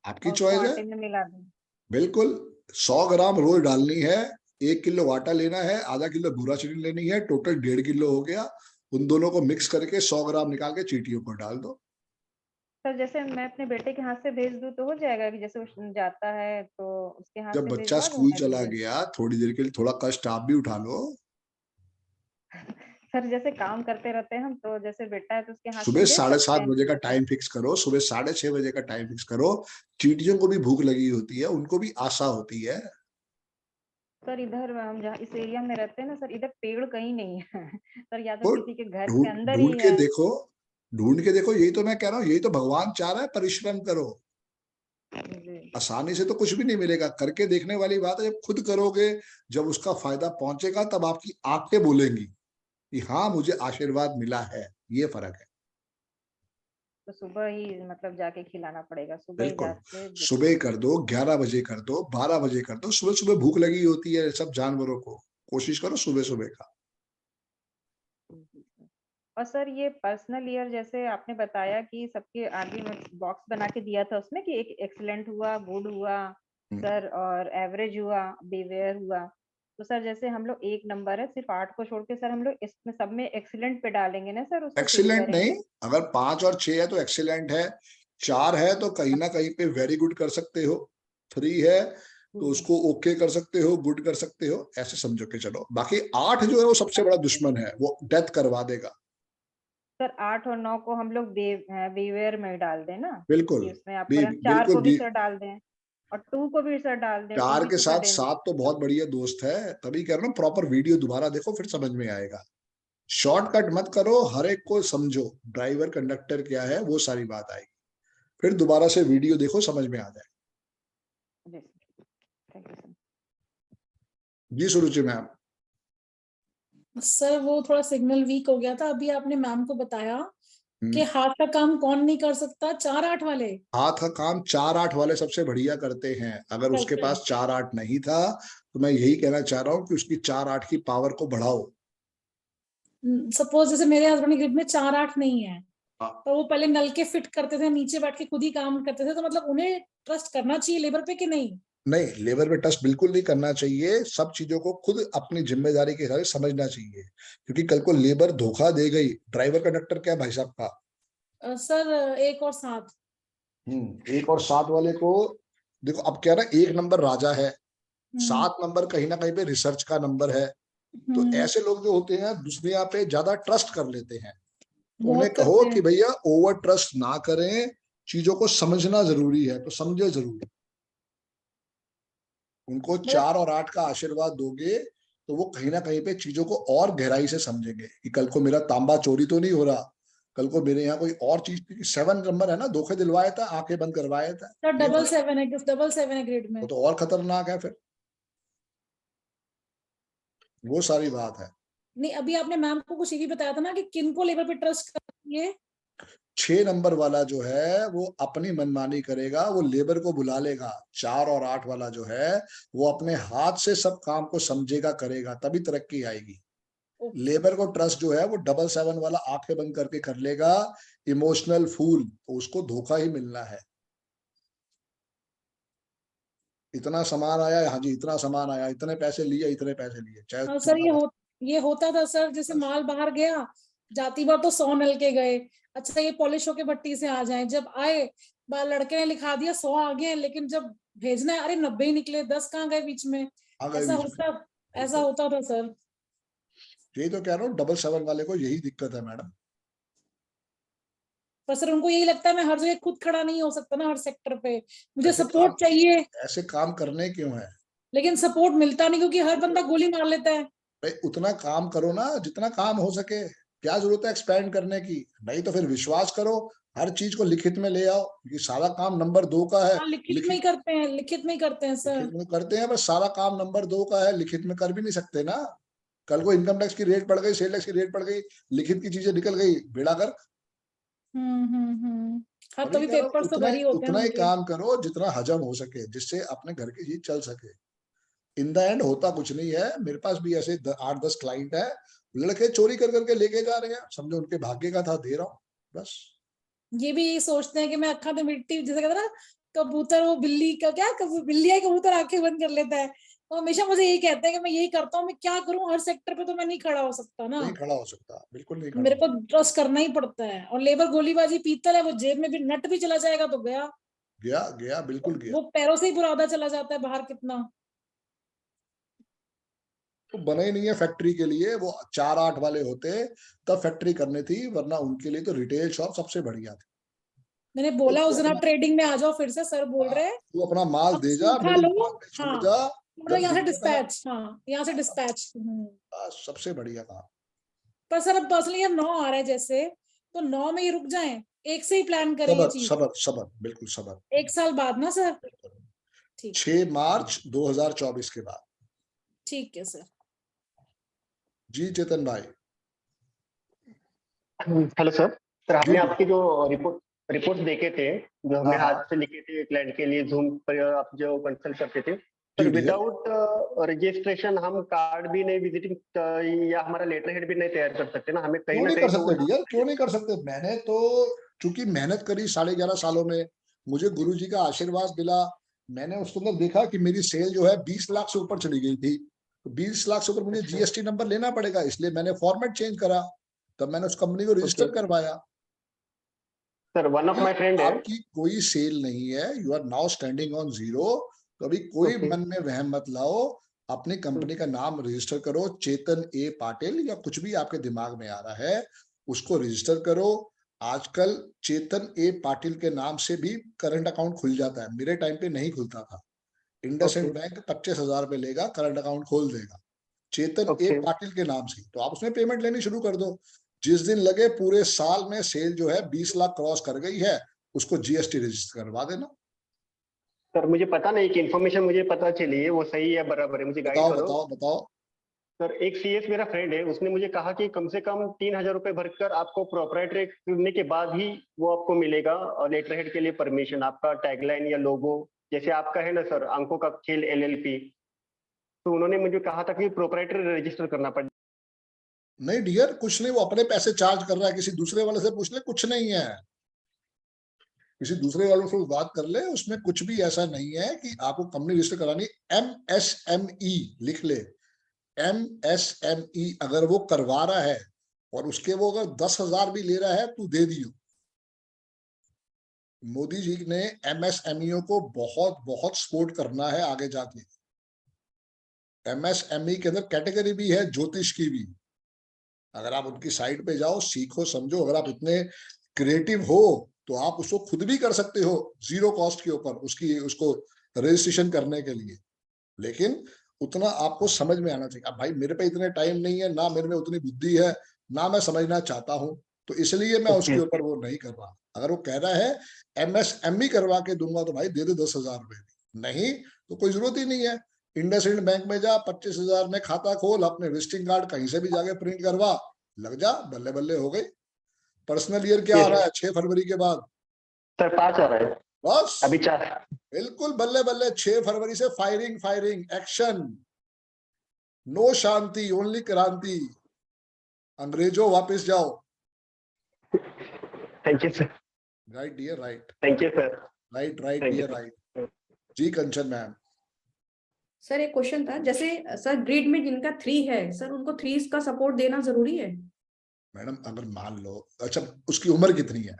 आपकी और उसको चॉइस है। आटे में मिला दें? बिल्कुल, 100 ग्राम रोज डालनी है। 1 किलो आटा लेना है, आधा किलो भूरा चीनी लेनी है, टोटल 1.5 किलो हो गया। उन दोनों को मिक्स करके 100 ग्राम निकाल के चीटियों पर डाल दो। सर जैसे मैं अपने बेटे के हाथ से भेज दूं तो हो जाएगा? कि जैसे वो जाता है तो उसके हाथ जब से बच्चा भेजवा दूं स्कूल मैं भी चला जैसे? गया, थोड़ी देर के लिए थोड़ा कष्ट आप भी उठा लो। सर जैसे काम करते रहते हैं हम, तो जैसे बेटा है तो उसके हाथ से सुबह हम भेज सकते 7:30 हैं बजे का जैसे? टाइम फिक्स करो, सुबह 6:30 बजे का टाइम फिक्स करो। चींटियों को भी भूख लगी होती है, उनको भी आशा होती है। सर इधर हम जहाँ इस एरिया में रहते हैं ना सर, इधर पेड़ कहीं नहीं है सर, या तो वो किसी के घर के ढूंढ अंदर ही ढूंढ के है। देखो, ढूंढ के देखो, यही तो मैं कह रहा हूँ, यही तो भगवान चाह रहा है, परिश्रम करो। जी आसानी से तो कुछ भी नहीं मिलेगा, करके देखने वाली बात है। जब खुद करोगे, जब उसका फायदा पहुंचेगा, तब आपकी आंखें बोलेंगी कि हाँ मुझे आशीर्वाद मिला है। ये फर्क है। तो सुबह ही मतलब जाके खिलाना पड़ेगा, सुबह ही बिल्कुल, जाके सुबह कर दो, 11 बजे कर दो, 12 बजे कर दो। सुबह सुबह भूख लगी होती है सब जानवरों को, कोशिश करो सुबह सुबह का। और सर ये पर्सनल ईयर जैसे आपने बताया कि सबके आगे में बॉक्स बना के दिया था उसमें कि एक एक्सीलेंट हुआ, गुड हुआ सर, और एवरेज हुआ, बिवेयर हुआ। तो सर जैसे हम लोग 1 नंबर है, सिर्फ 8 को छोड़ के सर हम लोग इसमें सब में एक्सीलेंट पे डालेंगे ना सर, उसको फिल एक्सीलेंट नहीं, करेंगे? अगर 5 और 6 है तो एक्सीलेंट है, 4 है तो कहीं ना कहीं पे वेरी गुड कर सकते हो, 3 है तो उसको ओके कर सकते हो, गुड कर सकते हो, ऐसे समझो के चलो। बाकी 8 जो है वो सबसे बड़ा दुश्मन है, वो डेथ करवा देगा। सर 8 और 9 को हम लोग बिवेयर में डाल दें ना, बिल्कुल, कि उसमें आप 4 बिल्कुल को भी भी। सर डाल दें और 2 को भी सर डाल दें, 2 4 भी के सुपर साथ डेंजर। 7 तो बहुत बढ़िया दोस्त है, तभी कह रहा हूँ प्रॉपर वीडियो दोबारा देखो, फिर समझ में आएगा। शॉर्टकट मत करो, हर एक को समझो, ड्राइवर कंडक्टर क्या है वो सारी बात आएगी, फिर दोबारा से वीडियो देखो, समझ में आ जाए। जी थैंक यू सर। जी सुरुचि मैम। सर वो थोड़ा सिग्नल वीक हो गया था, अभी आपने मैम को बताया कि हम्म। हाथ का काम कौन नहीं कर सकता, 4-8 वाले हाथ का काम 4-8 वाले सबसे बढ़िया करते हैं। अगर उसके करते हैं। पास 4-8 नहीं था तो मैं यही कहना चाह रहा हूँ कि उसकी 4-8 की पावर को बढ़ाओ। सपोज जैसे मेरे हस्बैंड की ग्रिड में 4-8 नहीं है, हाँ। तो वो पहले नल के फिट करते थे, नीचे बैठ के खुद ही काम करते थे, तो मतलब उन्हें ट्रस्ट करना चाहिए लेबर पे कि नहीं? नहीं, लेबर पे ट्रस्ट बिल्कुल नहीं करना चाहिए, सब चीजों को खुद अपनी जिम्मेदारी के हिसाब से समझना चाहिए, क्योंकि कल को लेबर धोखा दे गई। ड्राइवर कंडक्टर क्या भाई साहब का? सर 1 और 7। 1 और 7 वाले को देखो, अब क्या ना, 1 नंबर राजा है, 7 नंबर कहीं ना कहीं पे रिसर्च का नंबर है। तो ऐसे लोग जो होते हैं दुनिया पे ज्यादा ट्रस्ट कर लेते हैं, तो उन्हें बहुत कहो करते कि हैं। भैया ओवर ट्रस्ट ना करें, चीजों को समझना जरूरी है, तो समझे जरूर। उनको 4 और 8 का आशीर्वाद दोगे तो वो कहीं ना कहीं पे चीजों को और गहराई से समझेंगे कि कल को मेरा तांबा चोरी तो नहीं हो रहा, कल को मेरे यहाँ कोई और चीज। 7 नंबर है ना, धोखे दिलवाया था, आंखें बंद करवाया था, सर ये डबल फर्क। 7 है, 7 है ग्रिड में। वो तो और खतरनाक है फिर, वो सारी बात है। नहीं, अभी आपने मैम को कुछ ये भी बताया था ना कि किनको लेबर पे ट्रस्ट करिए। 6 नंबर वाला जो है वो अपनी मनमानी करेगा, वो लेबर को बुला लेगा। 4 और 8 वाला जो है वो अपने हाथ से सब काम को समझेगा, करेगा, तभी तरक्की आएगी। लेबर को ट्रस्ट जो है वो 7 वाला आंखें बंद करके कर लेगा, इमोशनल फूल, तो उसको धोखा ही मिलना है। इतना सामान आया, हाँ जी इतना सामान आया, इतने पैसे लिए, इतने पैसे लिए, चाहे सर ये होता था सर, जैसे बस। माल बाहर गया जाती बार तो 100 नल के गए, अच्छा ये पॉलिश होके भट्टी से आ जाए, जब आए लड़के ने लिखा दिया 100 आ गए, लेकिन जब भेजना है अरे 90 ही निकले, 10 कहाँ गए बीच में, ऐसा होता था सर। यही तो कह रहा हूँ, 777 वाले को यही दिक्कत है मैडम। पर सर उनको यही लगता है मैं हर जगह खुद खड़ा नहीं हो सकता ना, हर सेक्टर पे मुझे सपोर्ट चाहिए। ऐसे काम करने क्यों है? लेकिन सपोर्ट मिलता नहीं, क्योंकि हर बंदा गोली मार लेता है। भाई उतना काम करो ना जितना काम हो सके, क्या जरूरत है एक्सपेंड करने की? नहीं तो फिर विश्वास करो, हर चीज को लिखित में ले आओ, क्योंकि सारा काम नंबर 2 का है। लिखित में ही करते हैं, लिखित में ही करते हैं सर। लिखित में करते हैं, बस सारा काम नंबर 2 का है, लिखित में कर भी नहीं सकते ना। कल को इनकम टैक्स की रेट बढ़ गई, सेल टैक्स की रेट बढ़ गई, लिखित की चीजें निकल गई, बेड़ा कर। हाँ, तभी पेपर्स तो घर ही होते हैं। उतना ही काम करो जितना हजम हो सके, जिससे अपने घर की चीज चल सके। इन द एंड होता कुछ नहीं है। मेरे पास भी ऐसे 8-10 क्लाइंट है, लड़के चोरी कर करके लेके जा रहे हैं, समझो उनके भाग्य का था, दे रहा हूँ बस। ये भी यही सोचते हैं कि मैं अक्खा तो मिट्टी, जैसे कहते हैं ना कबूतर, वो बिल्ली का क्या, बिल्ली है कबूतर आंखें बंद कर लेता है, तो हमेशा मुझे यही कहते हैं कि मैं यही करता हूँ, मैं क्या करूँ, हर सेक्टर पे तो मैं नहीं खड़ा हो सकता ना। नहीं खड़ा हो सकता, बिल्कुल नहीं खड़ा। मेरे को ट्रस्ट करना ही पड़ता है। और लेबर गोलीबाजी पीतल है, वो जेब में भी नट भी चला जाएगा तो गया गया गया, बिल्कुल गया। वो पैरों से ही बुरादा चला जाता है बाहर कितना। तो बने ही नहीं है फैक्ट्री के लिए, वो 4-8 वाले होते तब फैक्ट्री करनी थी, वरना उनके लिए तो रिटेल शॉप सबसे बढ़िया थी। मैंने बोला उस दिन आप ट्रेडिंग में आ जाओ, फिर से सर बोल रहे हैं तू अपना माल दे जा, हाँ, जा, यहाँ से डिस्पैच, हाँ यहाँ से डिस्पैच, सबसे बढ़िया काम। पर सर अब पर्सनली अब 9 आ रहा है जैसे, तो 9 में ही रुक जाएं, एक से ही प्लान करें ये चीज। सबर, बिल्कुल सबर। 1 साल बाद ना सर? ठीक, 6 मार्च 2024 के बाद। ठीक है सर। जी चेतन भाई। Hello sir. सर आपने आपके जो रिपोर्ट्स देखे थे, जो हमने हाथ से लिखे थे क्लाइंट के लिए, जूम पर आप जो कंसल्ट करते थे, सर विदाउट रजिस्ट्रेशन हम कार्ड भी नहीं, विजिटिंग या हमारा लेटर हेड भी नहीं तैयार कर सकते ना? हमें कहीं ना कहीं क्यों नहीं कर सकते? मैंने तो चूंकि मेहनत करी 11.5 सालों में, मुझे गुरुजी का आशीर्वाद मिला, मैंने उसके अंदर देखा कि मेरी सेल जो है 20 लाख से ऊपर चली गई थी, तो 20 लाख से ऊपर मुझे जीएसटी नंबर लेना पड़ेगा, इसलिए मैंने फॉर्मेट चेंज करा, तब मैंने उस कंपनी को रजिस्टर करवाया। Sir one of my friend है, आपकी कोई सेल नहीं है, you are now standing on zero, तो अभी कोई मन में वहम मत लाओ, अपनी कंपनी का नाम रजिस्टर करो, चेतन ए पाटिल या कुछ भी आपके दिमाग में आ रहा है उसको रजिस्टर करो। आजकल चेतन ए पाटिल के नाम से भी करंट अकाउंट खुल जाता है, मेरे टाइम पे नहीं खुलता था। इंडसइंड बैंक 25,000 रुपए लेगा, करंट अकाउंट खोल देगा चेतन ए पाटिल के नाम से, तो आप उसमें पेमेंट लेनी शुरू कर दो। जिस दिन लगे पूरे साल में सेल जो है 20 लाख क्रॉस कर गई है, उसको जीएसटी रजिस्टर करवा देना। सर मुझे पता नहीं कि इन्फॉर्मेशन मुझे पता चली है, वो सही है बराबर है, मुझे गाइड करो। बताओ। सर एक सीएस मेरा फ्रेंड है, उसने मुझे कहा कि कम से कम 3,000 रुपए भरकर आपको प्रोप्राइटरी करने के बाद ही वो आपको मिलेगा, और लेटर हेड के लिए परमिशन, आपका टैगलाइन या लोगो, जैसे आपका है ना सर आंखों का खेल LLP, तो उन्होंने मुझे कहा था कि प्रोप्राइटरी रजिस्टर करना पड़ेगा। नहीं डियर, कुछ नहीं, वो अपने पैसे चार्ज कर रहा है, किसी दूसरे वाले से पूछ ले, कुछ नहीं है, किसी दूसरे वालों से बात कर ले, उसमें कुछ भी ऐसा नहीं है कि आपको कंपनी रजिस्टर करानी। MSME लिख ले, MSME अगर वो करवा रहा है और उसके वो अगर 10,000 भी ले रहा है तू दे दियो। मोदी जी ने MSME को बहुत बहुत सपोर्ट करना है आगे जाके। MSME के अंदर कैटेगरी भी है ज्योतिष की भी, अगर आप उनकी साइट पे जाओ, सीखो समझो, अगर आप इतने क्रिएटिव हो तो आप उसको खुद भी कर सकते हो जीरो कॉस्ट के ऊपर उसको रजिस्ट्रेशन करने के लिए, लेकिन उतना आपको समझ में आना चाहिए। अब भाई मेरे पे इतने टाइम नहीं है, ना मेरे में उतनी बुद्धि है, ना मैं समझना चाहता हूं, तो इसलिए मैं उसके ऊपर वो नहीं कर रहा। अगर वो कह रहा है MSME करवा के दूंगा तो भाई दे दे 10,000 रुपए, नहीं तो कोई जरूरत ही नहीं है। इंडसइंड बैंक में जा, 25,000 में खाता खोल, अपने विजिटिंग कार्ड कहीं से भी जाके प्रिंट करवा, लग जा, बल्ले बल्ले हो गई। पर्सनल ईयर क्या आ रहा है 6 फरवरी के बाद? सर 5 आ रहा है बस अभी 4, बिल्कुल बल्ले बल्ले। 6 फरवरी से फायरिंग एक्शन, नो शांति ओनली क्रांति, अंग्रेजों वापस जाओ। Thank you sir. Right dear, right. Thank you sir. Right dear, right. जी कंचन मैम। सर एक क्वेश्चन था, जैसे सर ग्रिड में जिनका 3 है सर, उनको 3 का सपोर्ट देना जरूरी है? मैडम अगर मान लो, अच्छा उसकी उम्र कितनी है?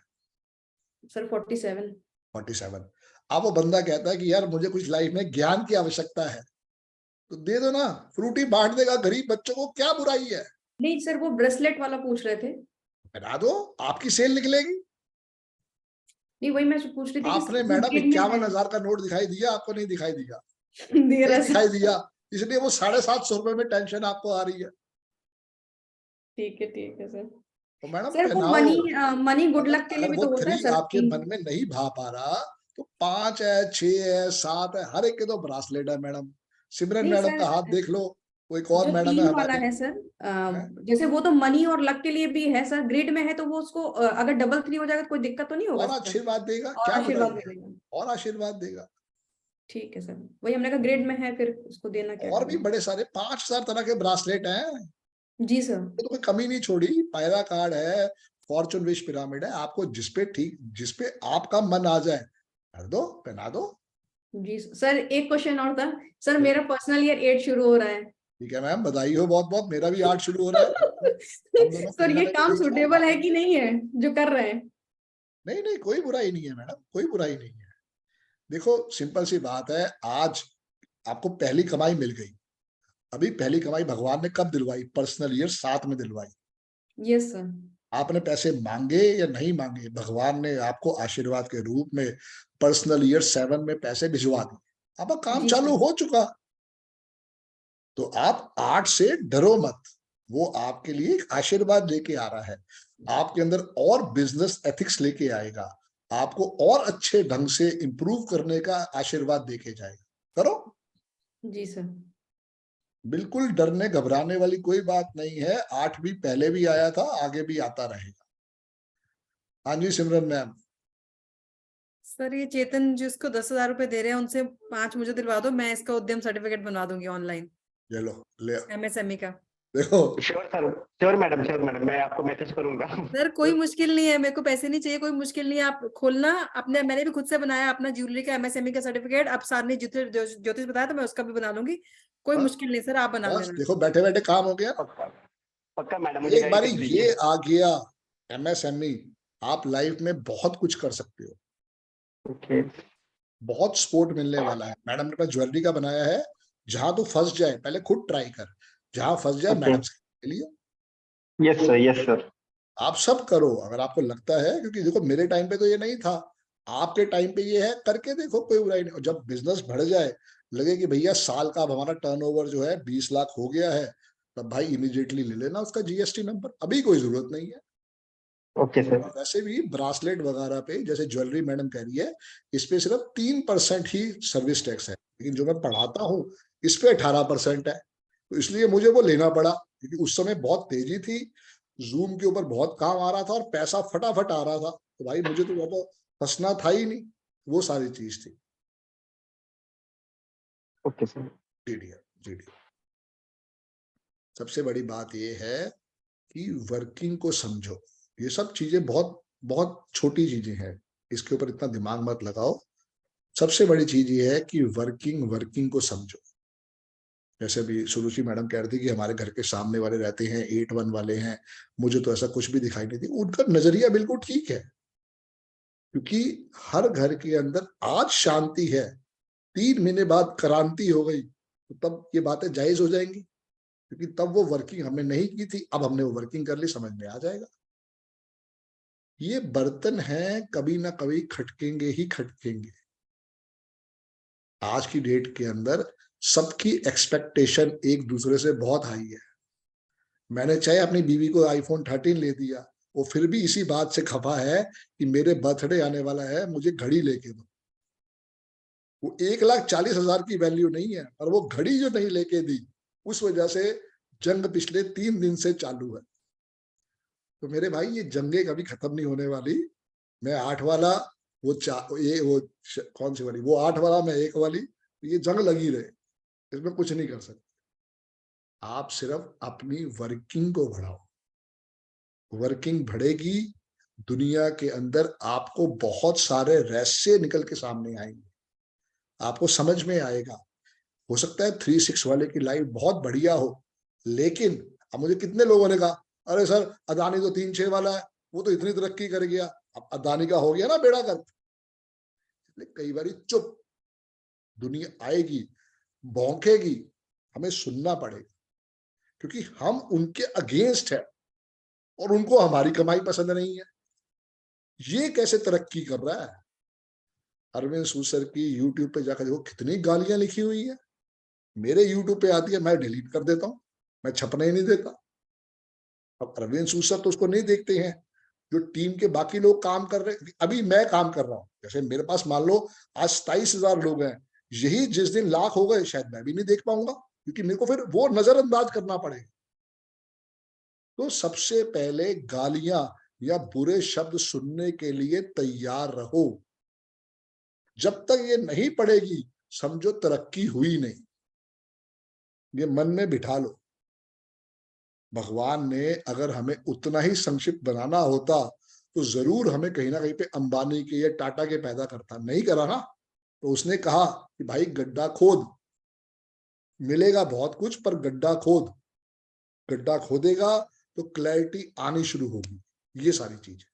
सर 47। 47। अब वो बंदा कहता है कि यार मुझे कुछ लाइफ में ज्ञान की आवश्यकता है, तो दे दो ना, फ्रूटी बांट देगा गरीब बच्चों को, क्या बुराई है? नहीं सर, वो ब्रेसलेट वाला पूछ रहे थे। बना दो, आपकी सेल निकलेगी। नहीं, वही मैं पूछ रही थी कि आपने वो मैडम grade में है। 51,000 का नोट दिखाई दिया, आपको नहीं दिखाई दिया? दे नहीं रहा दिखाई सर। दिया, इसलिए वो 750 रुपए में टेंशन आपको आ रही है। ठीक है सर। तो मैडम सर वो पहनाओ। मनी गुड लक के लिए अगर भी वो तो होता है 3 सर। आपके मन में नहीं भा पा रहा, तो 5 है, 6 है, 7 है, हर एक के तो ब्रासलेट है मैडम। सिमरन नहीं मैडम का हाथ सर, देख लो, वो एक और जो मैडम है 3 वाला हमारी। है सर, जैसे वो तो मनी और लक के लिए भी है सर, ग्रिड में है तो वो उसको अगर डबल 3 हो जाएगा तो कोई दिक्कत तो नहीं होगा और सर? आशीर्वाद देगा, और क्या आशीर्वाद बुराई है? मिलेगा। और आशीर्वाद देगा। ठीक है सर, वही हमने कहा ग्रिड में है, फिर उसको देना क्या और भी है? बड़े सारे 5,000 तरह के ब्रासलेट हैं, जी सर। तो कोई कमी नहीं छोड़ी। पायरा कार्ड है, फॉर्चून विश पिरामिड है, आपको जिसपे आपका मन आ जाए कर दो, पहना दो। जी सर, एक क्वेश्चन और था सर, मेरा पर्सनल ईयर 8 शुरू हो रहा है। ठीक है मैम, बधाई हो बहुत बहुत, मेरा भी 8 शुरू हो रहा है। हम दोनों सर ये काम यही चाहते सुटेबल है हैं। कि नहीं है जो कर रहे हैं? नहीं नहीं, कोई बुराई नहीं है मैडम, कोई बुराई नहीं है। देखो सिंपल सी बात है, आज आपको पहली कमाई मिल गई। अभी पहली कमाई भगवान ने कब दिलवाई? पर्सनल ईयर 7 में दिलवाई। Yes sir. आपने पैसे मांगे या नहीं मांगे, भगवान ने आपको आशीर्वाद के रूप में पर्सनल ईयर 7 में पैसे भिजवा दिए। अब काम जी चालू सर। हो चुका। तो आप 8 से डरो मत, वो आपके लिए एक आशीर्वाद लेके आ रहा है, आपके अंदर और बिजनेस एथिक्स लेके आएगा, आपको और अच्छे ढंग से इंप्रूव करने का आशीर्वाद देके जाएगा। करो। जी सर। बिल्कुल डरने घबराने वाली कोई बात नहीं है। 8 भी पहले भी आया था, आगे भी आता रहेगा। हाँ जी सिमरन मैम। सर ये चेतन जिसको 10,000 रुपए दे रहे हैं उनसे 5 मुझे दिलवा दो, मैं इसका उद्यम सर्टिफिकेट बनवा दूंगी ऑनलाइन, ले लो, ले MSME का। देखो। श्योर सर, श्योर मैडम, मैं आपको मैसेज करूंगा। सर कोई मुश्किल नहीं है, मेरे को पैसे नहीं चाहिए, कोई मुश्किल नहीं है। आप खोलना अपने, मैंने भी खुद से बनाया अपना ज्वेलरी का MSME का सर्टिफिकेट। आप सार ने ज्योतिष बताया तो मैं उसका भी बना लूंगी, कोई बस, मुश्किल नहीं सर, आप बना बस लेना। देखो बैठे बैठे काम हो गया। पक्का पक्का मैडम, मुझे एक गाइड बारी कर ये दीजिए। आ गया MSME, आप लाइफ में बहुत कुछ कर सकते हो। ओके। बहुत सपोर्ट मिलने वाला है। मैडम ने पास ज्वेलरी का बनाया है, जहां तो फंस जाए पहले खुद ट्राई कर, जहां फंस जाए ओके। मैडम से ले लियो। Yes sir, yes sir. आप सब करो अगर आपको लगता है, क्योंकि देखो मेरे टाइम पे तो ये नहीं था, आपके टाइम पे ये है, करके देखो, कोई बुराई नहीं। और जब बिजनेस बढ़ जाए, लगे कि भैया साल का अब हमारा टर्नओवर जो है 20 लाख हो गया है, तब भाई इमीडिएटली ले लेना उसका GST नंबर, अभी कोई जरूरत नहीं है। Okay sir. वैसे भी ब्रासलेट वगैरह पे, जैसे ज्वेलरी मैडम कह रही है, इस पे सिर्फ 3% ही सर्विस टैक्स है, लेकिन जो मैं पढ़ाता हूँ इस पे 18% है। तो इसलिए मुझे वो लेना पड़ा, क्योंकि उस समय बहुत तेजी थी, जूम के ऊपर बहुत काम आ रहा था और पैसा फटाफट आ रहा था, तो भाई मुझे तो वो फंसना था ही नहीं, वो सारी चीज थी। Okay sir. जी। सबसे बड़ी बात ये है कि वर्किंग को समझो। ये सब चीजें बहुत बहुत छोटी चीजें हैं, इसके ऊपर इतना दिमाग मत लगाओ। सबसे बड़ी चीज ये है कि वर्किंग को समझो। जैसे भी सुरुचि मैडम कह रही थी कि हमारे घर के सामने वाले रहते हैं, 81 वाले हैं, मुझे तो ऐसा कुछ भी दिखाई नहीं दी। उनका नजरिया बिल्कुल ठीक है, क्योंकि हर घर के अंदर आज शांति है, 3 महीने बाद क्रांति हो गई, तो तब ये बातें जायज हो जाएंगी, क्योंकि तब वो वर्किंग हमने नहीं की थी, अब हमने वो वर्किंग कर ली, समझ में आ जाएगा। ये बर्तन हैं, कभी ना कभी खटकेंगे ही खटकेंगे। आज की डेट के अंदर सबकी एक्सपेक्टेशन एक दूसरे से बहुत हाई है। मैंने चाहे अपनी बीवी को iPhone 13 ले दिया, वो फिर भी इसी बात से खफा है कि मेरे बर्थडे आने वाला है, मुझे घड़ी लेके दो। वो 1,40,000 की वैल्यू नहीं है, पर वो घड़ी जो नहीं लेके दी, उस वजह से जंग पिछले 3 दिन से चालू है। तो मेरे भाई ये जंगे कभी खत्म नहीं होने वाली। मैं 8 वाला, वो कौन सी वाली, वो 8 वाला, मैं 1 वाली, ये जंग लगी रहे, इसमें कुछ नहीं कर सकते। आप सिर्फ अपनी वर्किंग को बढ़ाओ, वर्किंग बढ़ेगी, दुनिया के अंदर आपको बहुत सारे रहस्य निकल के सामने आएंगे, आपको समझ में आएगा। हो सकता है 3-6 वाले की लाइफ बहुत बढ़िया हो, लेकिन अब मुझे कितने लोगों ने कहा अरे सर अदानी तो 3-6 वाला है, वो तो इतनी तरक्की कर गया, अब अदानी का हो गया ना बेड़ा गर्क। कई बार चुप, दुनिया आएगी, भौंकेगी, हमें सुनना पड़ेगा, क्योंकि हम उनके अगेंस्ट है और उनको हमारी कमाई पसंद नहीं है। ये कैसे तरक्की कर रहा है? अरविंद सूसर की यूट्यूब पे जाकर देखो कितनी गालियां लिखी हुई है। मेरे यूट्यूब पे आती है, मैं डिलीट कर देता हूं, मैं छपने ही नहीं देता। अब अरविंद सूसर तो उसको नहीं देखते हैं, जो टीम के बाकी लोग काम कर रहे हैं। अभी मैं काम कर रहा हूं, जैसे मेरे पास मान लो आज 27,000 लोग हैं, यही जिस दिन लाख हो गए शायद मैं भी नहीं देख पाऊंगा, क्योंकि मेरे को फिर वो नजरअंदाज करना पड़ेगा। तो सबसे पहले गालियां या बुरे शब्द सुनने के लिए तैयार रहो। जब तक ये नहीं पड़ेगी समझो तरक्की हुई नहीं। ये मन में बिठा लो। भगवान ने अगर हमें उतना ही संक्षिप्त बनाना होता तो जरूर हमें कहीं ना कहीं पे अंबानी के या टाटा के पैदा करता, नहीं करा ना। तो उसने कहा कि भाई गड्ढा खोद, मिलेगा बहुत कुछ पर गड्ढा खोद। गड्ढा खोदेगा तो क्लैरिटी आनी शुरू होगी। ये सारी चीज।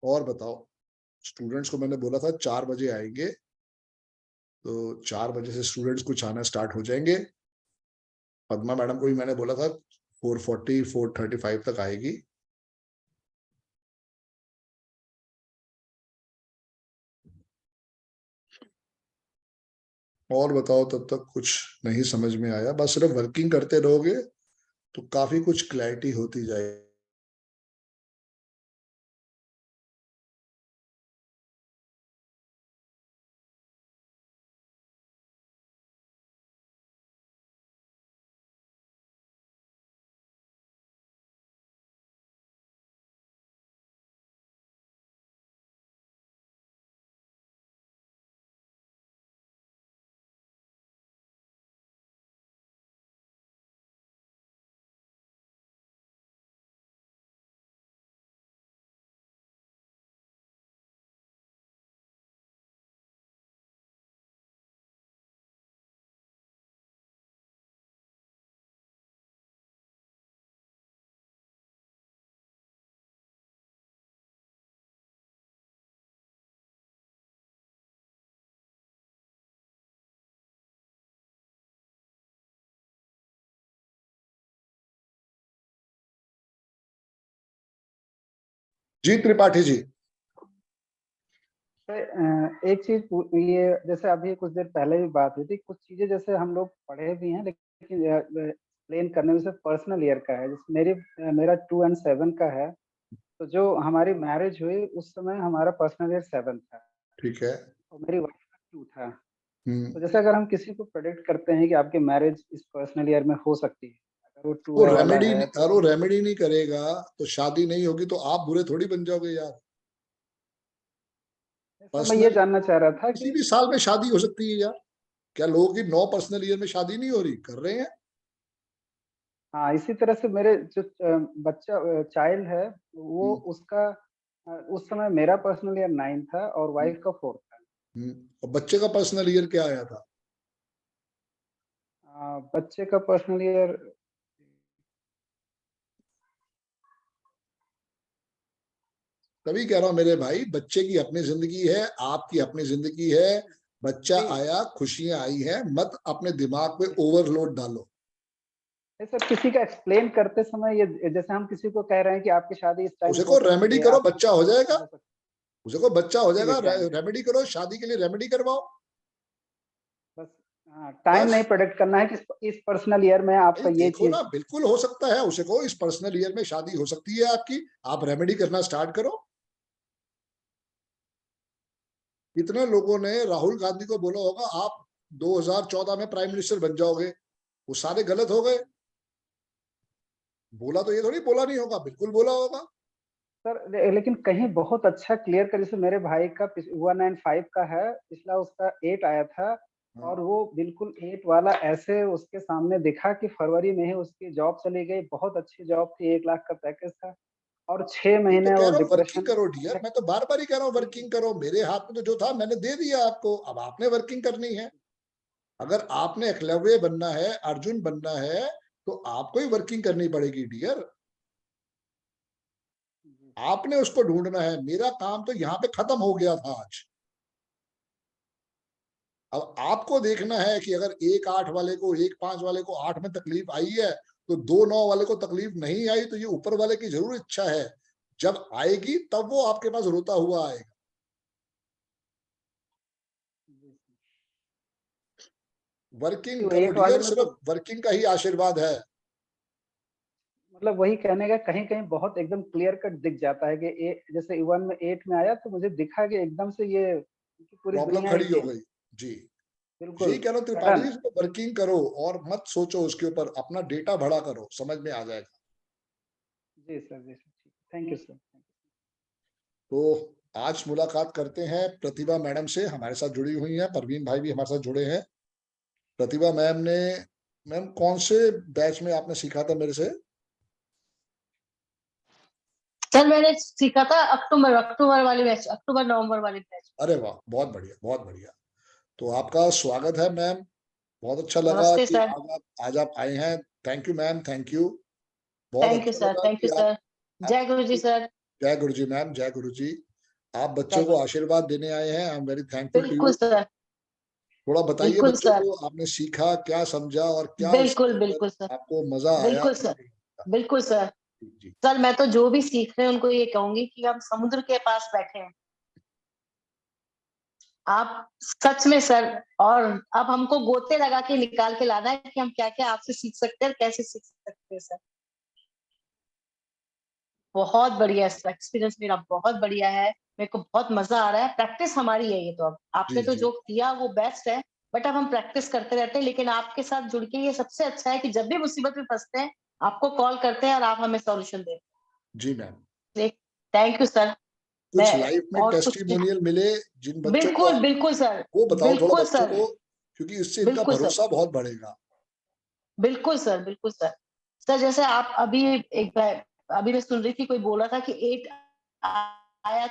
और बताओ, स्टूडेंट्स को मैंने बोला था 4 बजे आएंगे, तो 4 बजे से स्टूडेंट्स कुछ आना स्टार्ट हो जाएंगे। पद्मा मैडम को भी मैंने बोला था 4:40 4:35 तक आएगी। और बताओ, तब तक कुछ नहीं समझ में आया? बस सिर्फ वर्किंग करते रहोगे तो काफी कुछ क्लैरिटी होती जाएगी। जी त्रिपाठी जी। एक चीज ये जैसे अभी कुछ देर पहले भी बात हुई थी, कुछ चीजें जैसे हम लोग पढ़े भी हैं लेकिन एक्सप्लेन करने में से पर्सनल ईयर का है। जैसे मेरा 2 and 7 का है, तो जो हमारी मैरिज हुई उस समय हमारा पर्सनल ईयर 7 था। ठीक है। और मेरी वाइफ का 2 था। तो जैसे अगर हम किसी को प्रेडिक्ट करते हैं कि आपकी मैरिज इस पर्सनल ईयर में हो सकती है, अगर वो 2 वाला है तो वो रेमेडी नहीं करेगा तो शादी नहीं होगी, तो आप बुरे थोड़ी बन जाओगे यार। मैं ये जानना चाह रहा था किसी भी साल में शादी हो सकती है यार। क्या लोगों की 9 पर्सनल ईयर में शादी नहीं हो रही? कर रहे हैं। हाँ, इसी तरह से मेरे जो बच्चा चाइल्ड है वो उसका उस समय मेरा पर्सनल ईयर 9 था और वाइफ का 4 था। और बच्चे का पर्सनल ईयर क्या आया था? बच्चे का पर्सनल ईयर तभी कह रहा हूं मेरे भाई, बच्चे की अपनी जिंदगी है, आपकी अपनी जिंदगी है। बच्चा आया, खुशियां आई है, मत अपने दिमाग पे ओवरलोड डालो। सर किसी का एक्सप्लेन करते समय ये जैसे हम किसी को कह रहे हैं कि आपकी शादी इस टाइम उसे को रेमेडी करो, बच्चा हो जाएगा। उसे को बच्चा हो जाएगा, रेमेडी करो, शादी के लिए रेमेडी करवाओ। बस टाइम नहीं प्रेडिक्ट करना है कि इस पर्सनल ईयर में आपका ये देखो ना, बिल्कुल हो सकता है। उसे को इस पर्सनल ईयर में शादी हो सकती है आपकी, आप रेमेडी करना स्टार्ट करो। कितने लोगों ने राहुल गांधी को बोला होगा आप 2014 में प्राइम मिनिस्टर बन जाओगे, वो सारे गलत हो गए। बोला तो ये थोड़ी बोला नहीं होगा, बिल्कुल बोला होगा। सर लेकिन कहीं बहुत अच्छा क्लियर कर, जैसे मेरे भाई का 195 का है, पिछला उसका 8 आया था और वो बिल्कुल 8 वाला ऐसे उसके सामने दिखा कि फरवरी में ही उसकी जॉब चली गई। बहुत अच्छी जॉब थी, 1 लाख का पैकेज था और 6 महीने तो वो वर्किंग करो डियर। मैं तो बार बार ही कह रहा हूँ वर्किंग करो। मेरे हाथ में तो जो था मैंने दे दिया आपको, अब आपने वर्किंग करनी है। अगर आपने एकलव्य बनना है, अर्जुन बनना है, तो आपको ही वर्किंग करनी पड़ेगी डियर, आपने उसको ढूंढना है। मेरा काम तो यहाँ पे खत्म हो गया था आज। अब आपको देखना है कि अगर 1-8 वाले को 1-5 वाले को 8 में तकलीफ आई है तो 2-9 वाले को तकलीफ नहीं आई, तो ये ऊपर वाले की जरूर इच्छा है, जब आएगी तब वो आपके पास रोता हुआ आएगा। वर्किंग तो करो एक वाले डियर, में सिर्फ तो वर्किंग का ही आशीर्वाद है। मतलब वही कहने का कहीं कहीं बहुत एकदम क्लियर कट दिख जाता है कि जैसे 1 में 8 में आया तो मुझे दिखा कि एकदम से ये पूरी प्रॉब्लम दुनिया खड़ी ही हो गई जी। बिल्कुल यही कह रहा हूं त्रिपाठी जी, इसको वर्किंग करो और मत सोचो उसके ऊपर, अपना डेटा भरा करो, समझ में आ जाएगा। जी सर, जी सर, थैंक यू सर। तो आज मुलाकात करते हैं प्रतिभा मैडम से, हमारे साथ जुड़ी हुई हैं, परवीन भाई भी हमारे साथ जुड़े हैं। प्रतिभा मैम कौन से बैच में आपने सीखा था मेरे से? सर मैंने सीखा था अक्टूबर वाली बैच, अक्टूबर नवंबर वाली बैच। अरे वाह, बहुत बढ़िया बहुत बढ़िया। तो आपका स्वागत है मैम, बहुत अच्छा लगा नमस्ते कि सर। आज आप आए हैं। Thank you ma'am, thank you, बहुत थैंक यू अच्छा सर, लगा थैंक कि यू सर। जय गुरु जी सर। जय गुरु जी मैम, जय गुरु जी। आप जय बच्चों को गुरु। आशीर्वाद देने आए हैं, I am very thankful to बिल्कुल यू। सर, थोड़ा बताइए बिल्कुल बच्चों सर, को, आपने सीखा क्या, समझा और क्या उसके बिल्कुल अंदर बिल्कुल सर, आपको मजा आया? बिल्कुल सर, बिल्कुल सर। जी सर मैं तो जो भी सीख रहे हैं उनको ये कहूंगी कि हम समुद्र के पास बैठे हैं, आप सच में सर, और अब हमको गोते लगा के निकाल के लाना है कि हम क्या क्या आपसे सीख सकते हैं और कैसे सीख सकते हैं सर। बहुत बढ़िया एक्सपीरियंस मेरा, बहुत बढ़िया है, मेरे को बहुत मजा आ रहा है। प्रैक्टिस हमारी है ये, तो अब आपने जी तो जी जो किया वो बेस्ट है, बट अब हम प्रैक्टिस करते रहते हैं। लेकिन आपके साथ जुड़ के ये सबसे अच्छा है कि जब भी मुसीबत में फंसते हैं आपको कॉल करते हैं और आप हमें सॉल्यूशन देते जी मैम। हैं। Thank you sir. कुछ मैं लाइफ में और कुछ टेस्टिमोनियल मिले जिन बच्चों को बिल्कुल बिल्कुल सर, वो बताओ थोड़ा बिल्कुल बच्चों सर, को, क्योंकि इससे इनका बिल्कुल सर, भरोसा बहुत बढ़ेगा। बिल्कुल सर, बिल्कुल सर। सर जैसे आप अभी अभी मैं सुन रही थी, कोई बोला था कि 8 आया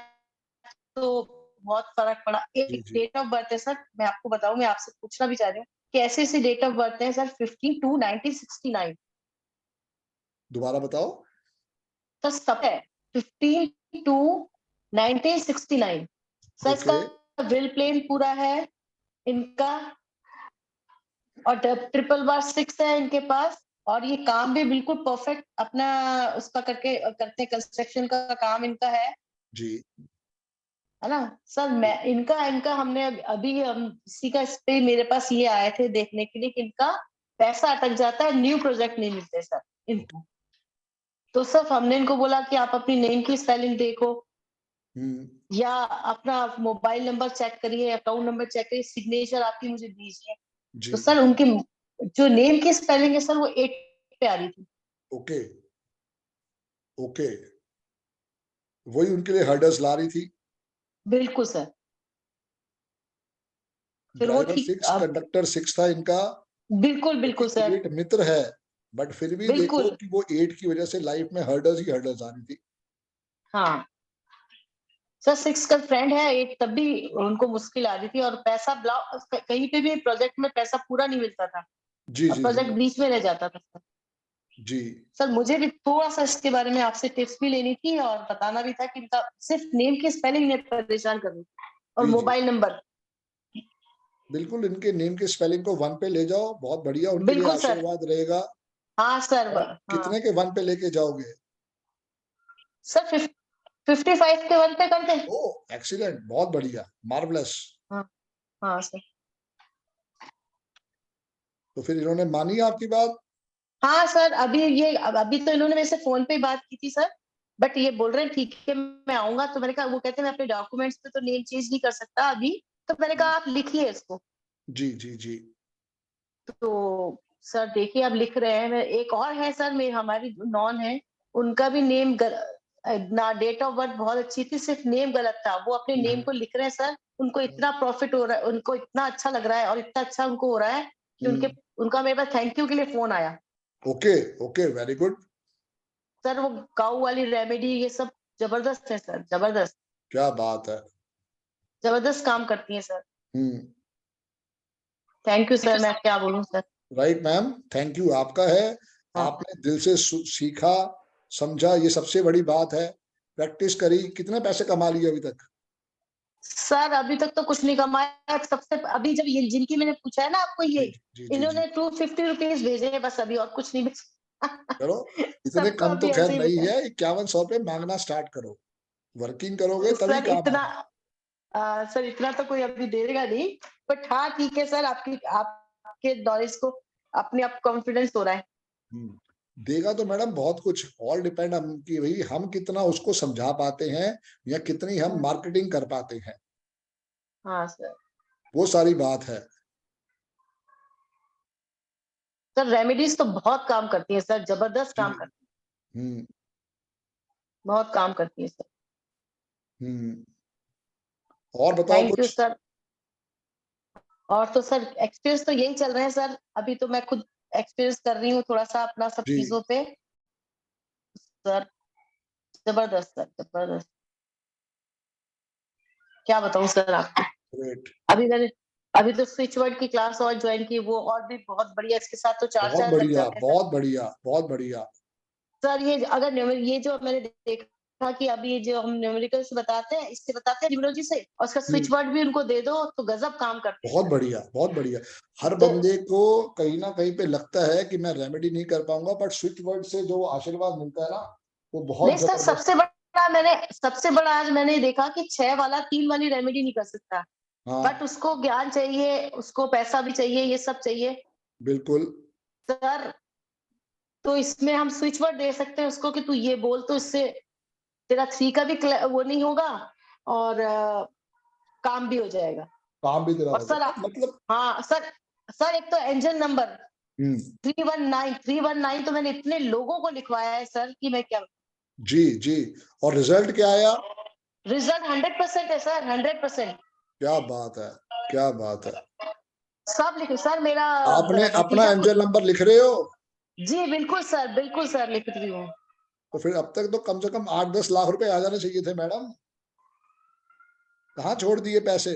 तो बहुत फर्क पड़ा। एक जी जी डेट ऑफ बर्थ है सर, मैं आपको बताऊं, मैं आपसे पूछना भी चाह रही हूँ कि ऐसे ऐसे डेट ऑफ बर्थ है सर, 15/2/1969। दोबारा बताओ। सर सब है 15/2/1969। सर ओके इसका विल प्लेन पूरा है इनका, और 666 है इनके पास, और ये काम भी बिल्कुल परफेक्ट अपना उसका करते हैं, कंस्ट्रक्शन का काम इनका है जी है ना सर। मैं इनका इनका हमने अभी हम इसी का इस पे मेरे पास ये आए थे देखने के लिए कि इनका पैसा अटक जाता है, न्यू प्रोजेक्ट नहीं मिलते सर इनको। तो सर हमने इनको बोला कि आप अपनी नेम की स्पेलिंग देखो, या अपना मोबाइल नंबर चेक करिए, अकाउंट नंबर चेक करिए, सिग्नेचर आपकी मुझे दीजिए। जी तो सर उनकी जो नेम की स्पेलिंग है सर वो 8 पे आ रही थी। ओके ओके, वही उनके लिए हर्डल्स ला रही थी। बिल्कुल सर, फिर वो ड्राइवर ठीक 6, कंडक्टर 6 था इनका। बिल्कुल बिल्कुल सर, 8 मित्र है, बट फिर भी देखो बिल्कुल कि वो 8 की वजह से लाइफ में हर्डल्स ही हर्डल्स आ रही थी। हाँ सर। 6 का फ्रेंड है, 8 तब भी उनको मुश्किल आ रही थी, और पैसा कहीं पे भी प्रोजेक्ट में पैसा पूरा नहीं मिलता था, जी और जी प्रोजेक्ट जी बीच में रह जाता था सर। जी सर मुझे भी थोड़ा सा इसके बारे में आपसे टिप्स भी लेनी थी, और बताना भी था कि इनका सिर्फ नेम की स्पेलिंग ने परेशान कर रही थी, और जी जी मोबाइल नंबर। बिल्कुल, इनके नेम के स्पेलिंग को 1 पे ले जाओ, बहुत बढ़िया, उनके लिए बिल्कुल सर। आशीर्वाद रहेगा। हाँ सर। और हाँ कितने के 1 पे लेके जाओगे? सर 55 के 1 पे कर दे। ओ एक्सीलेंट, बहुत बढ़िया, मार्वलस। हाँ हाँ सर। तो फिर इन्होंने मानी आपकी बात? हाँ सर, अभी तो इन्होंने मेरे से फोन पे बात की थी सर, बट ये बोल रहे हैं ठीक है मैं आऊंगा। तो मैंने कहा, वो कहते हैं मैं अपने डॉक्यूमेंट्स पे तो नेम चेंज नहीं कर सकता अभी, तो मैंने कहा आप लिखिए इसको। जी जी जी तो सर देखिए अब लिख रहे हैं। एक और है सर, मेरे हमारी नॉन है, उनका भी नेम ना डेट ऑफ बर्थ बहुत अच्छी थी, सिर्फ नेम गलत था। वो अपने नेम को लिख रहे हैं सर, उनको इतना प्रॉफिट हो रहा है, उनको इतना अच्छा लग रहा है और इतना अच्छा उनको हो रहा है कि उनका मेरे पास थैंक यू के लिए फोन आया। Okay okay, very good. Sir वो काऊ वाली रेमेडी ये सब जबरदस्त है सर, जबरदस्त, क्या बात है। जबरदस्त काम करती है sir. Hmm, thank you sir, मैं क्या बोलूं sir. Right ma'am, thank you आपका है। आपने दिल से सीखा, समझा, ये सबसे बड़ी बात है। प्रैक्टिस करी, कितने पैसे कमा लिए अभी तक? सर अभी तक तो कुछ नहीं कमाया। सबसे अभी जब ये जिनकी मैंने पूछा है ना आपको, ये इन्होंने 250 रुपीज भेजे हैं बस, अभी और कुछ नहीं भेजा। चलो इतने सबको कम तो अभी खैर ऐसे ही नहीं भेजा है, 5100 रुपए मांगना स्टार्ट करो। वर्किंग करोगे तभी सर। काम इतना आएगा। सर इतना तो कोई अभी देगा नहीं, बट हाँ ठीक है सर, आपके नॉलेज को अपने आप कॉन्फिडेंस हो रहा है। देगा तो मैडम बहुत कुछ, ऑल डिपेंड हम कि भाई हम कितना उसको समझा पाते हैं या कितनी हम मार्केटिंग कर पाते हैं। हाँ सर। वो सारी बात है। सर रेमेडीज तो बहुत काम करती है सर, जबरदस्त काम करती है, बहुत काम करती है सर। और बताओ थैंक यू कुछ। सर। और तो सर एक्सपीरियंस तो यही चल रहे हैं सर, अभी तो मैं खुद एक्सपीरियंस कर रही हूँ थोड़ा सा अपना सब चीजों पे सर। जबरदस्त सर, जबरदस्त। क्या बताऊं सर आपको। अभी तो स्विच वर्ड की क्लास और ज्वाइन की, वो और भी बहुत बढ़िया। इसके साथ तो चार बहुत लग बढ़िया, जाते हैं बहुत बढ़िया, बहुत बढ़िया सर। ये अगर ये जो मैंने देखा कि अभी ये जो हम न्यूमेरिकल्स बताते हैं, इससे बताते हैं न्यूमरोलॉजी से, और उसका स्विच वर्ड भी उनको दे दो तो गजब काम करते हैं। बहुत बढ़िया, बहुत बढ़िया। हर बंदे को कहीं ना कहीं पे लगता है कि मैं रेमेडी नहीं कर पाऊंगा, बट स्विच वर्ड से जो आशीर्वाद मिलता है ना, वो बहुत नहीं सर, सबसे बड़ा आज मैंने देखा कि 6 वाला 3 वाली रेमेडी नहीं कर सकता। बट उसको ज्ञान चाहिए, उसको पैसा भी चाहिए, ये सब चाहिए। बिल्कुल सर तो इसमें हम स्विच वर्ड दे सकते हैं उसको कि तू ये बोल, तो इससे तेरा 3 का भी वो नहीं होगा और काम भी हो जाएगा। काम भी तेरा और सर मतलब हाँ सर एक तो एंजल नंबर 319 तो मैंने इतने लोगों को लिखवाया है सर कि मैं क्या। जी। और रिजल्ट क्या आया? रिजल्ट 100% है सर, 100%। क्या बात है, क्या बात है। सब लिखे सर। मेरा आपने अपना एंजल नंबर लिख रहे हो? जी बिल्कुल सर लिख रही हूँ। तो फिर अब तक तो कम से कम 8-10 लाख रुपए आ जाने चाहिए थे मैडम, कहाँ छोड़ दिए पैसे?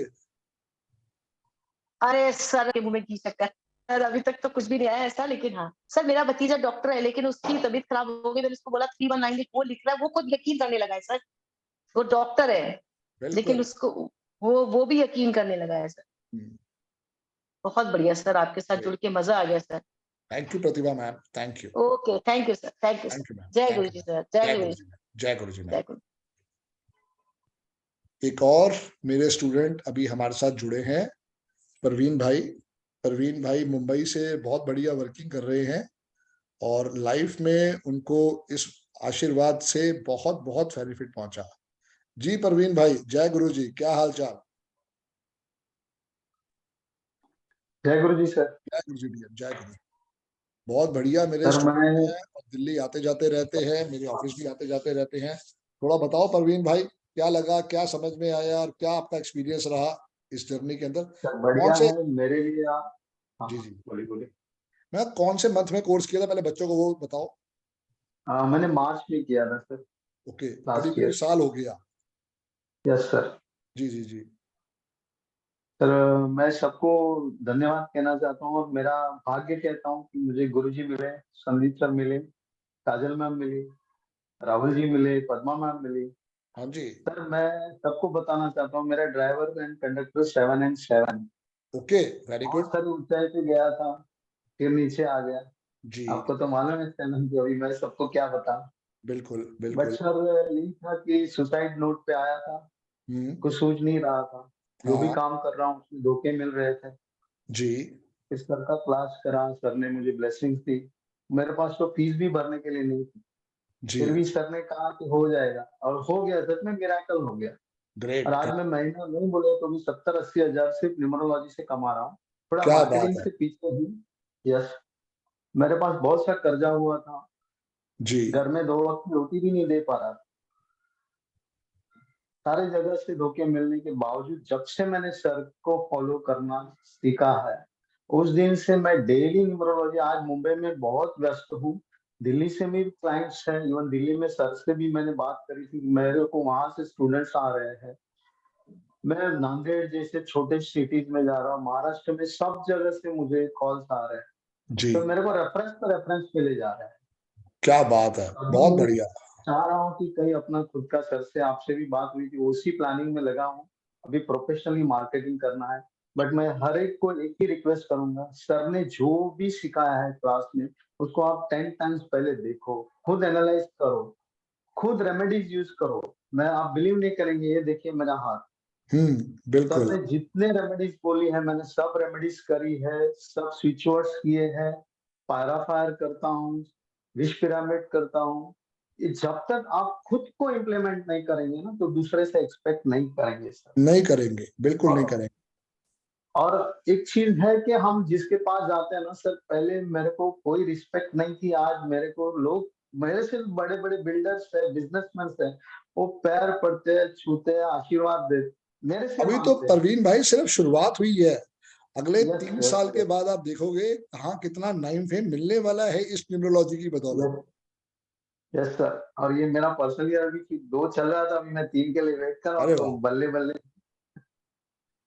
अरे सर के मुंह में घी शक्कर सर, अभी तक तो कुछ भी नहीं आया ऐसा। लेकिन हाँ सर, मेरा भतीजा डॉक्टर है, लेकिन उसकी तबीयत खराब हो गई। मैंने उसको बोला 3198 वो लिख रहा है, वो खुद यकीन करने लगा है सर। वो डॉक्टर है लेकिन उसको वो भी यकीन करने लगा है सर। बहुत बढ़िया सर, आपके साथ जुड़ के मजा आ गया sir. Thank you Pratibha ma'am, thank you. Okay, thank you sir, thank you sir. जय गुरु जी सर, जय गुरु जी, जय गुरु जी मैम। एक और मेरे स्टूडेंट अभी हमारे साथ जुड़े हैं, परवीन भाई। परवीन भाई मुंबई से बहुत बढ़िया वर्किंग कर रहे हैं और लाइफ में उनको इस आशीर्वाद से बहुत बहुत बेनिफिट पहुंचा। जी परवीन भाई, जय गुरु जी, क्या हाल चाल? जय गुरु जी सर। जय गुरु जी भैया, जय गुरु। बहुत बढ़िया। मेरे सर स्टूडेंट हैं और दिल्ली आते जाते रहते हैं, मेरे ऑफिस भी आते जाते रहते हैं। थोड़ा बताओ परवीन भाई, क्या लगा, क्या समझ में आया और क्या आपका एक्सपीरियंस रहा इस जर्नी के अंदर? बढ़िया है मेरे लिए आप। जी जी बोलिए। मैं कौन से मंथ में कोर्स किया था, पहले बच्चों को वो बताओ। मैंने मार्च में किया था सर। ओके, करीब साल हो गया। Yes sir. जी सर मैं सबको धन्यवाद कहना चाहता हूँ और मेरा भाग्य कहता हूँ कि मुझे गुरुजी मिले, संदीप सर मिले, काजल मैम मिली, राहुल जी मिले, पद्मा मैम मिली। हाँ जी सर मैं सबको बताना चाहता हूँ, मेरा driver and conductor 7 and 7। Okay, very good. Sir ऊंचाई पे गया था, फिर नीचे आ गया जी। आपको तो मालूम है 7 की, अभी मैं सबको क्या बताऊं। बिल्कुल बट बिल्कुल। सर यही था कि सुसाइड नोट पे आया था, कुछ सूझ नहीं रहा था, जो भी काम कर रहा हूँ उसमें धोखे मिल रहे थे जी। इस सर का क्लास करा, सर ने मुझे ब्लेसिंग दी। मेरे पास तो फीस भी भरने के लिए नहीं थी, फिर भी सर ने कहा कि हो जाएगा, और हो गया। सच में मिरेकल हो गया। ग्रेट। और आज मैं महीना नहीं बोले तो भी 70-80 हजार सिर्फ न्यूमरोलॉजी से कमा रहा हूँ, थोड़ा क्या मार्केटिंग बात से पीछे हूँ। यस, मेरे पास बहुत सा कर्जा हुआ था जी। घर में 2 वक्त की रोटी भी नहीं दे पा रहा। सारे जगह से धोखे मिलने के बावजूद जब से मैंने सर को फॉलो करना सीखा है, उस दिन से मैं डेली न्यूमरोलॉजी, आज मुंबई में बहुत व्यस्त हूँ, दिल्ली से भी क्लाइंट्स हैं, इवन दिल्ली में सर से भी मैंने बात करी थी, मेरे को वहां से स्टूडेंट्स आ रहे हैं। मैं नांदेड़ जैसे छोटे सिटीज में जा रहा हूँ, महाराष्ट्र में सब जगह से मुझे कॉल्स आ रहे हैं। जी, तो मेरे को रेफरेंस पे ले जा रहा है। क्या बात है, अभी बहुत मैं बढ़िया। चाह रहा हूँ कि कहीं अपना खुद का, सर से आपसे भी बात हुई थी, उसी प्लानिंग में लगा हूँ। अभी प्रोफेशनली मार्केटिंग करना है, बट मैं हर एक को एक ही रिक्वेस्ट करूंगा, सर ने जो भी सिखाया है क्लास में उसको आप 10 टाइम्स पहले देखो, खुद एनालाइज करो, खुद रेमेडीज यूज करो। मैं, आप बिलीव नहीं करेंगे, ये देखिए मेरा हाथ, सर बिल्कुल। ने जितने रेमेडीज बोली है मैंने सब रेमेडीज करी है, सब स्विच वर्ड्स किए हैं, पायराफायर करता हूँ, विश पिरामिड करता हूँ। ये जब तक आप खुद को इम्प्लीमेंट नहीं करेंगे ना, तो दूसरे से एक्सपेक्ट नहीं करेंगे सर। नहीं करेंगे, बिल्कुल नहीं करेंगे। और एक चीज है कि हम जिसके पास जाते हैं ना सर, पहले मेरे को कोई रिस्पेक्ट नहीं थी, आज मेरे को लोग, मेरे से बड़े बड़े बिल्डर्स है, बिजनेसमैन है, वो पैर पड़ते हैं, छूते हैं, आशीर्वाद देते, मेरे से अभी तो मांगते हैं। परवीन भाई सिर्फ शुरुआत हुई है, अगले यस 3 यस साल के यस बाद आप देखोगे कहाँ कितना नाइम फेम मिलने वाला है इस न्यूमरोलॉजी की बदौलत। Yes sir. और ये मेरा पर्सनली अभी 2 चल रहा था, अभी मैं 3 के लिए वेट कर रहा अरे हूँ, तो वाह, बल्ले बल्ले।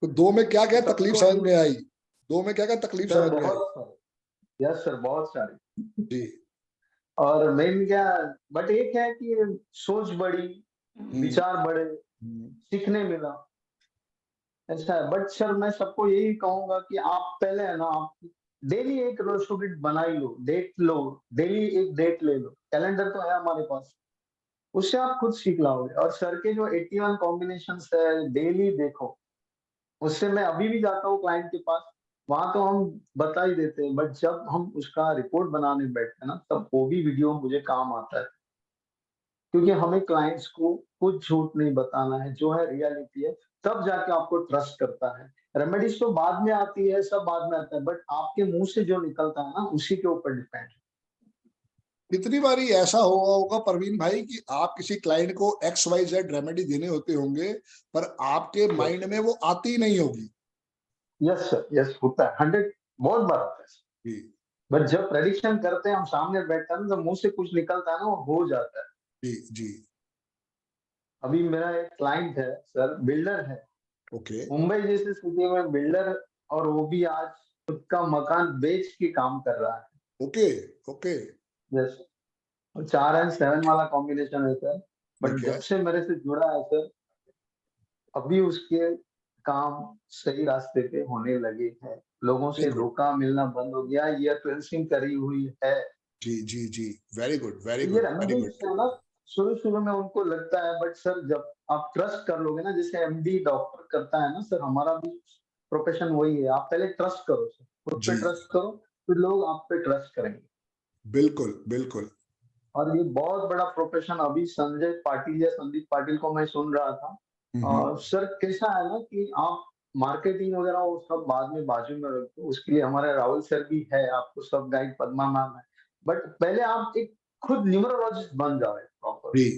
तो 2 में क्या क्या तकलीफ सबको समझ में आई? 2 में क्या क्या तकलीफ सर समझ में आई? बहुत सारे, यस सर, बहुत सारे। जी। और मेन क्या, बट एक है कि सोच बड़ी, विचार बड़े, सीखने मिला, ऐसा है। बट सर मैं सबको यही कहूंगा कि आप पहले है ना, आप डेली एक रोस्टोगिट बना ही लो, डेट लो, डेली एक डेट ले लो, कैलेंडर तो है हमारे पास, उससे आप खुद सीख लाओगे। और सर के जो 81 कॉम्बिनेशन है, डेली देखो, उससे मैं अभी भी जाता हूँ क्लाइंट के पास, वहां तो हम बता ही देते हैं, बट जब हम उसका रिपोर्ट बनाने बैठते हैं ना, तब वो भी वीडियो मुझे काम आता है, क्योंकि हमें क्लाइंट्स को कुछ झूठ नहीं बताना है, जो है रियलिटी है, तब जाके आपको ट्रस्ट करता है। रेमेडीज तो बाद में आती है, सब बाद में आता है, बट आपके मुंह से जो निकलता है ना, उसी के ऊपर डिपेंड है। कितनी बारी ऐसा हुआ होगा परवीन भाई कि आप किसी क्लाइंट को XYZ रेमेडी देने होते होंगे, पर आपके माइंड में वो आती ही नहीं होगी। यस सर, यस, होता है, 100 बहुत बार होता है। बट जब प्रेडिक्शन करते हैं, हम सामने बैठते हैं ना, तो मुंह से कुछ निकलता है ना, वो हो जाता है। जी जी। अभी मेरा एक क्लाइंट है सर, बिल्डर है, ओके। मुंबई जैसे सिटी में बिल्डर, और वो भी आज खुद का मकान बेच के काम कर रहा है। Okay okay. यस, 4 एंड 7 वाला कॉम्बिनेशन है सर। बट जब से मेरे से जुड़ा है सर, अभी उसके काम सही रास्ते पे होने लगे हैं, लोगों से धोखा मिलना बंद हो गया, ये ट्रेसिंग करी हुई है। जी जी जी, वेरी गुड वेरी ये गुड वेरी रेमेडीज गुड। है ना, शुरू में उनको लगता है, बट सर जब आप ट्रस्ट कर लोगे ना, जैसे एमडी डॉक्टर करता है ना सर, हमारा भी प्रोफेशन वही है, आप पहले ट्रस्ट करो सर, खुद पे ट्रस्ट करो, फिर लोग आप पे ट्रस्ट करेंगे। बिल्कुल बिल्कुल। और ये बहुत बड़ा प्रोफेशन, अभी संजय पाटिल या संदीप पाटिल को मैं सुन रहा था, सर कैसा है ना कि आप मार्केटिंग वगैरह वो सब बाद में बाजू में रखो, उसके लिए हमारे राहुल सर भी है, आपको सब गाइड, पद्मा मैम है, बट पहले आप एक खुद न्यूमरोलॉजिस्ट बन जाओ प्रॉपर। जी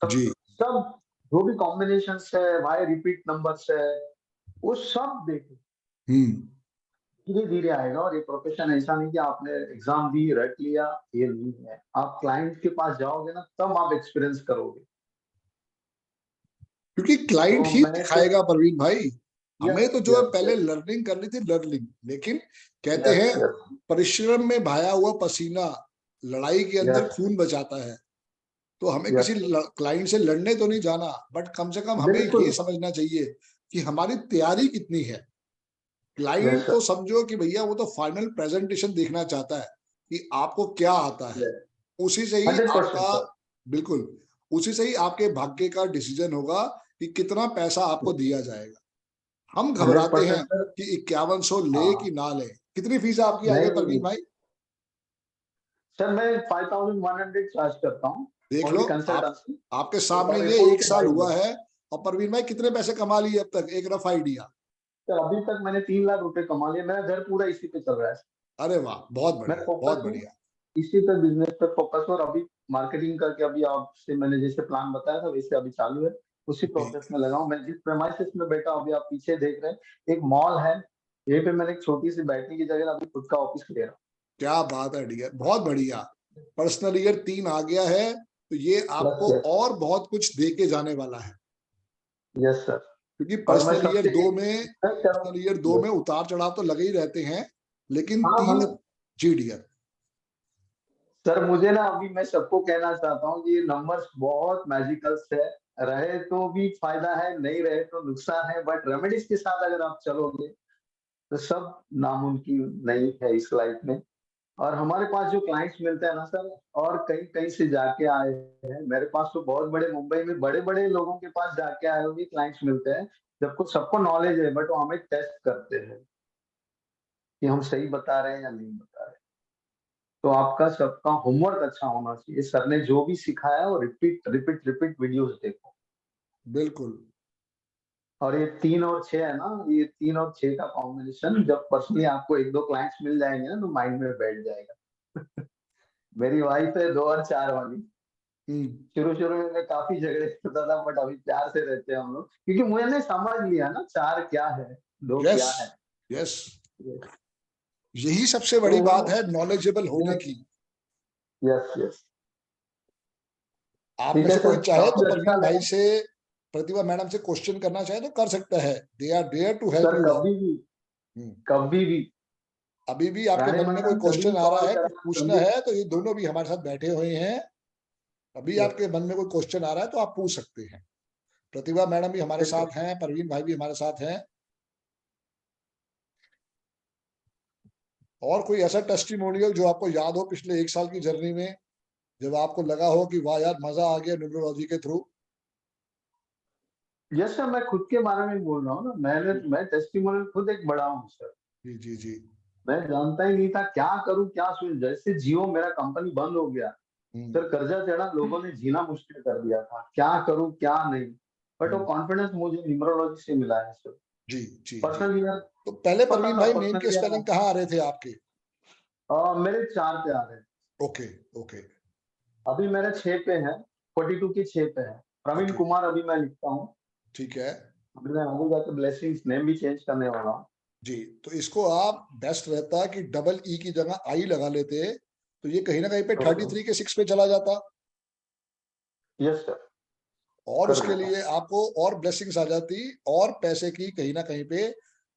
जी। सब जो भी कॉम्बिनेशंस है, वाई रिपीट नंबर्स है, वो सब देखो, धीरे धीरे आएगा। और ये प्रोफेशन ऐसा नहीं कि आपने एग्जाम दी, रट लिया, ये नहीं है, आप क्लाइंट के पास जाओगे ना, तब आप एक्सपीरियंस करोगे, क्योंकि क्लाइंट तो ही मैं दिखाएगा परवीन भाई। हमें तो जो है पहले यस लर्निंग करनी थी, लर्निंग, लेकिन कहते हैं परिश्रम में बहाया हुआ पसीना लड़ाई के अंदर खून बचाता है। तो हमें किसी क्लाइंट से लड़ने तो नहीं जाना, बट कम से कम हमें ये समझना चाहिए कि हमारी तैयारी कितनी है। क्लाइंट तो समझो कि भैया वो तो फाइनल प्रेजेंटेशन देखना चाहता है कि आपको क्या आता है, उसी से ही आपका, बिल्कुल उसी से ही आपके भाग्य का डिसीजन होगा कि कितना पैसा आपको दिया जाएगा। हम घबराते हैं कि 5100 ले कि ना ले। कितनी फीस है आपकी आगे परवीन भाई? सर मैं 5100 चार्ज करता हूँ। देख लो, आपके सामने ये 1 साल हुआ है, और परवीन भाई कितने पैसे कमा लिए अब तक, एक रफ आइडिया? तो अभी तक मैंने 3 लाख रुपए कमा लिए, मेरा घर पूरा इसी पे चल रहा है। अरे वाह, बहुत बढ़िया बहुत बढ़िया। इसी पे बिजनेस पे फोकस, और अभी मार्केटिंग करके, अभी आपसे मैंने जैसे प्लान बताया था वैसे अभी चालू है, उसी प्रोसेस में लगा हूँ। मैं जिस प्रेमाइसिस में बैठा, अभी आप पीछे देख रहे हैं, एक मॉल है, यहीं पे मैंने एक छोटी सी बैठने की जगह अभी खुद का ऑफिस ले रहा हूँ। क्या बात है डियर, बहुत बढ़िया। पर्सनल ईयर 3 आ गया है, तो ये आपको और बहुत कुछ दे के जाने वाला है। Yes sir. क्योंकि पर्सनल ईयर 2 में उतार चढ़ाव तो लगे ही रहते हैं, लेकिन 3 जी डियर। सर मुझे ना अभी मैं सबको कहना चाहता हूँ कि ये नंबर्स बहुत मैजिकल्स है, रहे तो भी फायदा है, नहीं रहे तो नुकसान है, बट रेमेडीज के साथ अगर आप चलोगे तो सब नामुमकिन नहीं है इस लाइफ में। और हमारे पास जो क्लाइंट्स मिलते हैं ना सर, और कहीं कहीं से जाके आए हैं, मेरे पास तो बहुत बड़े मुंबई में बड़े बड़े लोगों के पास जाके आए हुए क्लाइंट्स मिलते हैं, जबकि सबको नॉलेज है बट वो हमें टेस्ट करते हैं कि हम सही बता रहे हैं या नहीं बता रहे। तो आपका सबका होमवर्क अच्छा होना चाहिए, सर ने जो भी सिखाया वो रिपीट रिपीट रिपीट वीडियोस देखो। बिल्कुल। और ये 3 और 6 है ना, ये 3 और 6 का कॉम्बिनेशन जब पर्सनली आपको 1-2 क्लाइंट्स मिल जाएंगे ना तो माइंड में बैठ जाएगा। मेरी वाइफ है 2 और 4 वाली। शुरू में मैं काफी झगड़े करता था, बट अभी प्यार से रहते हैं हम लोग, क्योंकि मैंने समझ लिया ना 4 क्या है, 2 क्या है। यस, यही सबसे बड़ी बात है नॉलेजेबल होने की। Yes yes. आप में से कोई चाहे तो परवीन भाई से, प्रतिभा मैडम से क्वेश्चन करना चाहे तो कर सकता है। They are there to help you. कभी भी, कभी भी, अभी भी आपके मन में कोई क्वेश्चन आ रहा है, कुछ पूछना है, तो ये दोनों भी हमारे साथ बैठे हुए हैं। अभी आपके मन में कोई क्वेश्चन आ रहा है तो आप पूछ सकते हैं। प्रतिभा मैडम भी हमारे साथ हैं, परवीन भाई भी हमारे साथ हैं। और कोई ऐसा टेस्टिमोनियल जो आपको याद हो पिछले 1 साल की जर्नी में, जब आपको लगा हो कि वाह यार मजा आ गया न्यूमरोलॉजी के थ्रू? यस सर, मैं खुद के बारे में बोल रहा हूँ ना, मैं टेस्टिमोनियल खुद एक बड़ा हूँ सर। जी जी जी। मैं जानता ही नहीं था क्या करूँ क्या सुन, जैसे जियो मेरा कंपनी बंद हो गया सर, कर्जा चढ़ा, लोगों ने जीना मुश्किल कर दिया था, क्या करूँ क्या नहीं, बट वो कॉन्फिडेंस मुझे न्यूमरोलॉजी से मिला है सर। जी जी। पर्सनल ईयर तो पहले परवीन भाई नेम के स्पेलिंग कहाँ आ रहे थे आपके? मेरे 4 पे आ रहे हैं। Okay okay. अभी मेरे 6 पे है, 42 के 6 पे है। प्रवीण कुमार अभी मैं लिखता हूँ। ठीक है। अभी मैं आगे जाके ब्लेसिंग्स नेम भी चेंज करने वाला हूँ। जी, तो इसको आप बेस्ट रहता कि डबल ई की जगह आई लगा लेते, तो ये कहीं ना कहीं पे 33 के 6 पे चला जाता। Yes sir. और उसके लिए आपको और ब्लेसिंग्स आ जाती, और पैसे की कहीं ना कहीं पे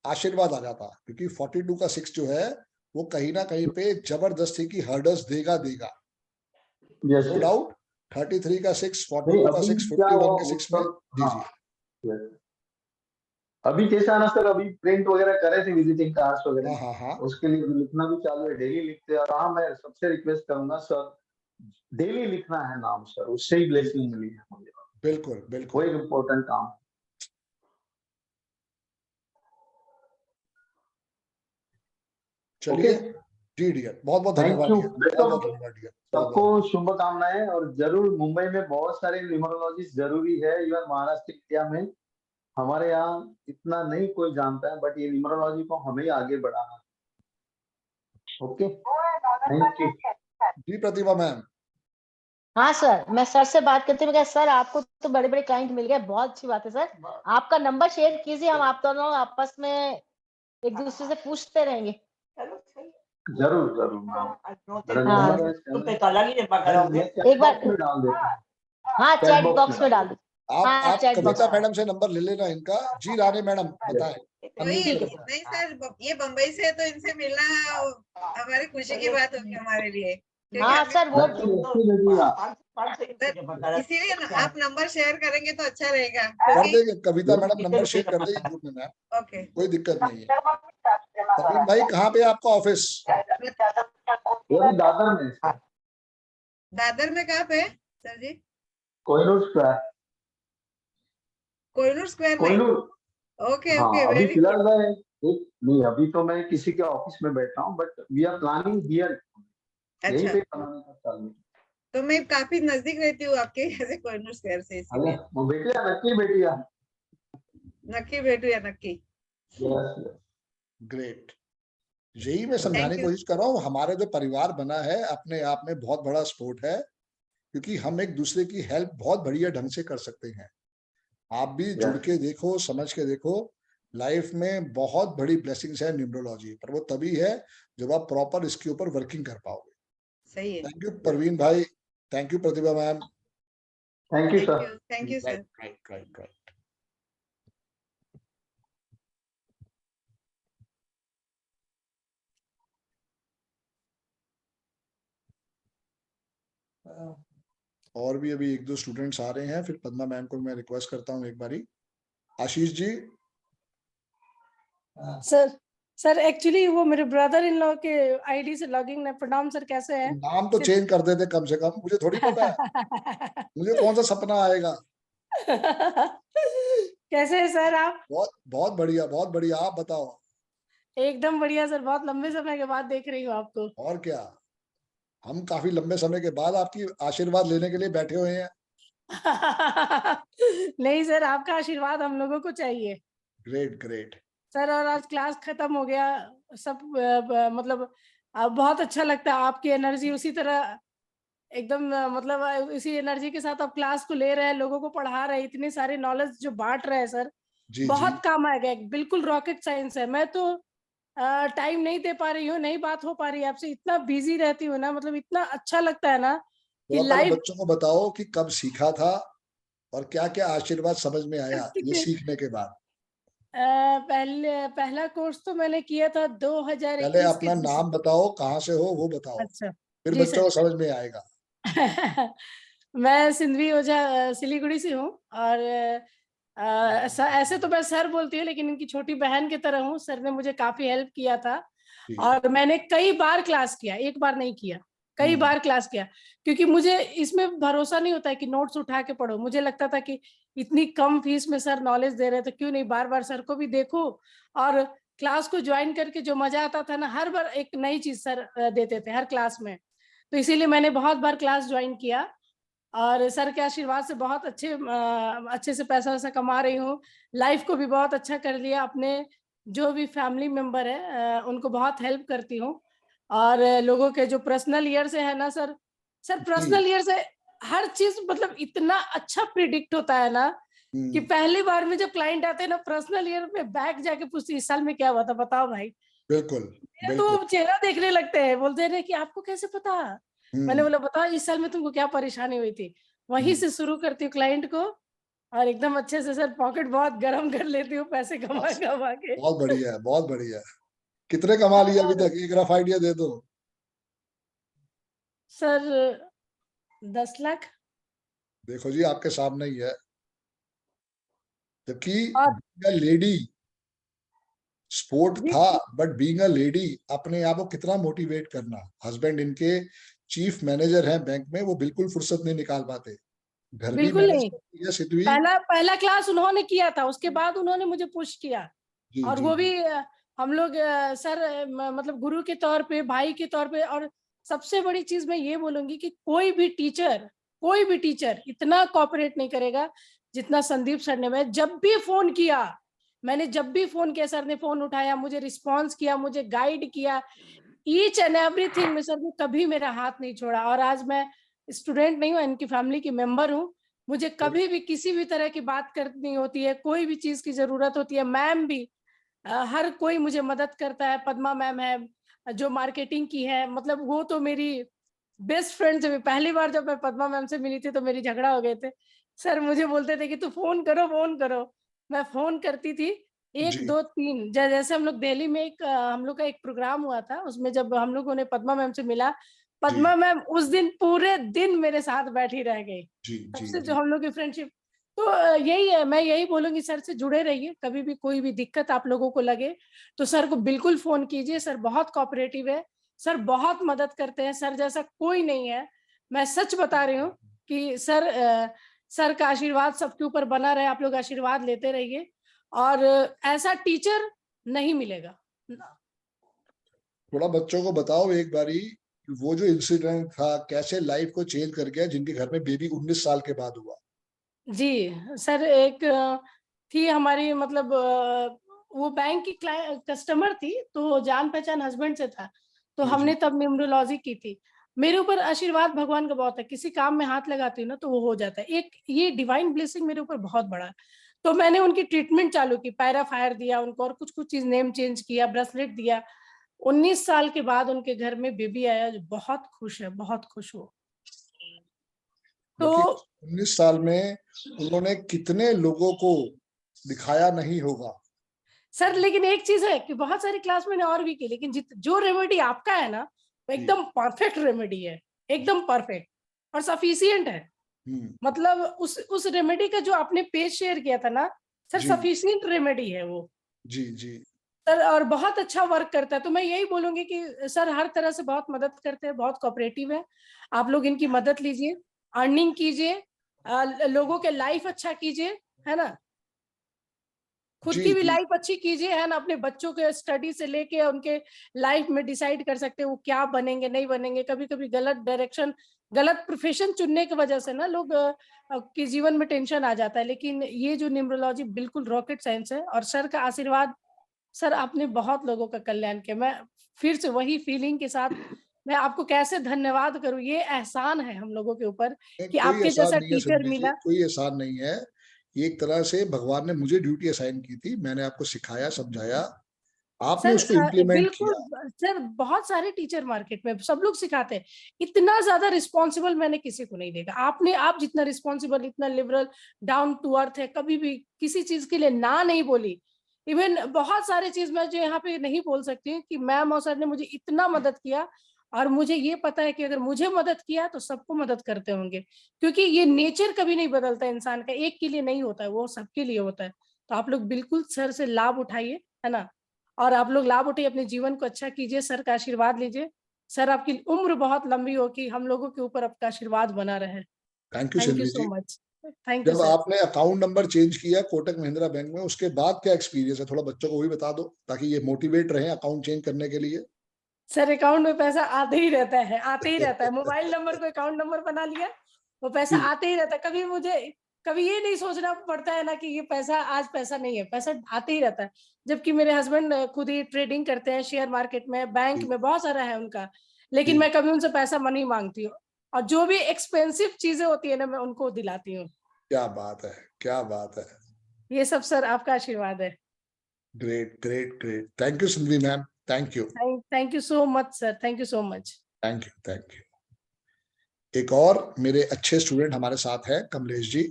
आशीर्वाद आ जाता, क्योंकि 42 का 6 जो है वो कहीं ना कहीं पे जबरदस्ती की हर्डल्स देगा देगा। No doubt. 33 का 6, 42 का 6, 51 के 6 में। जी जी। अभी कैसा ना सर, अभी प्रिंट वगैरह करे थे विजिटिंग कार्ड्स वगैरह, हाँ। उसके लिए लिखना भी चालू है, डेली लिखते हैं। और हाँ, मैं सबसे रिक्वेस्ट करूंगा सर, डेली लिखना है नाम सर, उससे ही ब्लेसिंग मिली है मुझे। बिल्कुल बिल्कुल। वो एक इम्पोर्टेंट काम। चलिए जी डियर, बहुत बहुत धन्यवाद डियर, बहुत बहुत धन्यवाद डियर। सबको शुभकामनाएं, और जरूर मुंबई में बहुत सारे न्यूमरोलॉजिस्ट जरूरी है, इवन महाराष्ट्र इंडिया में हमारे यहाँ इतना नहीं कोई जानता है, बट ये न्यूमरोलॉजी को हमें आगे बढ़ाना। ओके, थैंक यू जी। प्रतिभा मैम। हाँ सर, मैं सर से बात करती हूँ। सर आपको तो बड़े बड़े क्लाइंट मिल गए, बहुत अच्छी बात है सर। आपका नंबर शेयर कीजिए, हम आप दोनों आपस में एक दूसरे से पूछते रहेंगे। जरूर जरूर। एक बार डाल देता हूँ। हाँ, चैट बॉक्स में डाल दो। आप कविता मैडम से नंबर ले लेना इनका। जी रानी मैडम बताएं। नहीं सर, ये बम्बई से है तो इनसे मिलना हमारी खुशी की बात होगी हमारे लिए। हाँ सर, वो इसीलिए आप नंबर शेयर करेंगे तो अच्छा रहेगा। कर देंगे, कविता मैडम नंबर शेयर कर देंगे ग्रुप में मैम। ओके, कोई दिक्कत नहीं है। परवीन भाई कहाँ पे आपका ऑफिस? दादर में। दादर में कहाँ पे सर जी? कोहिनूर स्क्वायर। कोहिनूर स्क्वायर में। ओके हाँ, ओके, अभी फिलहाल मैं नहीं, अभी तो मैं किसी के ऑफिस में बैठा हूँ, but we are planning here. यहीं पे बनाने का चालू। तो मैं काफी नजदीक रहती हूँ आपके यहाँ से, कोहिनूर स्क्वायर से, इसलिए नक्की भेटूया नक्की। ग्रेट। यही मैं समझाने की कोशिश कर रहा हूँ, हमारे जो परिवार बना है अपने आप में बहुत बड़ा सपोर्ट है, क्योंकि हम एक दूसरे की हेल्प बहुत बढ़िया ढंग से कर सकते हैं। आप भी जुड़ के देखो, समझ के देखो, लाइफ में बहुत बड़ी ब्लेसिंग्स है न्यूमरोलॉजी पर। वो तभी है जब आप प्रॉपर इसके ऊपर वर्किंग कर पाओगे। सही है। थैंक यू परवीन भाई, thank you Pratibha ma'am, thank you sir. Thank you sir. Right. और भी अभी 1-2 स्टूडेंट्स आ रहे हैं, फिर पद्मा मैम को मैं रिक्वेस्ट करता हूँ एक बारी। आशीष जी। सर एक्चुअली वो मेरे ब्रदर इन लॉ के आईडी से लॉगिंग है। प्रणाम सर, कैसे हैं? नाम तो चेंज कर देते कम से कम, मुझे थोड़ी पता है। मुझे कौन सा सपना आएगा। कैसे हैं सर आप? बहुत बहुत बढ़िया, बहुत बढ़िया। आप बताओ। एकदम बढ़िया सर, बहुत लंबे समय के बाद देख रही हूँ आपको। और क्या, हम काफी लंबे समय के बाद आपकी आशीर्वाद लेने के लिए बैठे हुए हैं। नहीं सर, आपका आशीर्वाद हम लोगों को चाहिए। ग्रेट ग्रेट सर, और आज क्लास खत्म हो गया सब, मतलब बहुत अच्छा लगता है। आपकी एनर्जी उसी तरह एकदम मतलब इसी एनर्जी के साथ आप क्लास को ले रहे हैं, लोगों को पढ़ा रहे हैं, इतने सारे नॉलेज जो बांट रहे हैं सर, जी बहुत जी। काम आएगा। बिल्कुल रॉकेट साइंस है। मैं तो टाइम नहीं दे पा रही हूँ, नहीं बात हो पा रही है आपसे, इतना बिजी रहती हूँ ना, मतलब इतना अच्छा लगता है ना कि तो पहले लाइव। बच्चों को बताओ कि कब सीखा था और क्या क्या आशीर्वाद समझ में आया ये सीखने के बाद। पहला कोर्स तो मैंने किया था पहले 2021 अपना नाम बताओ, कहाँ से हो वो बताओ, अच्छा फिर जी बच्चों को समझ में आएगा। मैं सिंधवी ओझा सिलीगुड़ी से हूँ, और ऐसे तो मैं सर बोलती हूँ, लेकिन इनकी छोटी बहन की तरह हूँ। सर ने मुझे काफी हेल्प किया था, और मैंने कई बार क्लास किया, एक बार नहीं किया, कई बार क्लास किया, क्योंकि मुझे इसमें भरोसा नहीं होता है कि नोट्स उठा के पढ़ो। मुझे लगता था कि इतनी कम फीस में सर नॉलेज दे रहे, तो क्यों नहीं बार बार सर को भी देखो। और क्लास को ज्वाइन करके जो मजा आता था ना, हर बार एक नई चीज सर देते थे हर क्लास में, तो इसीलिए मैंने बहुत बार क्लास ज्वाइन किया, और सर के आशीर्वाद से बहुत अच्छे से पैसा वैसा कमा रही हूँ। लाइफ को भी बहुत अच्छा कर लिया। अपने जो भी फैमिली मेंबर है उनको बहुत हेल्प करती हूँ, और लोगों के जो पर्सनल ईयर से है ना सर पर्सनल ईयर से हर चीज मतलब इतना अच्छा प्रिडिक्ट होता है ना, कि पहली बार में जब क्लाइंट आते हैं ना, पर्सनल ईयर में बैक जाके पूछते इस साल में क्या हुआ था बताओ भाई। बिल्कुल तो चेहरा देखने लगते हैं, बोलते हैं कि आपको कैसे पता। मैंने बोला बताओ इस साल में तुमको क्या परेशानी हुई थी। वहीं से शुरू करती हूँ क्लाइंट को, और एकदम अच्छे से सर पॉकेट बहुत गर्म कर लेती हूँ पैसे कमा कमा के। बहुत बढ़िया है, बहुत बढ़िया है। कितने कमा लिया अभी तक, एक रफ आइडिया दे दो। सर 10 लाख। देखो जी, आपके सामने ही है। जबकि लेडी स्पोर्ट था, बट बीइंग अ लेडी अपने आप को कितना मोटिवेट करना। हस्बैंड इनके चीफ मैनेजर हैं बैंक में, वो बिल्कुल फुर्सत नहीं निकाल पाते, घर भी बिल्कुल मैनेज नहीं। करती है सिद्धवी। पहला क्लास उन्होंने किया था, उसके बाद उन्होंने मुझे पुश किया, जी और जी वो भी हम लोग सर मतलब गुरु के तौर पे, भाई के तौर पे। और सबसे बड़ी चीज मैं ये बोलूंगी कि कोई भी टीचर इतना कोऑपरेट नहीं करेगा जितना संदीप सर ने। मैंने जब भी फोन किया सर ने फोन उठाया, मुझे रिस्पॉन्स किया, मुझे गाइड किया, ईच एंड एवरीथिंग में सर ने कभी मेरा हाथ नहीं छोड़ा। और आज मैं स्टूडेंट नहीं हूँ, इनकी फैमिली की मेंबर हूँ। मुझे कभी भी किसी भी तरह की बात करनी होती है, कोई भी चीज की जरूरत होती है, मैम भी हर कोई मुझे मदद करता है। पद्मा मैम है जो मार्केटिंग की है, मतलब वो तो मेरी बेस्ट फ्रेंड से। पहली बार जब मैं पद्मा मैम से मिली थी तो मेरी झगड़ा हो गए थे। सर मुझे बोलते थे कि तू फोन करो। मैं फोन करती थी, 1 2 3। जैसे हम लोग दिल्ली में हम लोग का एक प्रोग्राम हुआ था, उसमें जब हम लोगों ने पद्मा मैम से मिला, पद्मा मैम उस दिन पूरे दिन मेरे साथ बैठी रह गई। सबसे जो हम लोग की फ्रेंडशिप, तो यही है। मैं यही बोलूंगी सर से जुड़े रहिए। कभी भी कोई भी दिक्कत आप लोगों को लगे तो सर को बिल्कुल फोन कीजिए। सर बहुत कोऑपरेटिव है, सर बहुत मदद करते हैं, सर जैसा कोई नहीं है। मैं सच बता रही हूँ कि सर का आशीर्वाद सबके ऊपर बना रहे। आप लोग आशीर्वाद लेते रहिए, और ऐसा टीचर नहीं मिलेगा। थोड़ा बच्चों को बताओ एक बारी, वो जो इंसिडेंट था कैसे लाइफ को चेंज कर गया, जिनके घर में बेबी 19 साल के बाद हुआ। जी सर, एक थी हमारी, मतलब वो बैंक की कस्टमर थी, तो जान पहचान हस्बैंड से था, तो हमने तब न्यूमरोलॉजी की थी। मेरे ऊपर आशीर्वाद भगवान का बहुत है, किसी काम में हाथ लगाती हूँ ना तो वो हो जाता है। एक ये डिवाइन ब्लेसिंग मेरे ऊपर बहुत बड़ा है। तो मैंने उनकी ट्रीटमेंट चालू की, पैरा फायर दिया उनको, और कुछ चीज नेम चेंज किया, ब्रेसलेट दिया। 19 साल के बाद उनके घर में बेबी आया, जो बहुत खुश है, बहुत खुश हो। तो 19 साल में उन्होंने कितने लोगों को दिखाया नहीं होगा सर। लेकिन एक चीज है कि बहुत सारी क्लास मैंने और भी की, लेकिन जो रेमेडी आपका है ना, वो एकदम परफेक्ट रेमेडी है, एकदम परफेक्ट और सफिशिएंट है। मतलब उस रेमेडी का जो आपने पेज शेयर किया था ना सर, जी। सफिशिएंट रेमेडी है वो जी जी सर, और बहुत अच्छा वर्क करता है। तो मैं यही बोलूंगी कि सर हर तरह से बहुत मदद करते हैं, बहुत कोऑपरेटिव है। आप लोग इनकी मदद लीजिए, अर्निंग कीजिए, लोगों के लाइफ अच्छा कीजिए, है ना, खुद जी की भी जी लाइफ अच्छी कीजिए, है ना, अपने बच्चों के स्टडी से लेके उनके लाइफ में डिसाइड कर सकते हैं वो क्या बनेंगे नहीं बनेंगे। कभी कभी गलत डायरेक्शन, गलत प्रोफेशन चुनने की वजह से ना लोग के जीवन में टेंशन आ जाता है। लेकिन ये जो न्यूमरोलॉजी बिल्कुल रॉकेट साइंस है, और सर का आशीर्वाद, सर आपने बहुत लोगों का कल्याण किया। मैं फिर से वही फीलिंग के साथ मैं आपको कैसे धन्यवाद करूं, ये एहसान है हम लोगों के ऊपर कि कोई आपके एहसान जैसा नहीं है टीचर सिंधी जी, मिला। कोई एहसान नहीं है। ये एक तरह से भगवान ने मुझे ड्यूटी असाइन की थी, मैंने आपको सिखाया समझाया, आपने सर उसको इम्प्लीमेंट बिल्कुल किया। सर, बहुत सारे टीचर मार्केट में सब लोग सिखाते हैं, इतना ज्यादा रिस्पॉन्सिबल मैंने किसी को नहीं देखा। आपने, आप जितना रिस्पॉन्सिबल, इतना लिबरल, डाउन टू अर्थ है, कभी भी किसी चीज के लिए ना नहीं बोली। इवन बहुत सारे चीज मैं जो यहाँ पे नहीं बोल सकती कि मैम और सर ने मुझे इतना मदद किया, और मुझे ये पता है कि अगर मुझे मदद किया तो सबको मदद करते होंगे, क्योंकि ये नेचर कभी नहीं बदलता इंसान का, एक के लिए नहीं होता है, वो सबके लिए होता है। तो आप लोग बिल्कुल सर से लाभ उठाइए, है ना, और आप लोग लाभ उठाइए, अपने जीवन को अच्छा कीजिए, सर का आशीर्वाद लीजिए। सर आपकी उम्र बहुत लंबी हो कि हम लोगों के ऊपर आपका आशीर्वाद बना रहे। Thank you thank you Sindhi so जी। मच। थैंक यू जब सर। आपने अकाउंट नंबर चेंज किया कोटक महिंद्रा बैंक में, उसके बाद क्या एक्सपीरियंस है, थोड़ा बच्चों को भी बता दो ताकि ये मोटिवेट रहे अकाउंट चेंज करने के लिए। सर अकाउंट में पैसा आते ही रहता है, आते ही रहता है। मोबाइल नंबर को अकाउंट नंबर बना लिया, वो पैसा जी आते ही रहता है। कभी मुझे कभी ये नहीं सोचना पड़ता है ना कि ये पैसा आज पैसा नहीं है, पैसा आते ही रहता है। जबकि मेरे हस्बैंड खुद ही ट्रेडिंग करते हैं शेयर मार्केट में, बैंक जी में, बहुत सारा है उनका, लेकिन जी, मैं कभी उनसे पैसा नहीं मांगती हूँ, और जो भी एक्सपेंसिव चीजें होती है ना मैं उनको दिलाती हूँ। क्या बात है, क्या बात है। ये सब सर आपका आशीर्वाद है। Great great great, thank you Sindhi ma'am, thank you thank you so much sir, thank you so much. Thank you thank you. एक और मेरे अच्छे स्टूडेंट हमारे साथ हैं, कमलेश जी,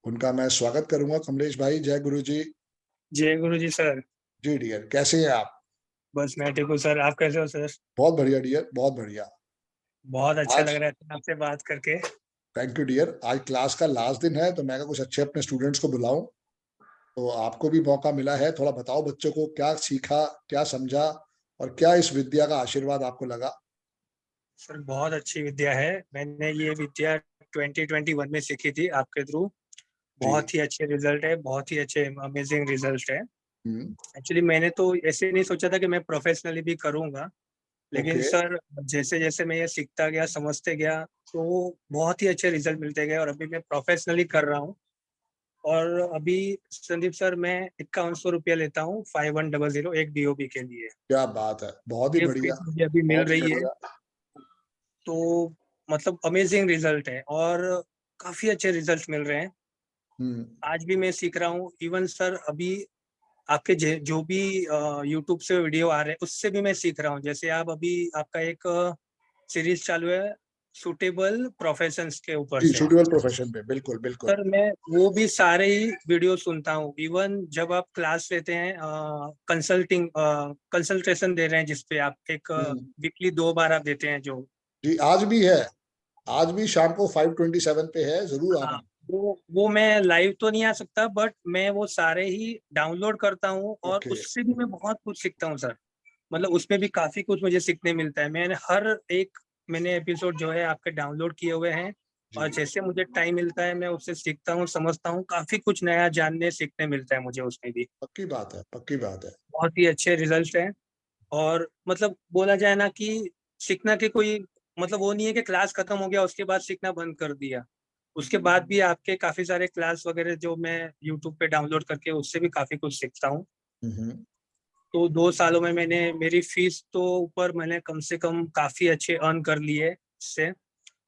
उनका मैं स्वागत करूंगा। कमलेश भाई, जय गुरु जी। जय गुरु जी सर। जी डियर, कैसे हैं आप? बस मैं ठीक हूँ सर, आप कैसे हो सर? बहुत बढ़िया डियर, बहुत बढ़िया। बहुत अच्छा आज लग रहा है आपसे बात करके। Thank you dear. आज क्लास का लास्ट दिन है तो मैं कुछ अच्छे अपने स्टूडेंट्स को बुलाऊं, तो आपको भी मौका मिला है, थोड़ा बताओ बच्चों को क्या सीखा, क्या समझा, और क्या इस विद्या का आशीर्वाद आपको लगा। सर बहुत अच्छी विद्या है, मैंने ये विद्या 2021 में सीखी थी आपके थ्रू। जी बहुत ही अच्छे रिजल्ट है, बहुत ही अच्छे अमेजिंग रिजल्ट है। हम्म, एक्चुअली मैंने तो ऐसे नहीं सोचा था कि मैं प्रोफेशनली भी करूंगा, लेकिन ओके सर जैसे जैसे मैं ये सीखता गया, समझते गया, तो बहुत ही अच्छे रिजल्ट मिलते गए, और अभी मैं प्रोफेशनली कर रहा हूँ। और अभी संदीप सर मैं 5100 रुपया लेता हूँ 5100 एक DOB के लिए। क्या बात है, बहुत ही ये बढ़िया, फीस मुझे अभी मिल बहुत ही रही है, बढ़िया। तो मतलब अमेजिंग रिजल्ट है, और काफी अच्छे रिजल्ट मिल रहे हैं। हम्म, आज भी मैं सीख रहा हूँ। इवन सर अभी आपके जो भी यूट्यूब से वीडियो आ रहे हैं उससे भी मैं सीख रहा हूँ। जैसे आप अभी आपका एक सीरीज चालू है सुटेबल प्रोफेशंस के ऊपर जी से, सूटेबल प्रोफेशन पे, बिल्कुल बिल्कुल। सर मैं वो भी सारे ही वीडियो सुनता हूँ। इवन जब आप क्लास लेते हैं, कंसल्टेशन दे रहे हैं जिसपे आप एक वीकली 2 बार आप देते हैं जो, जी आज भी है, आज भी शाम को 5:27 पे है, जरूर हाँ, आना। वो मैं लाइव तो नहीं आ सकता, बट मैं वो सारे ही डाउनलोड करता हूँ, और ओके उससे भी मैं बहुत कुछ सीखता हूँ सर। मतलब उसमें भी काफी कुछ मुझे सीखने मिलता है। मैंने एपिसोड जो है आपके डाउनलोड किए हुए हैं, और जी, जैसे मुझे टाइम मिलता है मैं उससे सीखता हूँ, समझता हूँ, काफी कुछ नया जानने सीखने मिलता है मुझे उसमें भी। पक्की बात है, पक्की बात है। बहुत ही अच्छे रिजल्ट हैं, और मतलब बोला जाए ना कि सीखना के कोई मतलब वो नहीं है कि क्लास खत्म हो गया उसके बाद सीखना बंद कर दिया। उसके बाद भी आपके काफी सारे क्लास वगैरह जो मैं यूट्यूब पे डाउनलोड करके उससे भी काफी कुछ सीखता हूँ। हम्म, तो 2 सालों में मैंने मेरी फीस तो ऊपर मैंने कम से कम काफी अच्छे अर्न कर लिए इससे,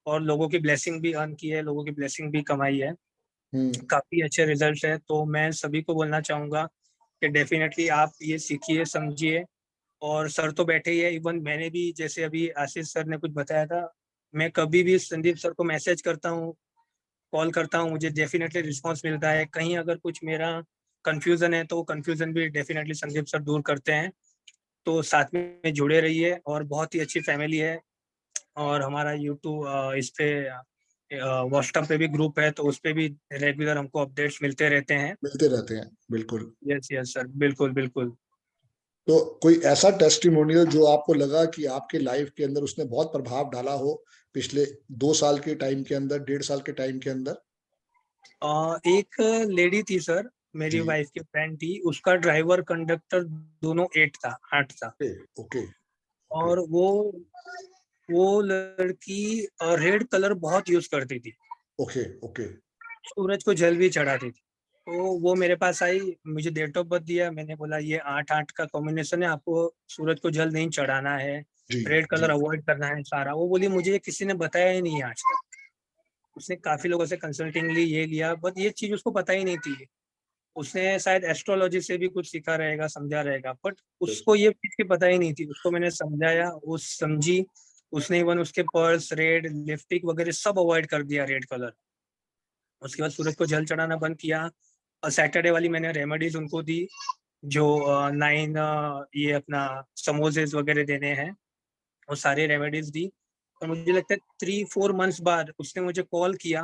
और लोगों की ब्लेसिंग भी अर्न की है, लोगों की ब्लेसिंग भी कमाई है। हम्म, काफी अच्छे रिजल्ट है, तो मैं सभी को बोलना चाहूंगा कि डेफिनेटली आप ये सीखिए, समझिए। और सर तो बैठे ही है, इवन मैंने भी जैसे अभी आशीष सर ने कुछ बताया था, मैं कभी भी संदीप सर को मैसेज करता हूँ, कॉल करता हूँ, मुझे डेफिनेटली रिस्पॉन्स मिलता है। कहीं अगर कुछ मेरा कंफ्यूजन है तो वो कंफ्यूजन भी डेफिनेटली संदीप सर दूर करते हैं। तो साथ में जुड़े रहिए, और बहुत ही अच्छी फैमिली है, और हमारा यूट्यूब इस पे व्हाट्सएप पे भी ग्रुप है, तो उस पे भी रेगुलर हमको अपडेट्स मिलते रहते हैं। बिल्कुल। यस यस सर, बिल्कुल बिल्कुल। तो कोई ऐसा टेस्टिमोनियल जो आपको लगा कि आपके लाइफ के अंदर उसने बहुत प्रभाव डाला हो पिछले 2 साल के टाइम के अंदर, 1.5 साल के टाइम के अंदर? एक लेडी थी सर, मेरी जी। वाइफ की फ्रेंड थी, उसका ड्राइवर कंडक्टर दोनों 8 था। ओके। और वो लड़की रेड कलर बहुत यूज करती थी। ओके। सूरज को जल भी चढ़ाती थी। तो वो मेरे पास आई, मुझे डेट ऑफ बर्थ दिया, मैंने बोला ये 8-8 का कॉम्बिनेशन है, आपको सूरज को जल नहीं चढ़ाना है, रेड कलर अवॉइड करना है सारा। वो बोली मुझे किसी ने बताया ही नहीं आज तक। उसने काफी लोगों से कंसल्टिंग ली, ये लिया, बट ये चीज उसको पता ही नहीं थी। उसने शायद एस्ट्रोलॉजी से भी कुछ सीखा रहेगा, समझा रहेगा, बट उसको ये चीज की पता ही नहीं थी। उसको मैंने समझाया, वो समझी, उसने इवन उसके पर्स, रेड लिपस्टिक वगैरह सब अवॉइड कर दिया, रेड कलर। उसके बाद सूरज को जल चढ़ाना बंद किया। और सैटरडे वाली मैंने रेमेडीज उनको दी, जो 9 ये अपना समोसेस वगैरह देने हैं, वो सारी रेमेडीज दी। और मुझे लगता है 3-4 मंथ्स बाद उसने मुझे कॉल किया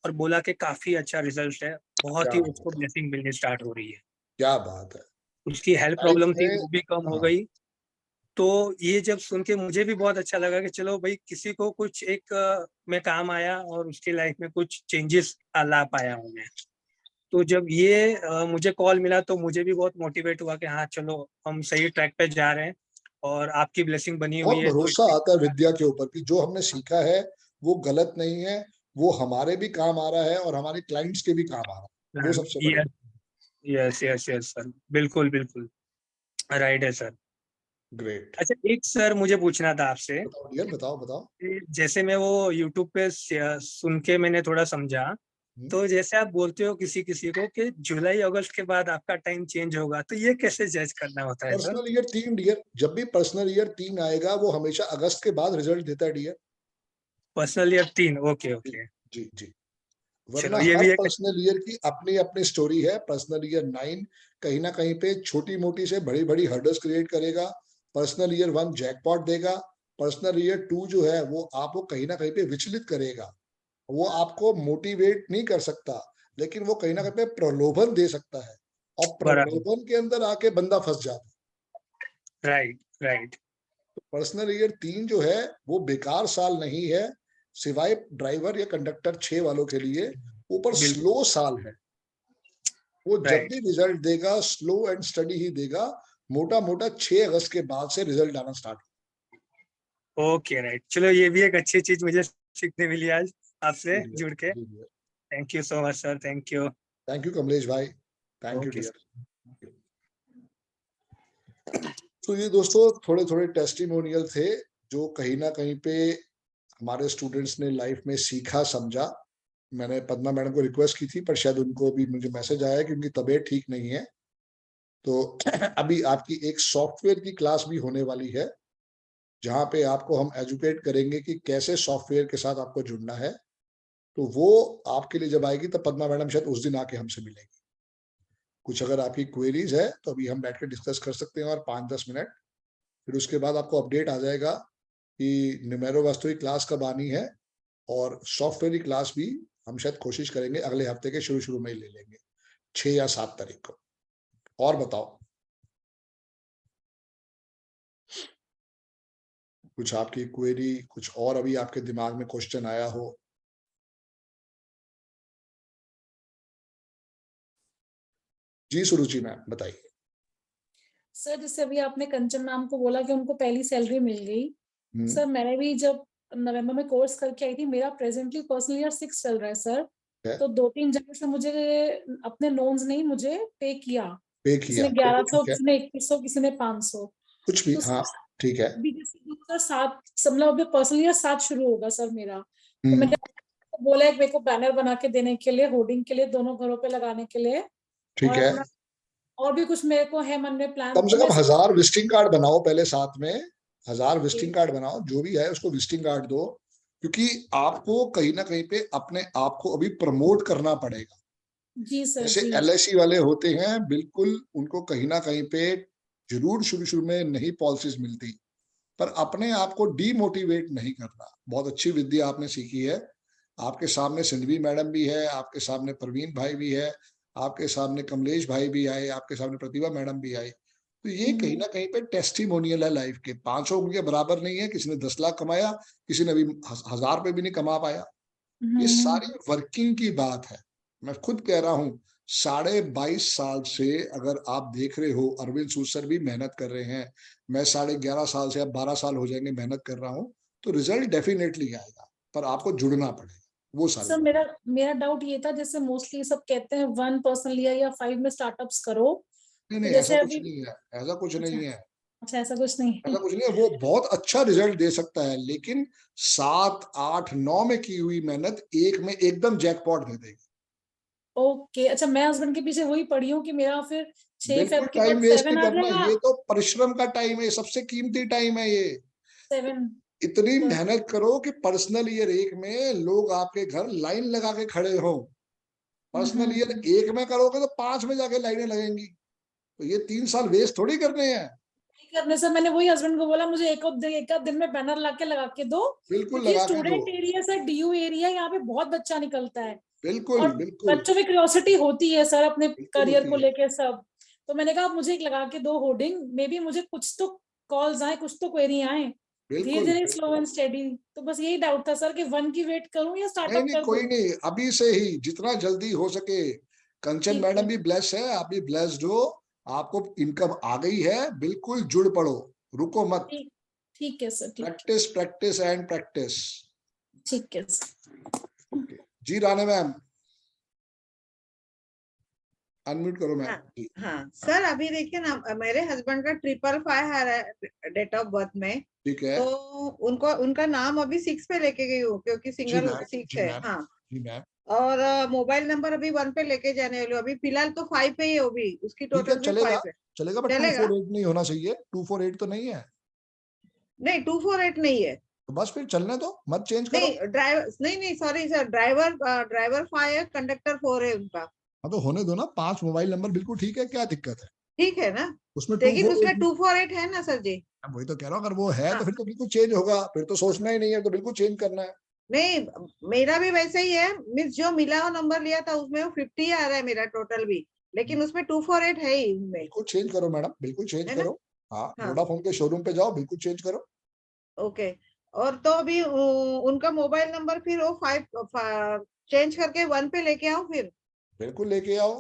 और बोला कि काफी अच्छा रिजल्ट है, बहुत ही उसको ब्लेसिंग मिलनी स्टार्ट हो रही है। क्या बात है। उसकी हेल्थ प्रॉब्लम थी, वो भी कम हो गई। तो ये जब सुन के मुझे भी बहुत अच्छा लगा कि चलो भाई, किसी को कुछ एक में काम आया और उसकी लाइफ में कुछ चेंजेस ला पाया हूँ मैं। तो जब ये मुझे कॉल मिला तो मुझे भी बहुत मोटिवेट हुआ कि हाँ चलो, हम सही ट्रैक पे जा रहे हैं और आपकी ब्लेसिंग बनी हुई बहुत है। भरोसा आता है विद्या के ऊपर कि जो हमने सीखा है वो गलत नहीं है, वो हमारे भी काम आ रहा है और हमारे क्लाइंट्स के भी काम आ रहा है, वो सबसे बड़ी। यस यस यस सर, बिल्कुल बिल्कुल राइट है सर। ग्रेट। अच्छा, एक सर मुझे पूछना था आपसे। बताओ। जैसे मैं वो यूट्यूब पे सुन के मैंने थोड़ा समझा, तो जैसे आप बोलते हो किसी किसी को कि जुलाई अगस्त के बाद आपका टाइम चेंज होगा, तो ये कैसे जज करना होता है सर? पर्सनल ईयर 3 डियर, जब भी पर्सनल ईयर 3 आएगा वो हमेशा अगस्त के बाद रिजल्ट देता है डियर। Personal year 3, okay. जी। वरना चलो, ये हर भी एक पर्सनल ईयर की अपनी अपनी स्टोरी है। पर्सनल ईयर 9 कहीं ना कहीं पे छोटी मोटी से बड़ी बड़ी हर्डल्स क्रिएट करेगा। पर्सनल ईयर 1 जैकपॉट देगा। पर्सनल ईयर 2 जो है वो आपको कहीं ना कहीं पे विचलित करेगा। वो आपको मोटिवेट नहीं कर सकता, लेकिन वो कहीं ना कहीं पे प्रलोभन दे सकता है, और प्रलोभन के अंदर आके बंदा फंस जाता है। राइट। पर्सनल ईयर 3 जो है वो बेकार साल नहीं है, सिवाय ड्राइवर या कंडक्टर 6 वालों के लिए। ऊपर स्लो साल है। वो जब भी रिजल्ट देगा स्लो एंड स्टडी ही देगा। मोटा 6 अगस्त के बाद से रिजल्ट आना स्टार्ट। Okay right. चलो, ये भी एक अच्छी चीज मुझे सीखने मिली आज आपसे जुड़ के। Thank you so much sir, thank you Kamlesh भाई, थैंक यू डियर। तो ये दोस्तों थोड़े टेस्टिमोनियल थे जो कहीं ना कहीं पे हमारे स्टूडेंट्स ने लाइफ में सीखा, समझा। मैंने पद्मा मैडम को रिक्वेस्ट की थी, पर शायद उनको भी मुझे मैसेज आया कि उनकी तबीयत ठीक नहीं है। तो अभी आपकी एक सॉफ्टवेयर की क्लास भी होने वाली है, जहां पे आपको हम एजुकेट करेंगे कि कैसे सॉफ्टवेयर के साथ आपको जुड़ना है। तो वो आपके लिए जब आएगी तब पद्मा मैडम शायद उस दिन आके हमसे मिलेंगी। कुछ अगर आपकी क्वेरीज है तो अभी हम बैठ कर डिस्कस कर सकते हैं और 5-10 मिनट, फिर उसके बाद आपको अपडेट आ जाएगा कि न्यूमेरो वास्तविक क्लास कब आनी है। और सॉफ्टवेयर की क्लास भी हम शायद कोशिश करेंगे अगले हफ्ते के शुरू में ही ले लेंगे, 6 या 7 तारीख को। और बताओ, कुछ आपकी क्वेरी, कुछ और अभी आपके दिमाग में क्वेश्चन आया हो? जी सुरुचि मैम बताइए। सर, जैसे अभी आपने कंचन मैम को बोला कि उनको पहली सैलरी मिल गई। सर, मैंने भी जब नवंबर में कोर्स करके आई थी, मेरा प्रेजेंटली पर्सनल ईयर 6 चल रहा है सर। तो 2-3 जगह से मुझे अपने लोन्स नहीं मुझे पे किया। किसी ने 1100, किसी ने 2100, किसी ने 500, कुछ भी। हाँ ठीक है। अभी जैसे 2007 मतलब अभी पर्सनल ईयर 7 शुरू होगा सर मेरा। तो मैंने बोला है मेरे को बैनर बना के देने के लिए, होर्डिंग के लिए, दोनों घरों पे लगाने के लिए। ठीक है। और भी कुछ मेरे को है मन में प्लान। कम से कम 1000 विजिटिंग कार्ड बनाओ पहले, साथ में 1000 विजिटिंग कार्ड बनाओ। जो भी है उसको विजिटिंग कार्ड दो, क्योंकि आपको कहीं ना कहीं पे अपने आप को अभी प्रमोट करना पड़ेगा। जी सर। जैसे LIC वाले होते हैं, बिल्कुल उनको कहीं ना कहीं पे जरूर शुरू में नहीं पॉलिसीज मिलती, पर अपने आप को डीमोटिवेट नहीं करना। बहुत अच्छी विद्या आपने सीखी है। आपके सामने सिंधवी मैडम भी है, आपके सामने प्रवीण भाई भी है, आपके सामने कमलेश भाई भी आए, आपके सामने प्रतिभा मैडम भी आई। तो ये कहीं ना कहीं पे टेस्टिमोनियल है लाइफ के। 500 उनके बराबर नहीं है, किसी ने 10 लाख कमाया, किसी ने अभी 1000 पे भी नहीं कमा पाया। ये सारी वर्किंग की बात है। मैं खुद कह रहा हूँ 22.5 साल से अगर आप देख रहे हो, अरविंद सूद सर भी मेहनत कर रहे हैं, मैं 11.5 साल से, अब 12 साल हो जाएंगे मेहनत कर रहा हूँ, तो रिजल्ट डेफिनेटली आएगा, पर आपको जुड़ना पड़ेगा। वो सर सारी मेरा डाउट ये था, जैसे मोस्टली सब कहते हैं 1% लिया या 5 में स्टार्टअप्स करो, नहीं, तो ऐसा जैसे कुछ अभी नहीं है, ऐसा कुछ नहीं है, अच्छा ऐसा कुछ नहीं है। ऐसा कुछ नहीं है। वो बहुत अच्छा रिजल्ट दे सकता है, लेकिन 7, 8, 9 में की हुई मेहनत एक में एकदम जैकपॉट दे देगी। ओके, अच्छा मैं हस्बैंड के पीछे वही पड़ी हूँ कि मेरा फिर 6 बिल्कुल फेब के टाइम बाद वेस्ट 7 नहीं आ करना, जाएगा। ये तो परिश्रम का टाइम है, सबसे कीमती टाइम है ये। 7 इतनी मेहनत करो कि पर्सनल ईयर 1 में लोग आपके घर लाइन लगा के खड़े हो। पर्सनल ईयर 1 में करोगे तो 5 में जाके लाइनें लगेंगी। तो ये 3 साल वेस्ट थोड़ी करने हैं। करने से मैंने वही हस्बैंड को बोला, मुझे एक आध दिन में बैनर लगा के दो, बिल्कुल क्योंकि लगा के दो। स्टूडेंट एरिया से डीयू एरिया, यहाँ पे बहुत बच्चा निकलता है। बिल्कुल और बिल्कुल बच्चों की क्यूरियोसिटी होती है सर अपने करियर होती को है। लेके सब। तो मैंने कहा मुझे एक लगा के दो होर्डिंग, मे बी मुझे कुछ तो कॉल्स आए, कुछ तो क्वेरी आए, धीरे बिल्कुल धीरे स्लो एंड स्टेडी। तो बस यही डाउट था सर कि 1 की वेट करूं या नहीं स्टार्टअप नहीं, कर कोई दूं। नहीं, अभी से ही जितना जल्दी हो सके। कंचन ठीक मैडम है, भी ब्लेस है, आप भी ब्लेस्ड हो, आपको इनकम आ गई है, बिल्कुल जुड़ पड़ो, रुको मत। ठीक है सर, ठीक प्रैक्टिस प्रैक्टिस एंड प्रैक्टिस। ठीक है सर। ओके जी, राणे मैम अनम्यूट करो मैम। हाँ, हाँ सर, अभी देखिए ना, मेरे हस्बैंड का 555 आ रहा है डेट ऑफ बर्थ में। ठीक है, तो उनका नाम अभी 6 पे लेके गई हूँ, क्योंकि जी सिंगल मैम, 6 जी है। मैम, हाँ, जी मैम। और मोबाइल नंबर अभी 1 पे लेके जाने वाली हूँ। अभी फिलहाल तो 5 पे ही है, वो भी उसकी ठीक है, टोटल भी चलेगा 5 है। चलेगा, बट चलेगा? 248 नहीं होना चाहिए। 248 तो नहीं है। नहीं, 248 नहीं है। तो बस फिर चलने दो, मत चेंज करो। नहीं, ड्राइवर नहीं, सॉरी सर, ड्राइवर 5 है, कंडक्टर 4 है उनका। हाँ तो होने दो ना, 5 मोबाइल नंबर बिल्कुल ठीक है, क्या दिक्कत है ठीक है ना? उसमें? लेकिन उसमें 248 248 है ना सर जी? वही तो कह रहा हूँ, अगर वो है तो हाँ। फिर तो बिल्कुल चेंज होगा, फिर तो सोचना ही नहीं है, तो बिल्कुल चेंज करना है। नहीं, मेरा भी वैसा ही है। मीन्स जो मिला हुआ नंबर लिया था उसमें वो 50 आ रहा है मेरा टोटल भी, लेकिन उसमें 248 है ही उनमें। बिल्कुल चेंज करो मैडम, बिल्कुल चेंज है ना? करो। हाँ, हाँ, वोडाफोन के शोरूम पे जाओ, बिल्कुल चेंज करो। ओके। और तो अभी उनका मोबाइल नंबर फिर वो 5 चेंज करके 1 पे लेके आओ फिर। बिल्कुल लेके आओ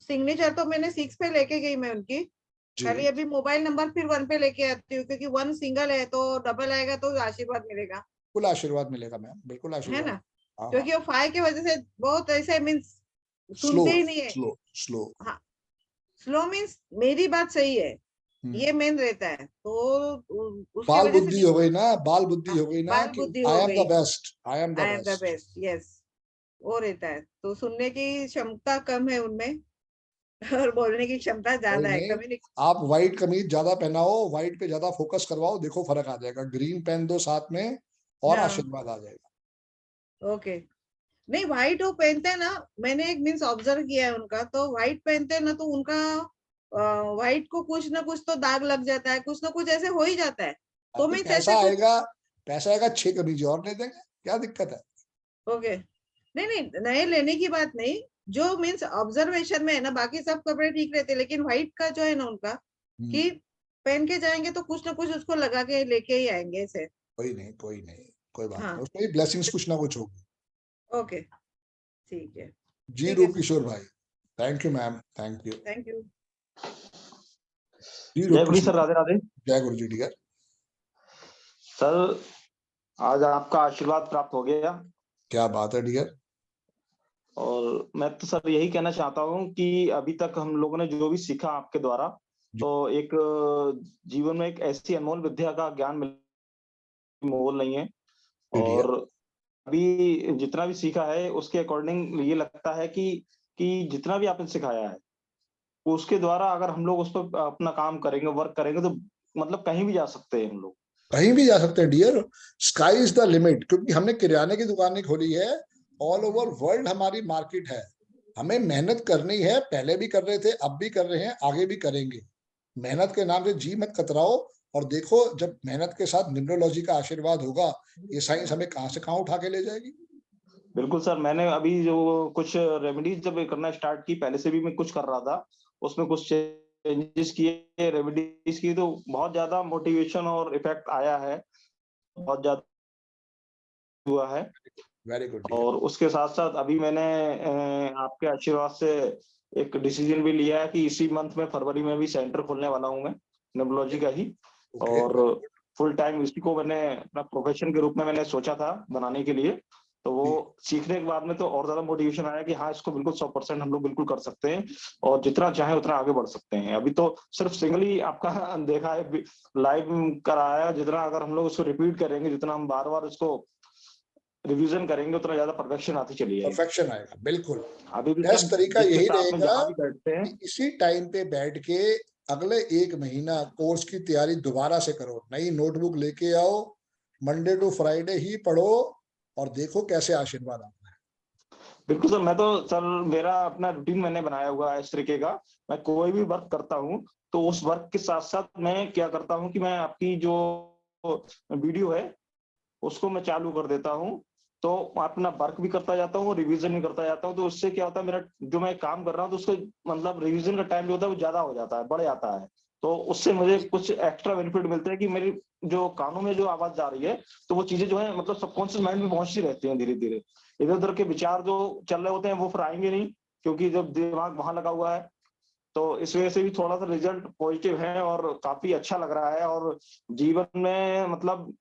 सिग्नेचर तो मैंने 6 पे लेके गई मैं उनकी। जी। खाली अभी मोबाइल नंबर फिर 1 पे लेके आती हूँ, क्योंकि 1 सिंगल है, तो डबल आएगा तो आशीर्वाद मिलेगा। बिल्कुल आशीर्वाद मिलेगा मैम, बिल्कुल है आशीर्वाद। ना? हाँ, क्योंकि वो 5 की वजह से बहुत ऐसे मीन्स स्लो सुनते ही नहीं है। Slow slow. हाँ, स्लो मीन्स मेरी बात सही है, ये मेन रहता है। तो उसके बाल वजह बुद्धि से हो गई ना, बाल बुद्धि हो गई ना, बाल कि बुद्धि आई हो एम द गई। Best, I am the I am the best. Best, yes, वो रहता है। तो सुनने की क्षमता कम है उनमें और बोलने की क्षमता कोई ज्यादा है। नहीं, आप व्हाइट कमीज ज्यादा पहनाओ, व्हाइट पे ज्यादा फोकस करवाओ, देखो फर्क आ जाएगा। ग्रीन पहन दो साथ में और हाँ, आशीर्वाद आ जाएगा। ओके। नहीं, व्हाइट वो पहनते हैं ना, मैंने एक मीन्स ऑब्जर्व किया है उनका, तो व्हाइट पहनते हैं ना, तो उनका व्हाइट को कुछ ना कुछ तो दाग लग जाता है, कुछ ना कुछ ऐसे हो ही जाता है। तो अभी मीन्स पैसा ऐसे कुछ, आएगा, पैसा आएगा 6 कमीज और ले देंगे, क्या दिक्कत है? ओके। नहीं नहीं, नए लेने की बात नहीं, जो मीन्स ऑब्जर्वेशन में है ना, बाकी सब कपड़े ठीक रहते हैं, लेकिन व्हाइट का जो है ना उनका, कि पहन के जाएंगे तो कुछ ना कुछ उसको लगा के लेके ही आएंगे ऐसे। कोई नहीं, कोई नहीं, कोई बात हाँ, नहीं, उसमें भी ब्लेसिंग्स कुछ ना कुछ होगी। ओके, ठीक है। जी ठीक है रूप किशोर भाई, thank you ma'am, thank you. Thank you. जी जय रूप गुरु सर, किशोर, राधे राधे जय गुरु जी। डियर सर, आज आपका आशीर्वाद प्राप्त हो गया। क्या बात है डियर। और मैं तो सर यही कहना चाहता हूँ कि अभी तक हम लोगों ने जो भी सीखा आपके द्वारा, तो एक जीवन में एक ऐसी अनमोल विद्या का ज्ञान मोल नहीं है। और अभी जितना भी सीखा है उसके अकॉर्डिंग ये लगता है कि जितना भी आपने सिखाया है उसके द्वारा अगर हम लोग उस पर अपना काम करेंगे, वर्क करेंगे, तो मतलब कहीं भी जा सकते हैं हम लोग, कहीं भी जा सकते हैं dear. Sky is the limit, क्योंकि हमने किराने की दुकानें खोली है, ऑल ओवर वर्ल्ड हमारी मार्केट है। हमें मेहनत करनी है, पहले भी कर रहे थे, अब भी कर रहे हैं, आगे भी करेंगे। मेहनत के नाम से जी मत कतराओ, और देखो जब मेहनत के साथ न्यूमरोलॉजी का आशीर्वाद होगा, ये साइंस हमें कहाँ से कहाँ उठा के ले जाएगी। बिल्कुल सर, मैंने अभी जो कुछ रेमेडीज जब करना स्टार्ट की, पहले से भी मैं कुछ कर रहा था, उसमें कुछ चेंजेस किए, रेमेडीज की, तो बहुत ज्यादा मोटिवेशन और इफेक्ट आया है, बहुत ज्यादा हुआ है। Very good. और उसके साथ साथ अभी मैंने आपके आशीर्वाद से एक डिसीजन भी लिया है कि इसी मंथ में, फरवरी में भी सेंटर खोलने वाला हूँ मैं न्यूमरोलॉजी का ही। और फुल टाइम इसी को मैंने अपना प्रोफेशन के रूप में मैंने सोचा था बनाने के लिए। तो वो सीखने के बाद में तो और ज्यादा मोटिवेशन आया कि हाँ, इसको बिल्कुल 100% हम लोग बिल्कुल कर सकते हैं और जितना चाहे उतना आगे बढ़ सकते हैं। अभी तो सिर्फ सिंगली आपका देखा है, लाइव कराया है, जितना अगर हम लोग उसको रिपीट करेंगे, जितना हम बार बार उसको रिवीजन करेंगे, उतना ज्यादा परफेक्शन आती चली जाएगी। परफेक्शन आएगा, बिल्कुल। अभी भी बेस्ट तरीका यही रहेगा भी बैठते हैं, कि इसी टाइम पे बैठ के अगले 1 महीना कोर्स की तैयारी दोबारा से करो, नई नोटबुक लेके आओ, मंडे टू फ्राइडे ही पढ़ो और देखो कैसे आशीर्वाद आता है। बिल्कुल सर, मैं तो सर मेरा अपना रूटीन मैंने बनाया हुआ है इस तरीके का। मैं कोई भी वर्क करता हूँ तो उस वर्क के साथ साथ मैं क्या करता हूँ कि मैं आपकी जो वीडियो है उसको मैं चालू कर देता हूँ, तो अपना वर्क भी करता जाता हूँ, रिवीजन भी करता जाता हूँ। तो उससे क्या होता है, मेरा जो मैं काम कर रहा हूँ तो उसको मतलब रिवीजन का टाइम जो होता है वो ज्यादा हो जाता है, बढ़ जाता है। तो उससे मुझे कुछ एक्स्ट्रा बेनिफिट मिलते हैं कि मेरी जो कानों में जो आवाज जा रही है, तो वो चीजें जो है मतलब सबकॉन्शियस माइंड में पहुंचती रहती हैं धीरे धीरे। इधर उधर के विचार जो चल रहे होते हैं वो फिर आएंगे नहीं, क्योंकि जब दिमाग वहां लगा हुआ है। तो इस वजह से भी थोड़ा सा रिजल्ट पॉजिटिव है और काफी अच्छा लग रहा है। और जीवन में मतलब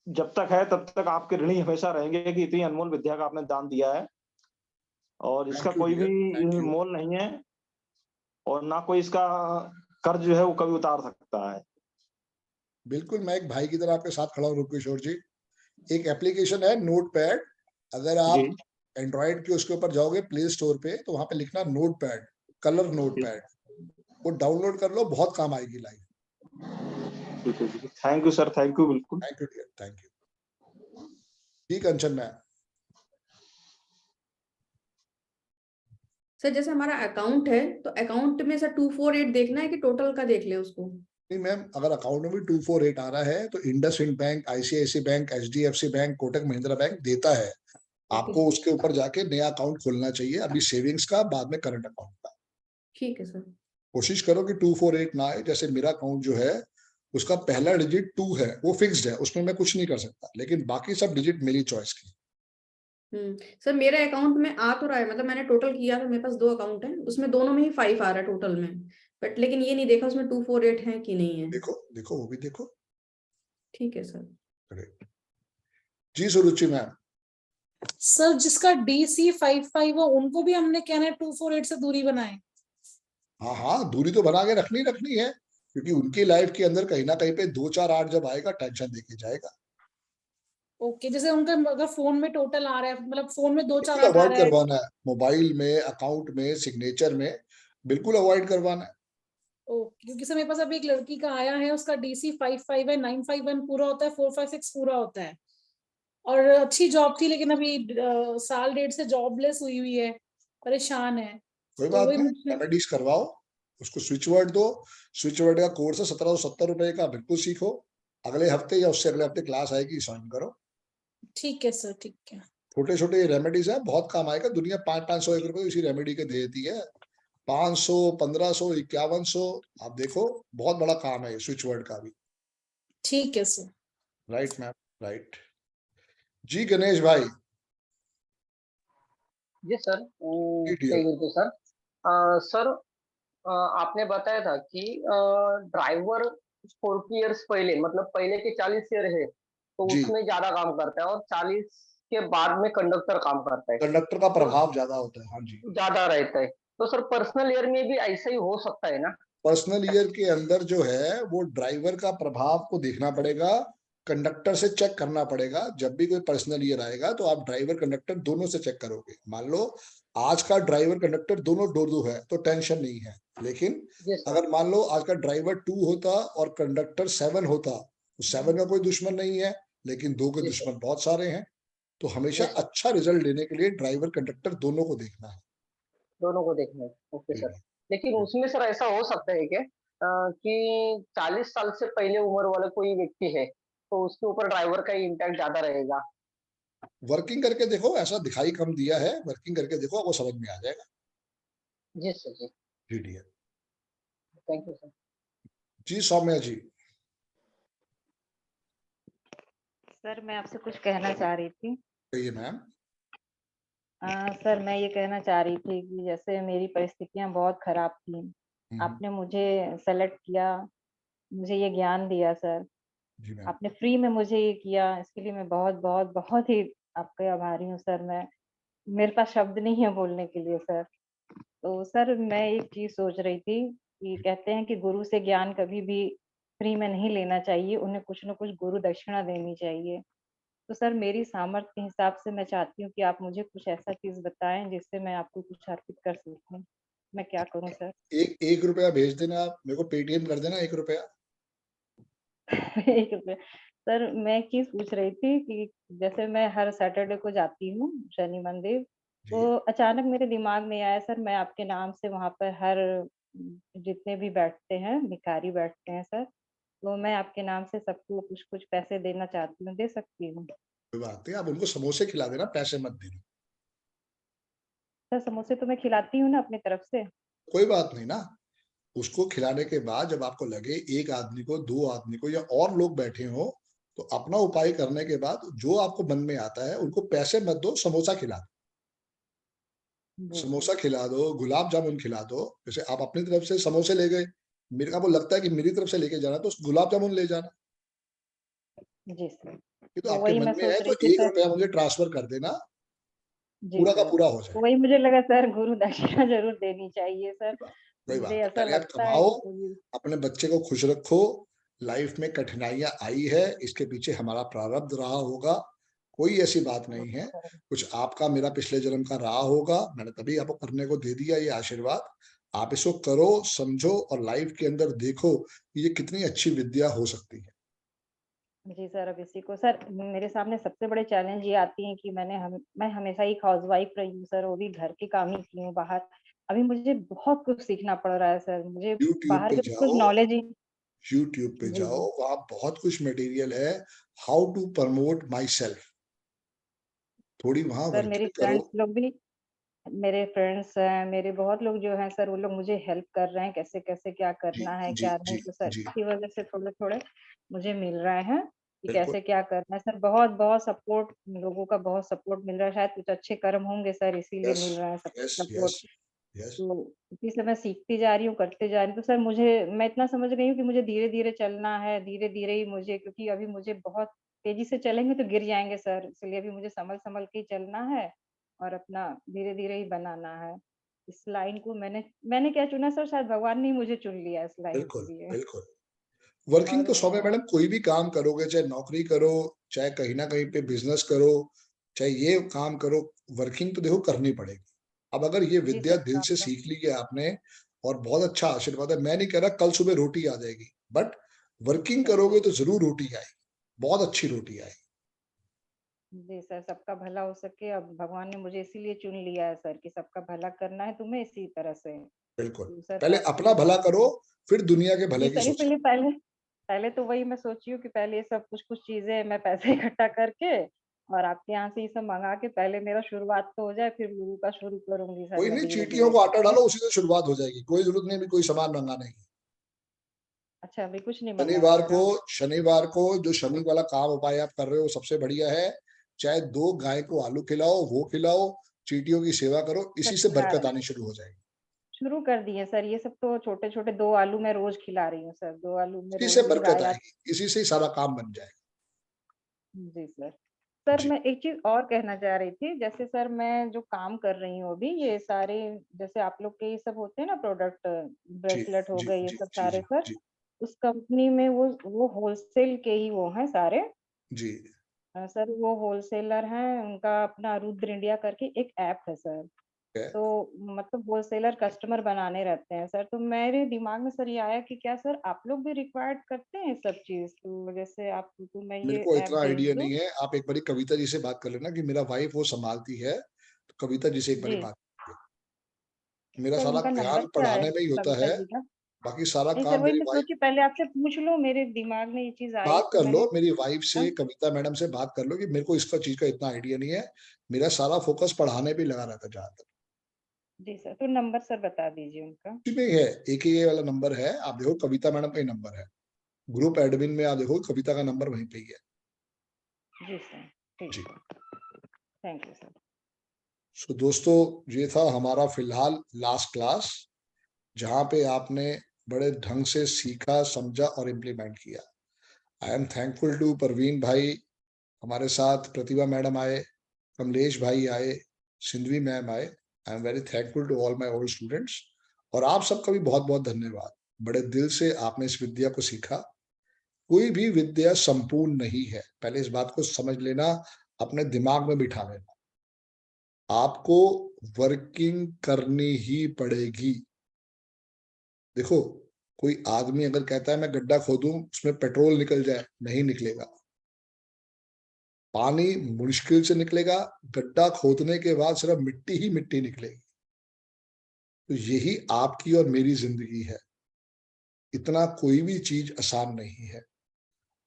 जब तक है तब तक आपके ऋणी हमेशा रहेंगे कि इतनी अनमोल विद्या का आपने दान दिया है, और इसका कोई भी मोल नहीं है और ना कोई इसका कर्ज जो है वो कभी उतार सकता है। बिल्कुल, मैं एक भाई की तरह आपके साथ खड़ा हूँ रूप किशोर जी। एक एप्लीकेशन है नोटपैड, अगर आप एंड्रॉइड के उसके ऊपर जाओगे प्ले स्टोर पे तो वहां पे लिखना नोटपैड, कलर नोटपैड, वो डाउनलोड कर लो, बहुत काम आएगी life. Thank you sir, thank you. बिल्कुल, thank you dear, thank you. ठीक कंचन मैम। सर जैसे हमारा अकाउंट है तो अकाउंट में सर 248 देखना है कि टोटल का देख ले उसको? नहीं मैम, अगर अकाउंट में भी 248 आ रहा है तो IndusInd bank, ICICI bank, HDFC bank, Kotak Mahindra bank देता है। आपको उसके ऊपर जाके नया अकाउंट खोलना चाहिए, अभी सेविंग्स का, बाद में करंट अकाउंट का। ठीक है सर। कोशिश करो कि 248 ना आए। जैसे मेरा अकाउंट जो है उसका पहला डिजिट 2 है, वो फिक्स्ड है, उसमें मैं कुछ नहीं कर सकता, लेकिन बाकी सब डिजिट मेरी चॉइस की। सर मेरे अकाउंट में आ तो रहा है, मतलब मैंने टोटल किया था, मेरे पास 2 अकाउंट है, उसमें दोनों में ही 5 आ रहा है टोटल में, बट लेकिन ये नहीं देखा उसमें 248 है कि नहीं है। देखो देखो, वो भी देखो। ठीक है सर। जी सुरुचि मैम। सर जिसका DC55 हो उनको भी हमने कहना है 248 से दूरी बनाए? हाँ हाँ, दूरी तो बना के रखनी है, क्योंकि उनकी लाइफ के अंदर कहीं ना कहीं पे 2-4-8 जब आएगा टेंशन देके जाएगा। ओके, जैसे उनका अगर फोन में टोटल आ रहा है, मतलब फोन में 2-4-8 आ अवॉइड रहा है, करवाना है, मोबाइल में, अकाउंट में, सिग्नेचर में बिल्कुल अवॉइड करवाना है। ओके, क्योंकि सर मेरे पास अभी एक लड़की का आया है, उसका DC55 है, 951 पूरा होता है, 456 पूरा होता है, और अच्छी जॉब थी, लेकिन अभी 1.5 साल से जॉबलेस हुई है, परेशान है। कोई तो बात वही नहीं, मुझे रेमेडीज करवाओ, उसको स्विच वर्ड दो। स्विच वर्ड का कोर्स है 1770 रुपए का, बिल्कुल सीखो। अगले हफ्ते या उससे अगले हफ्ते क्लास आएगी, ज्वाइन करो। ठीक है सर, ठीक है। छोटे छोटे रेमेडीज है, बहुत काम आएगा। दुनिया 500-500 एक रुपए इसी रेमेडी के देती है, 500, 1500, 5100। आप देखो, बहुत बड़ा काम है स्विच वर्ड का भी। ठीक है सर। Right ma'am, right. जी गणेश भाई। जी सर। सर सर आपने बताया था कि ड्राइवर 40 इयर्स पहले, मतलब पहले के 40 ईयर है तो उसमें ज्यादा काम करता है, और 40 के बाद में कंडक्टर काम करता है, कंडक्टर का प्रभाव ज्यादा होता है। हाँ जी, ज्यादा रहता है। तो सर पर्सनल ईयर में भी ऐसा ही हो सकता है ना? पर्सनल ईयर के अंदर जो है वो ड्राइवर का प्रभाव को देखना पड़ेगा, कंडक्टर से चेक करना पड़ेगा। जब भी कोई पर्सनल ईयर आएगा तो आप ड्राइवर कंडक्टर दोनों से चेक करोगे। मान लो आज का ड्राइवर कंडक्टर दोनों 2-2 है तो टेंशन नहीं है, लेकिन अगर मान लो आज का ड्राइवर 2 होता और कंडक्टर 7 होता तो 7 का कोई दुश्मन नहीं है, लेकिन 2 के दुश्मन बहुत सारे हैं। तो हमेशा अच्छा रिजल्ट लेने के लिए ड्राइवर कंडक्टर दोनों को देखना है। दोनों को देखना है। Okay sir. लेकिन उसमें सर ऐसा हो सकता है क्या कि 40 साल से पहले उम्र वाला कोई व्यक्ति है तो उसके ऊपर ड्राइवर का इम्पैक्ट ज्यादा रहेगा। वर्किंग करके देखो, ऐसा दिखाई कम दिया है, वर्किंग करके देखो, आपको समझ में आ जाएगा। जी सर जी। जी डियर। Thank you sir. जी सौम्या जी। सर मैं आपसे कुछ कहना चाह रही थी। कहिए मैम। सर मैं ये कहना चाह रही थी कि जैसे मेरी परिस्थितियां बहुत खराब थी, आपने मुझे सेलेक्ट किया, मुझे ये ज्ञान दिया सर, जी मैम। आपने फ्री में मुझे ये किया, इसके लिए मैं बहुत बहुत बहुत ही आपके आभारी हूँ सर। मैं मेरे पास शब्द नहीं है बोलने के लिए सर। तो सर मैं एक चीज सोच रही थी कि कहते हैं कि गुरु से ज्ञान कभी भी फ्री में नहीं लेना चाहिए, उन्हें कुछ न कुछ गुरु दक्षिणा देनी चाहिए। तो सर मेरी सामर्थ्य के हिसाब से मैं चाहती हूँ कि आप मुझे कुछ ऐसा चीज बताएं जिससे मैं आपको कुछ अर्पित कर सकूं। मैं क्या करूं सर? एक रुपया भेज देना, आप मेरे को पेटीएम कर देना 1 रुपया। 1 रुपया। सर मैं एक चीज पूछ रही थी कि जैसे मैं हर सैटरडे को जाती हूँ शनि मंदिर, तो अचानक मेरे दिमाग में आया सर मैं आपके नाम से वहां पर हर जितने भी बैठते हैं भिखारी बैठते हैं सर, तो मैं आपके नाम से सबको कुछ कुछ पैसे देना चाहती हूँ, दे सकती हूँ? कोई बात नहीं, आप उनको समोसे खिला देना, पैसे मत देना। सर समोसे तो मैं खिलाती हूँ ना अपनी तरफ से। कोई बात नहीं ना, उसको खिलाने के बाद जब आपको लगे 1 आदमी को, 2 आदमी को या और लोग बैठे हो, तो अपना उपाय करने के बाद जो आपको मन में आता है उनको पैसे मत दो, समोसा खिला दो। समोसा खिला दो, गुलाब जामुन खिला दो। जैसे आप अपनी तरफ से समोसे ले गए, मेरे को लगता है कि मेरी तरफ से लेके जाना, तो गुलाब जामुन ले जाना। जी सर। ये तो तो आपके वही मन मैं में है, सोच तो रही थी 1 सर। रुपया मुझे ट्रांसफर कर देना, जी पूरा का सर। पूरा हो जाए। वही मुझे लगा सर गुरु दक्षिणा जरूर देनी चाहिए सर। कोई मुझे बात नहीं, ऐसा पहले आप लगता है कमाओ, कि अपने बच्चे को खुश रखो। लाइफ में कठिनाइयां आई है, इसके पीछे हमारा प्रारब्ध रहा होगा, कोई ऐसी बात नहीं है। कुछ आपका मेरा पिछले जन्म का रहा होगा, मैंने तभी आपको करने को दे दिया ये आशीर्वाद। आप इसको करो, समझो और लाइफ के अंदर देखो कि ये कितनी अच्छी विद्या हो सकती है। जी सर, अब इसी को सर मेरे सामने सबसे बड़े चैलेंज ये आती हैं कि मैं हमेशा ही हाउसवाइफ रही हूँ सर, वो भी घर के काम ही की हूँ बाहर। अभी मुझे बहुत कुछ सीखना पड़ रहा है सर, मुझे यूट्यूब बाहर पे के कुछ जाओ, नॉलेज ही। यूट्यूब पे जी जाओ, जी। वहां बहुत कुछ मटेरियल है, how to promote myself. थोड़ी वहां सर मेरी वर्किंग करो। फ्रेंड्स लोग भी, मेरे फ्रेंड्स हैं, मेरे बहुत लोग जो हैं सर, वो लोग मुझे हेल्प कर रहे हैं कैसे कैसे क्या जी करना है जी क्या जी नहीं, तो सर जी। इसी वजह से थोड़े थोड़े मुझे मिल रहे हैं कि बिल्कुल। कैसे क्या करना है सर। बहुत बहुत सपोर्ट, लोगों का बहुत सपोर्ट मिल रहा है, शायद कुछ अच्छे कर्म होंगे सर इसीलिए यस मिल रहा है सब यस सपोर्ट। Yes yes. तो इसी से मैं सीखती जा रही हूँ, करते जा रही हूँ। तो सर मुझे, मैं इतना समझ गई हूँ कि मुझे धीरे धीरे चलना है, धीरे धीरे ही मुझे, क्योंकि अभी मुझे बहुत तेजी से चलेंगे तो गिर जाएंगे सर, इसलिए अभी मुझे संभल संभल के ही चलना है और अपना धीरे धीरे ही बनाना है। इस लाइन को मैंने क्या चुना सर, शायद भगवान ने ही मुझे चुन लिया इस लाइन बिल्कुल के लिए। बिल्कुल। वर्किंग और तो सौम्या मैडम कोई भी काम करोगे, चाहे नौकरी करो, चाहे कहीं ना कहीं पे बिजनेस करो, चाहे ये काम करो, वर्किंग तो देखो करनी पड़ेगी। अब अगर ये जी विद्या सर दिल काम से तो सीख ली है आपने, और बहुत अच्छा आशीर्वाद है, मैं नहीं कह रहा कल सुबह रोटी आ जाएगी, बट वर्किंग अच्छा। करोगे तो जरूर रोटी आएगी, बहुत अच्छी रोटी आएगी। जी सर, सबका भला हो सके। अब भगवान ने मुझे इसीलिए चुन लिया है सर कि सबका भला करना है तुम्हें इसी तरह से। बिल्कुल। तो सर पहले अपना भला करो, फिर दुनिया के जी भले की सर, सोचो। इसलिए पहले पहले तो वही मैं सोची हूँ कि पहले ये सब कुछ कुछ चीजें मैं पैसे इकट्ठा करके और आपके यहाँ से ये सब मंगा के पहले मेरा शुरुआत तो हो जाए, फिर गुरु का शुरू करूंगी सर कोई मैं नहीं, धीरे चींटियों धीरे को आटा करके। डालो, उसी से शुरुआत हो जाएगी, कोई जरूरत नहीं अभी कोई सामान मंगाने की। अच्छा अभी कुछ नहीं मंगाना शनिवार है को, ना? शनिवार को जो शनि वाला काम उपाय आप कर रहे हो सबसे बढ़िया है। चाहे 2 गाय को आलू खिलाओ, वो खिलाओ, चींटियों की सेवा करो, इसी से अच्छा बरकत आनी शुरू हो जाएगी। शुरू कर दिए सर ये सब, तो छोटे छोटे 2 आलू मैं रोज खिला रही हूँ सर, 2 आलू में इसी रोज से रोज बरकत गाय आती। आएगी, इसी से ही सारा काम बन जाएगा। जी सर। सर जी मैं एक चीज और कहना चाह रही थी, जैसे सर मैं जो काम कर रही हूँ अभी, ये सारे जैसे आप लोग के ये सब होते हैं ना प्रोडक्ट, जी ब्रेसलेट हो जी गए ये जी सब जी सारे जी सर, जी उस कंपनी में वो होलसेल के ही वो हैं सारे। जी। सर वो होलसेलर हैं, उनका अपना रुद्र इंडिया करके एक ऐप है सर। तो मतलब होलसेलर कस्टमर बनाने रहते हैं सर, तो मेरे दिमाग में सर ये आया कि क्या सर आप लोग भी रिक्वायर्ड करते हैं ये सब चीज, तो जैसे आपको मैं मेरे ये को ऐप इतना भेज आइडिया दूँ। नहीं है, आप एक बारी कविता जी से बात कर लेना कि मेरा वाइफ वो संभालती है, तो कविता जी से एक बारी जी बात कीजिए। मेरा सर सारा उनका नंबर ध्यान क्या है पढ़ाने में ही होता कविता है, जी का? बाकी सारा नहीं काम सर, वही मेरी मैं वाइफ सोची पहले आपसे पूछ लूं, मेरे दिमाग में ये चीज आई बात तो कर लो, मैंने मेरी वाइफ से हाँ? कविता मैडम से बात कर लो कि मेरे को इसका चीज का इतना आइडिया नहीं है, मेरा सारा फोकस पढ़ाने पे लगा रहता ज्यादातर। जी सर, तो नंबर सर बता दीजिए उनका। उसी में ही है, एक ही ये वाला नंबर है, आप देखो कविता मैडम का ही नंबर है, ग्रुप एडमिन में आप देखो कविता का नंबर वहीं पे ही है। जी सर, ठीक जी। है, थैंक यू सर। सो दोस्तों, ये था हमारा फिलहाल लास्ट क्लास, जहां पे आपने बड़े ढंग से सीखा, समझा और इम्प्लीमेंट किया। I am thankful to Parveen भाई, हमारे साथ प्रतिभा मैडम आए, कमलेश भाई आए, सिंधवी मैम आए। I am very thankful to all my old students, और आप सबका भी बहुत बहुत धन्यवाद। बड़े दिल से आपने इस विद्या को सीखा। कोई भी विद्या संपूर्ण नहीं है, पहले इस बात को समझ लेना, अपने दिमाग में बिठा लेना। आपको वर्किंग करनी ही पड़ेगी। देखो, कोई आदमी अगर कहता है मैं गड्ढा खोदूं उसमें पेट्रोल निकल जाए, नहीं निकलेगा। पानी मुश्किल से निकलेगा, गड्ढा खोदने के बाद सिर्फ मिट्टी ही मिट्टी निकलेगी। तो यही आपकी और मेरी जिंदगी है, इतना कोई भी चीज आसान नहीं है।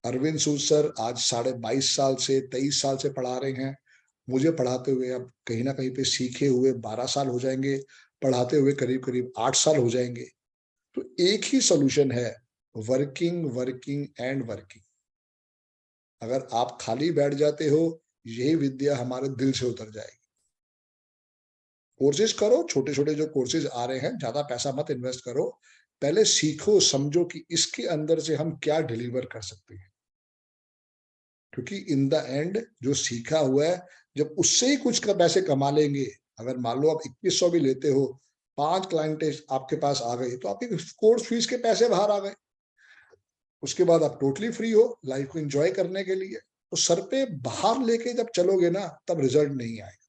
अरविंद सूद सर आज 22.5 साल से 23 साल से पढ़ा रहे हैं, मुझे पढ़ाते हुए अब कहीं ना कहीं पे सीखे हुए 12 साल हो जाएंगे, पढ़ाते हुए करीब करीब 8 साल हो जाएंगे। तो एक ही सोल्यूशन है, वर्किंग वर्किंग एंड वर्किंग। अगर आप खाली बैठ जाते हो, यही विद्या हमारे दिल से उतर जाएगी। कोर्सेज करो, छोटे छोटे जो कोर्सेज आ रहे हैं, ज्यादा पैसा मत इन्वेस्ट करो, पहले सीखो, समझो कि इसके अंदर से हम क्या डिलीवर कर सकते हैं। क्योंकि इन द एंड जो सीखा हुआ है, जब उससे ही कुछ का पैसे कमा लेंगे, अगर मान लो आप 2100 भी लेते हो, 5 क्लाइंट आपके पास आ गए, तो आपके कोर्स फीस के पैसे बाहर आ गए। उसके बाद आप टोटली फ्री हो लाइफ को एंजॉय करने के लिए। तो सर पे बाहर लेके जब चलोगे ना, तब रिजल्ट नहीं आएगा।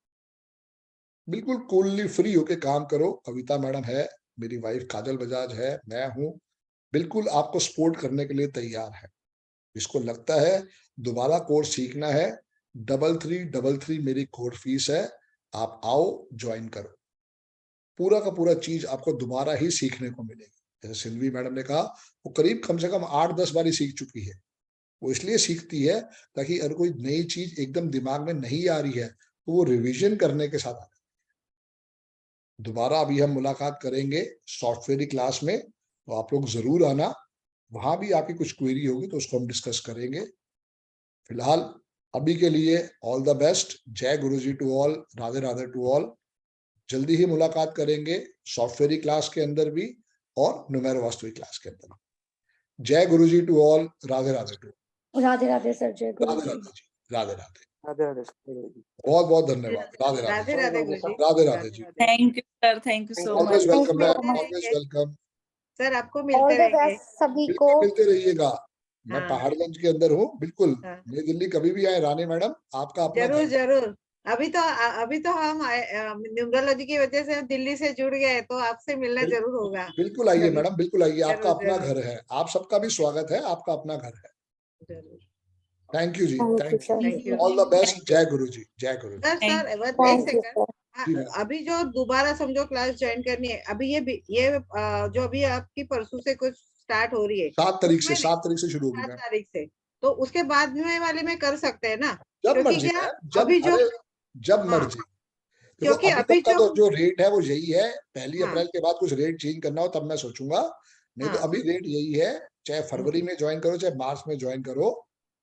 बिल्कुल कूलली फ्री होके काम करो। कविता मैडम है, मेरी वाइफ काजल बजाज है, मैं हूं, बिल्कुल आपको सपोर्ट करने के लिए तैयार है। जिसको लगता है दोबारा कोर्स सीखना है, 3333 मेरी कोर्स फीस है, आप आओ ज्वाइन करो। पूरा का पूरा चीज आपको दोबारा ही सीखने को मिलेगी। जैसे सिंधवी मैडम ने कहा, वो करीब कम से कम 8-10 बार ही सीख चुकी है। वो इसलिए सीखती है ताकि अगर कोई नई चीज एकदम दिमाग में नहीं आ रही है तो वो रिवीजन करने के साथ आ जाए। दोबारा अभी हम मुलाकात करेंगे सॉफ्टवेयर क्लास में, तो आप लोग जरूर आना। वहां भी आपकी कुछ क्वेरी होगी तो उसको हम डिस्कस करेंगे। फिलहाल अभी के लिए ऑल द बेस्ट, जय Guruji to all, Radhe Radhe to all. जल्दी ही मुलाकात करेंगे सॉफ्टवेयर क्लास के अंदर भी और न्यूमेरो वास्तविक क्लास के अंदर। जय Guruji to all, Radhe Radhe to. Radhe Radhe sir, जय राधे गुरुजी। राधे जी, राधे राधे, राधे राधे। बहुत बहुत धन्यवाद। Radhe Radhe Radhe, Radhe Guruji, Radhe Radhe ji. Thank you sir, thank you so always much. Welcome ma'am, you. Always welcome. Sir आपको ऑल मिलते द रहेंगे। बेस्ट सभी को। बिल्कुल मिलते रहिएगा। मैं हाँ पहाड़गंज के अंदर हूँ, बिल्कुल हाँ, नई दिल्ली कभी भी आए रानी मैडम, आपका अपना जरूर घर। जरूर। अभी तो हम न्यूमरोलॉजी की वजह से दिल्ली से जुड़ गए, तो आपसे मिलना जरूर होगा। बिल्कुल आइए कभी मैडम, बिल्कुल आइए, आपका जरूर अपना जरूर घर है, आप सबका भी स्वागत है, आपका अपना घर है। जरूर। थैंक यू जी, thank you thank sir. Thank you, you. All the best, जय गुरु जी, जय गुरु जी। बस सर एक थैंक यू सेकंड, सर। जी मैम। अभी जो दोबारा समझो क्लास ज्वाइन करनी है, अभी ये जो अभी आपकी परसों से कुछ स्टार्ट हो रही है, 7 तारीख से, उसमें 7 तारीख से शुरू होगी 7 मैम। तारीख से, तो उसके बाद में वाले में कर सकते हैं ना? जब क्योंकि मर्जी क्या मैम, जब, अभी जो अरे जब हाँ, मर्जी। देखो क्योंकि अभी अभी तक का जो तो जो रेट है वो यही है। 1 हाँ अप्रैल के बाद कुछ रेट चेंज करना हो तब मैं सोचूंगा, नहीं तो हाँ अभी रेट यही है। चाहे फरवरी में ज्वाइन करो, चाहे मार्च में ज्वाइन करो,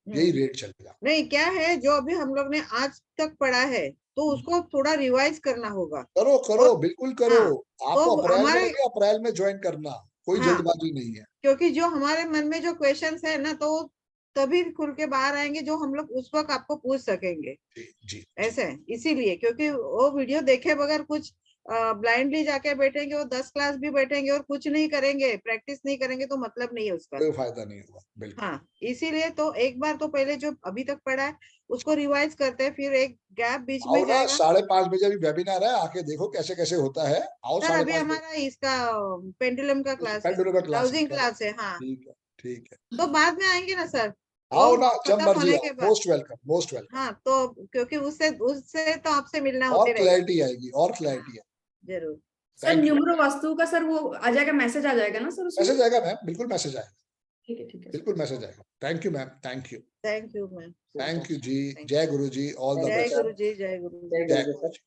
यही रेट चलेगा। नहीं, क्या है जो अभी हम लोग ने आज तक पढ़ा है, तो उसको थोड़ा रिवाइज करना होगा। करो करो, और बिल्कुल करो। हाँ, आपको तो अप्रैल में हमारे लगे अप्रैल में ज्वाइन करना, कोई हाँ, जल्दबाजी नहीं है। क्योंकि जो हमारे मन में जो क्वेश्चंस है ना, तो तभी खुल के बाहर आएंगे जो हम लोग उस वक्त आपको पूछ सकेंगे। जी जी, ऐसे है, इसीलिए, क्योंकि वो वीडियो देखे बगैर कुछ ब्लाइंडली जाके बैठेंगे, वो 10 क्लास भी बैठेंगे और कुछ नहीं करेंगे, प्रैक्टिस नहीं करेंगे, तो मतलब नहीं है उसका। कोई फायदा नहीं होगा, बिल्कुल। हाँ, इसीलिए तो एक बार तो पहले जो अभी तक पढ़ा है उसको रिवाइज करते हैं, फिर एक गैप बीच में आओ ना, जाएगा। 5:30 बजे अभी वेबिनार है, आके देखो कैसे कैसे होता है। आओ सर अभी 5:30 बजे। हमारा इसका पेंडुलम का क्लास है, पेंडुलम का क्लास है हाउसिंग क्या? क्लास है। हाँ, ठीक है, ठीक है। तो बाद में आएंगे ना सर, वो आओ ना, जब खत्म मर्जी होने आओ, के बाद। Most welcome, most welcome. हाँ, तो क्योंकि उससे उससे तो आपसे मिलना और होते रहेगा। क्लैरिटी आएगी, और क्लैरिटी है। जरूर सर न्यूमरो वास्तु का सर वो आ जाएगा, मैसेज आ जाएगा ना सर उसमें? मैसेज आएगा मैम, बिल्कुल मैसेज आएगा, ठीक है बिल्कुल मैसेज आएगा। Thank you ma'am, thank you thank you ma'am, thank you जी। जय गुरु जी, ऑल द जय बेस्ट। गुरु जी, जय गुरु जी। जय गुरु जी, जय गुरु।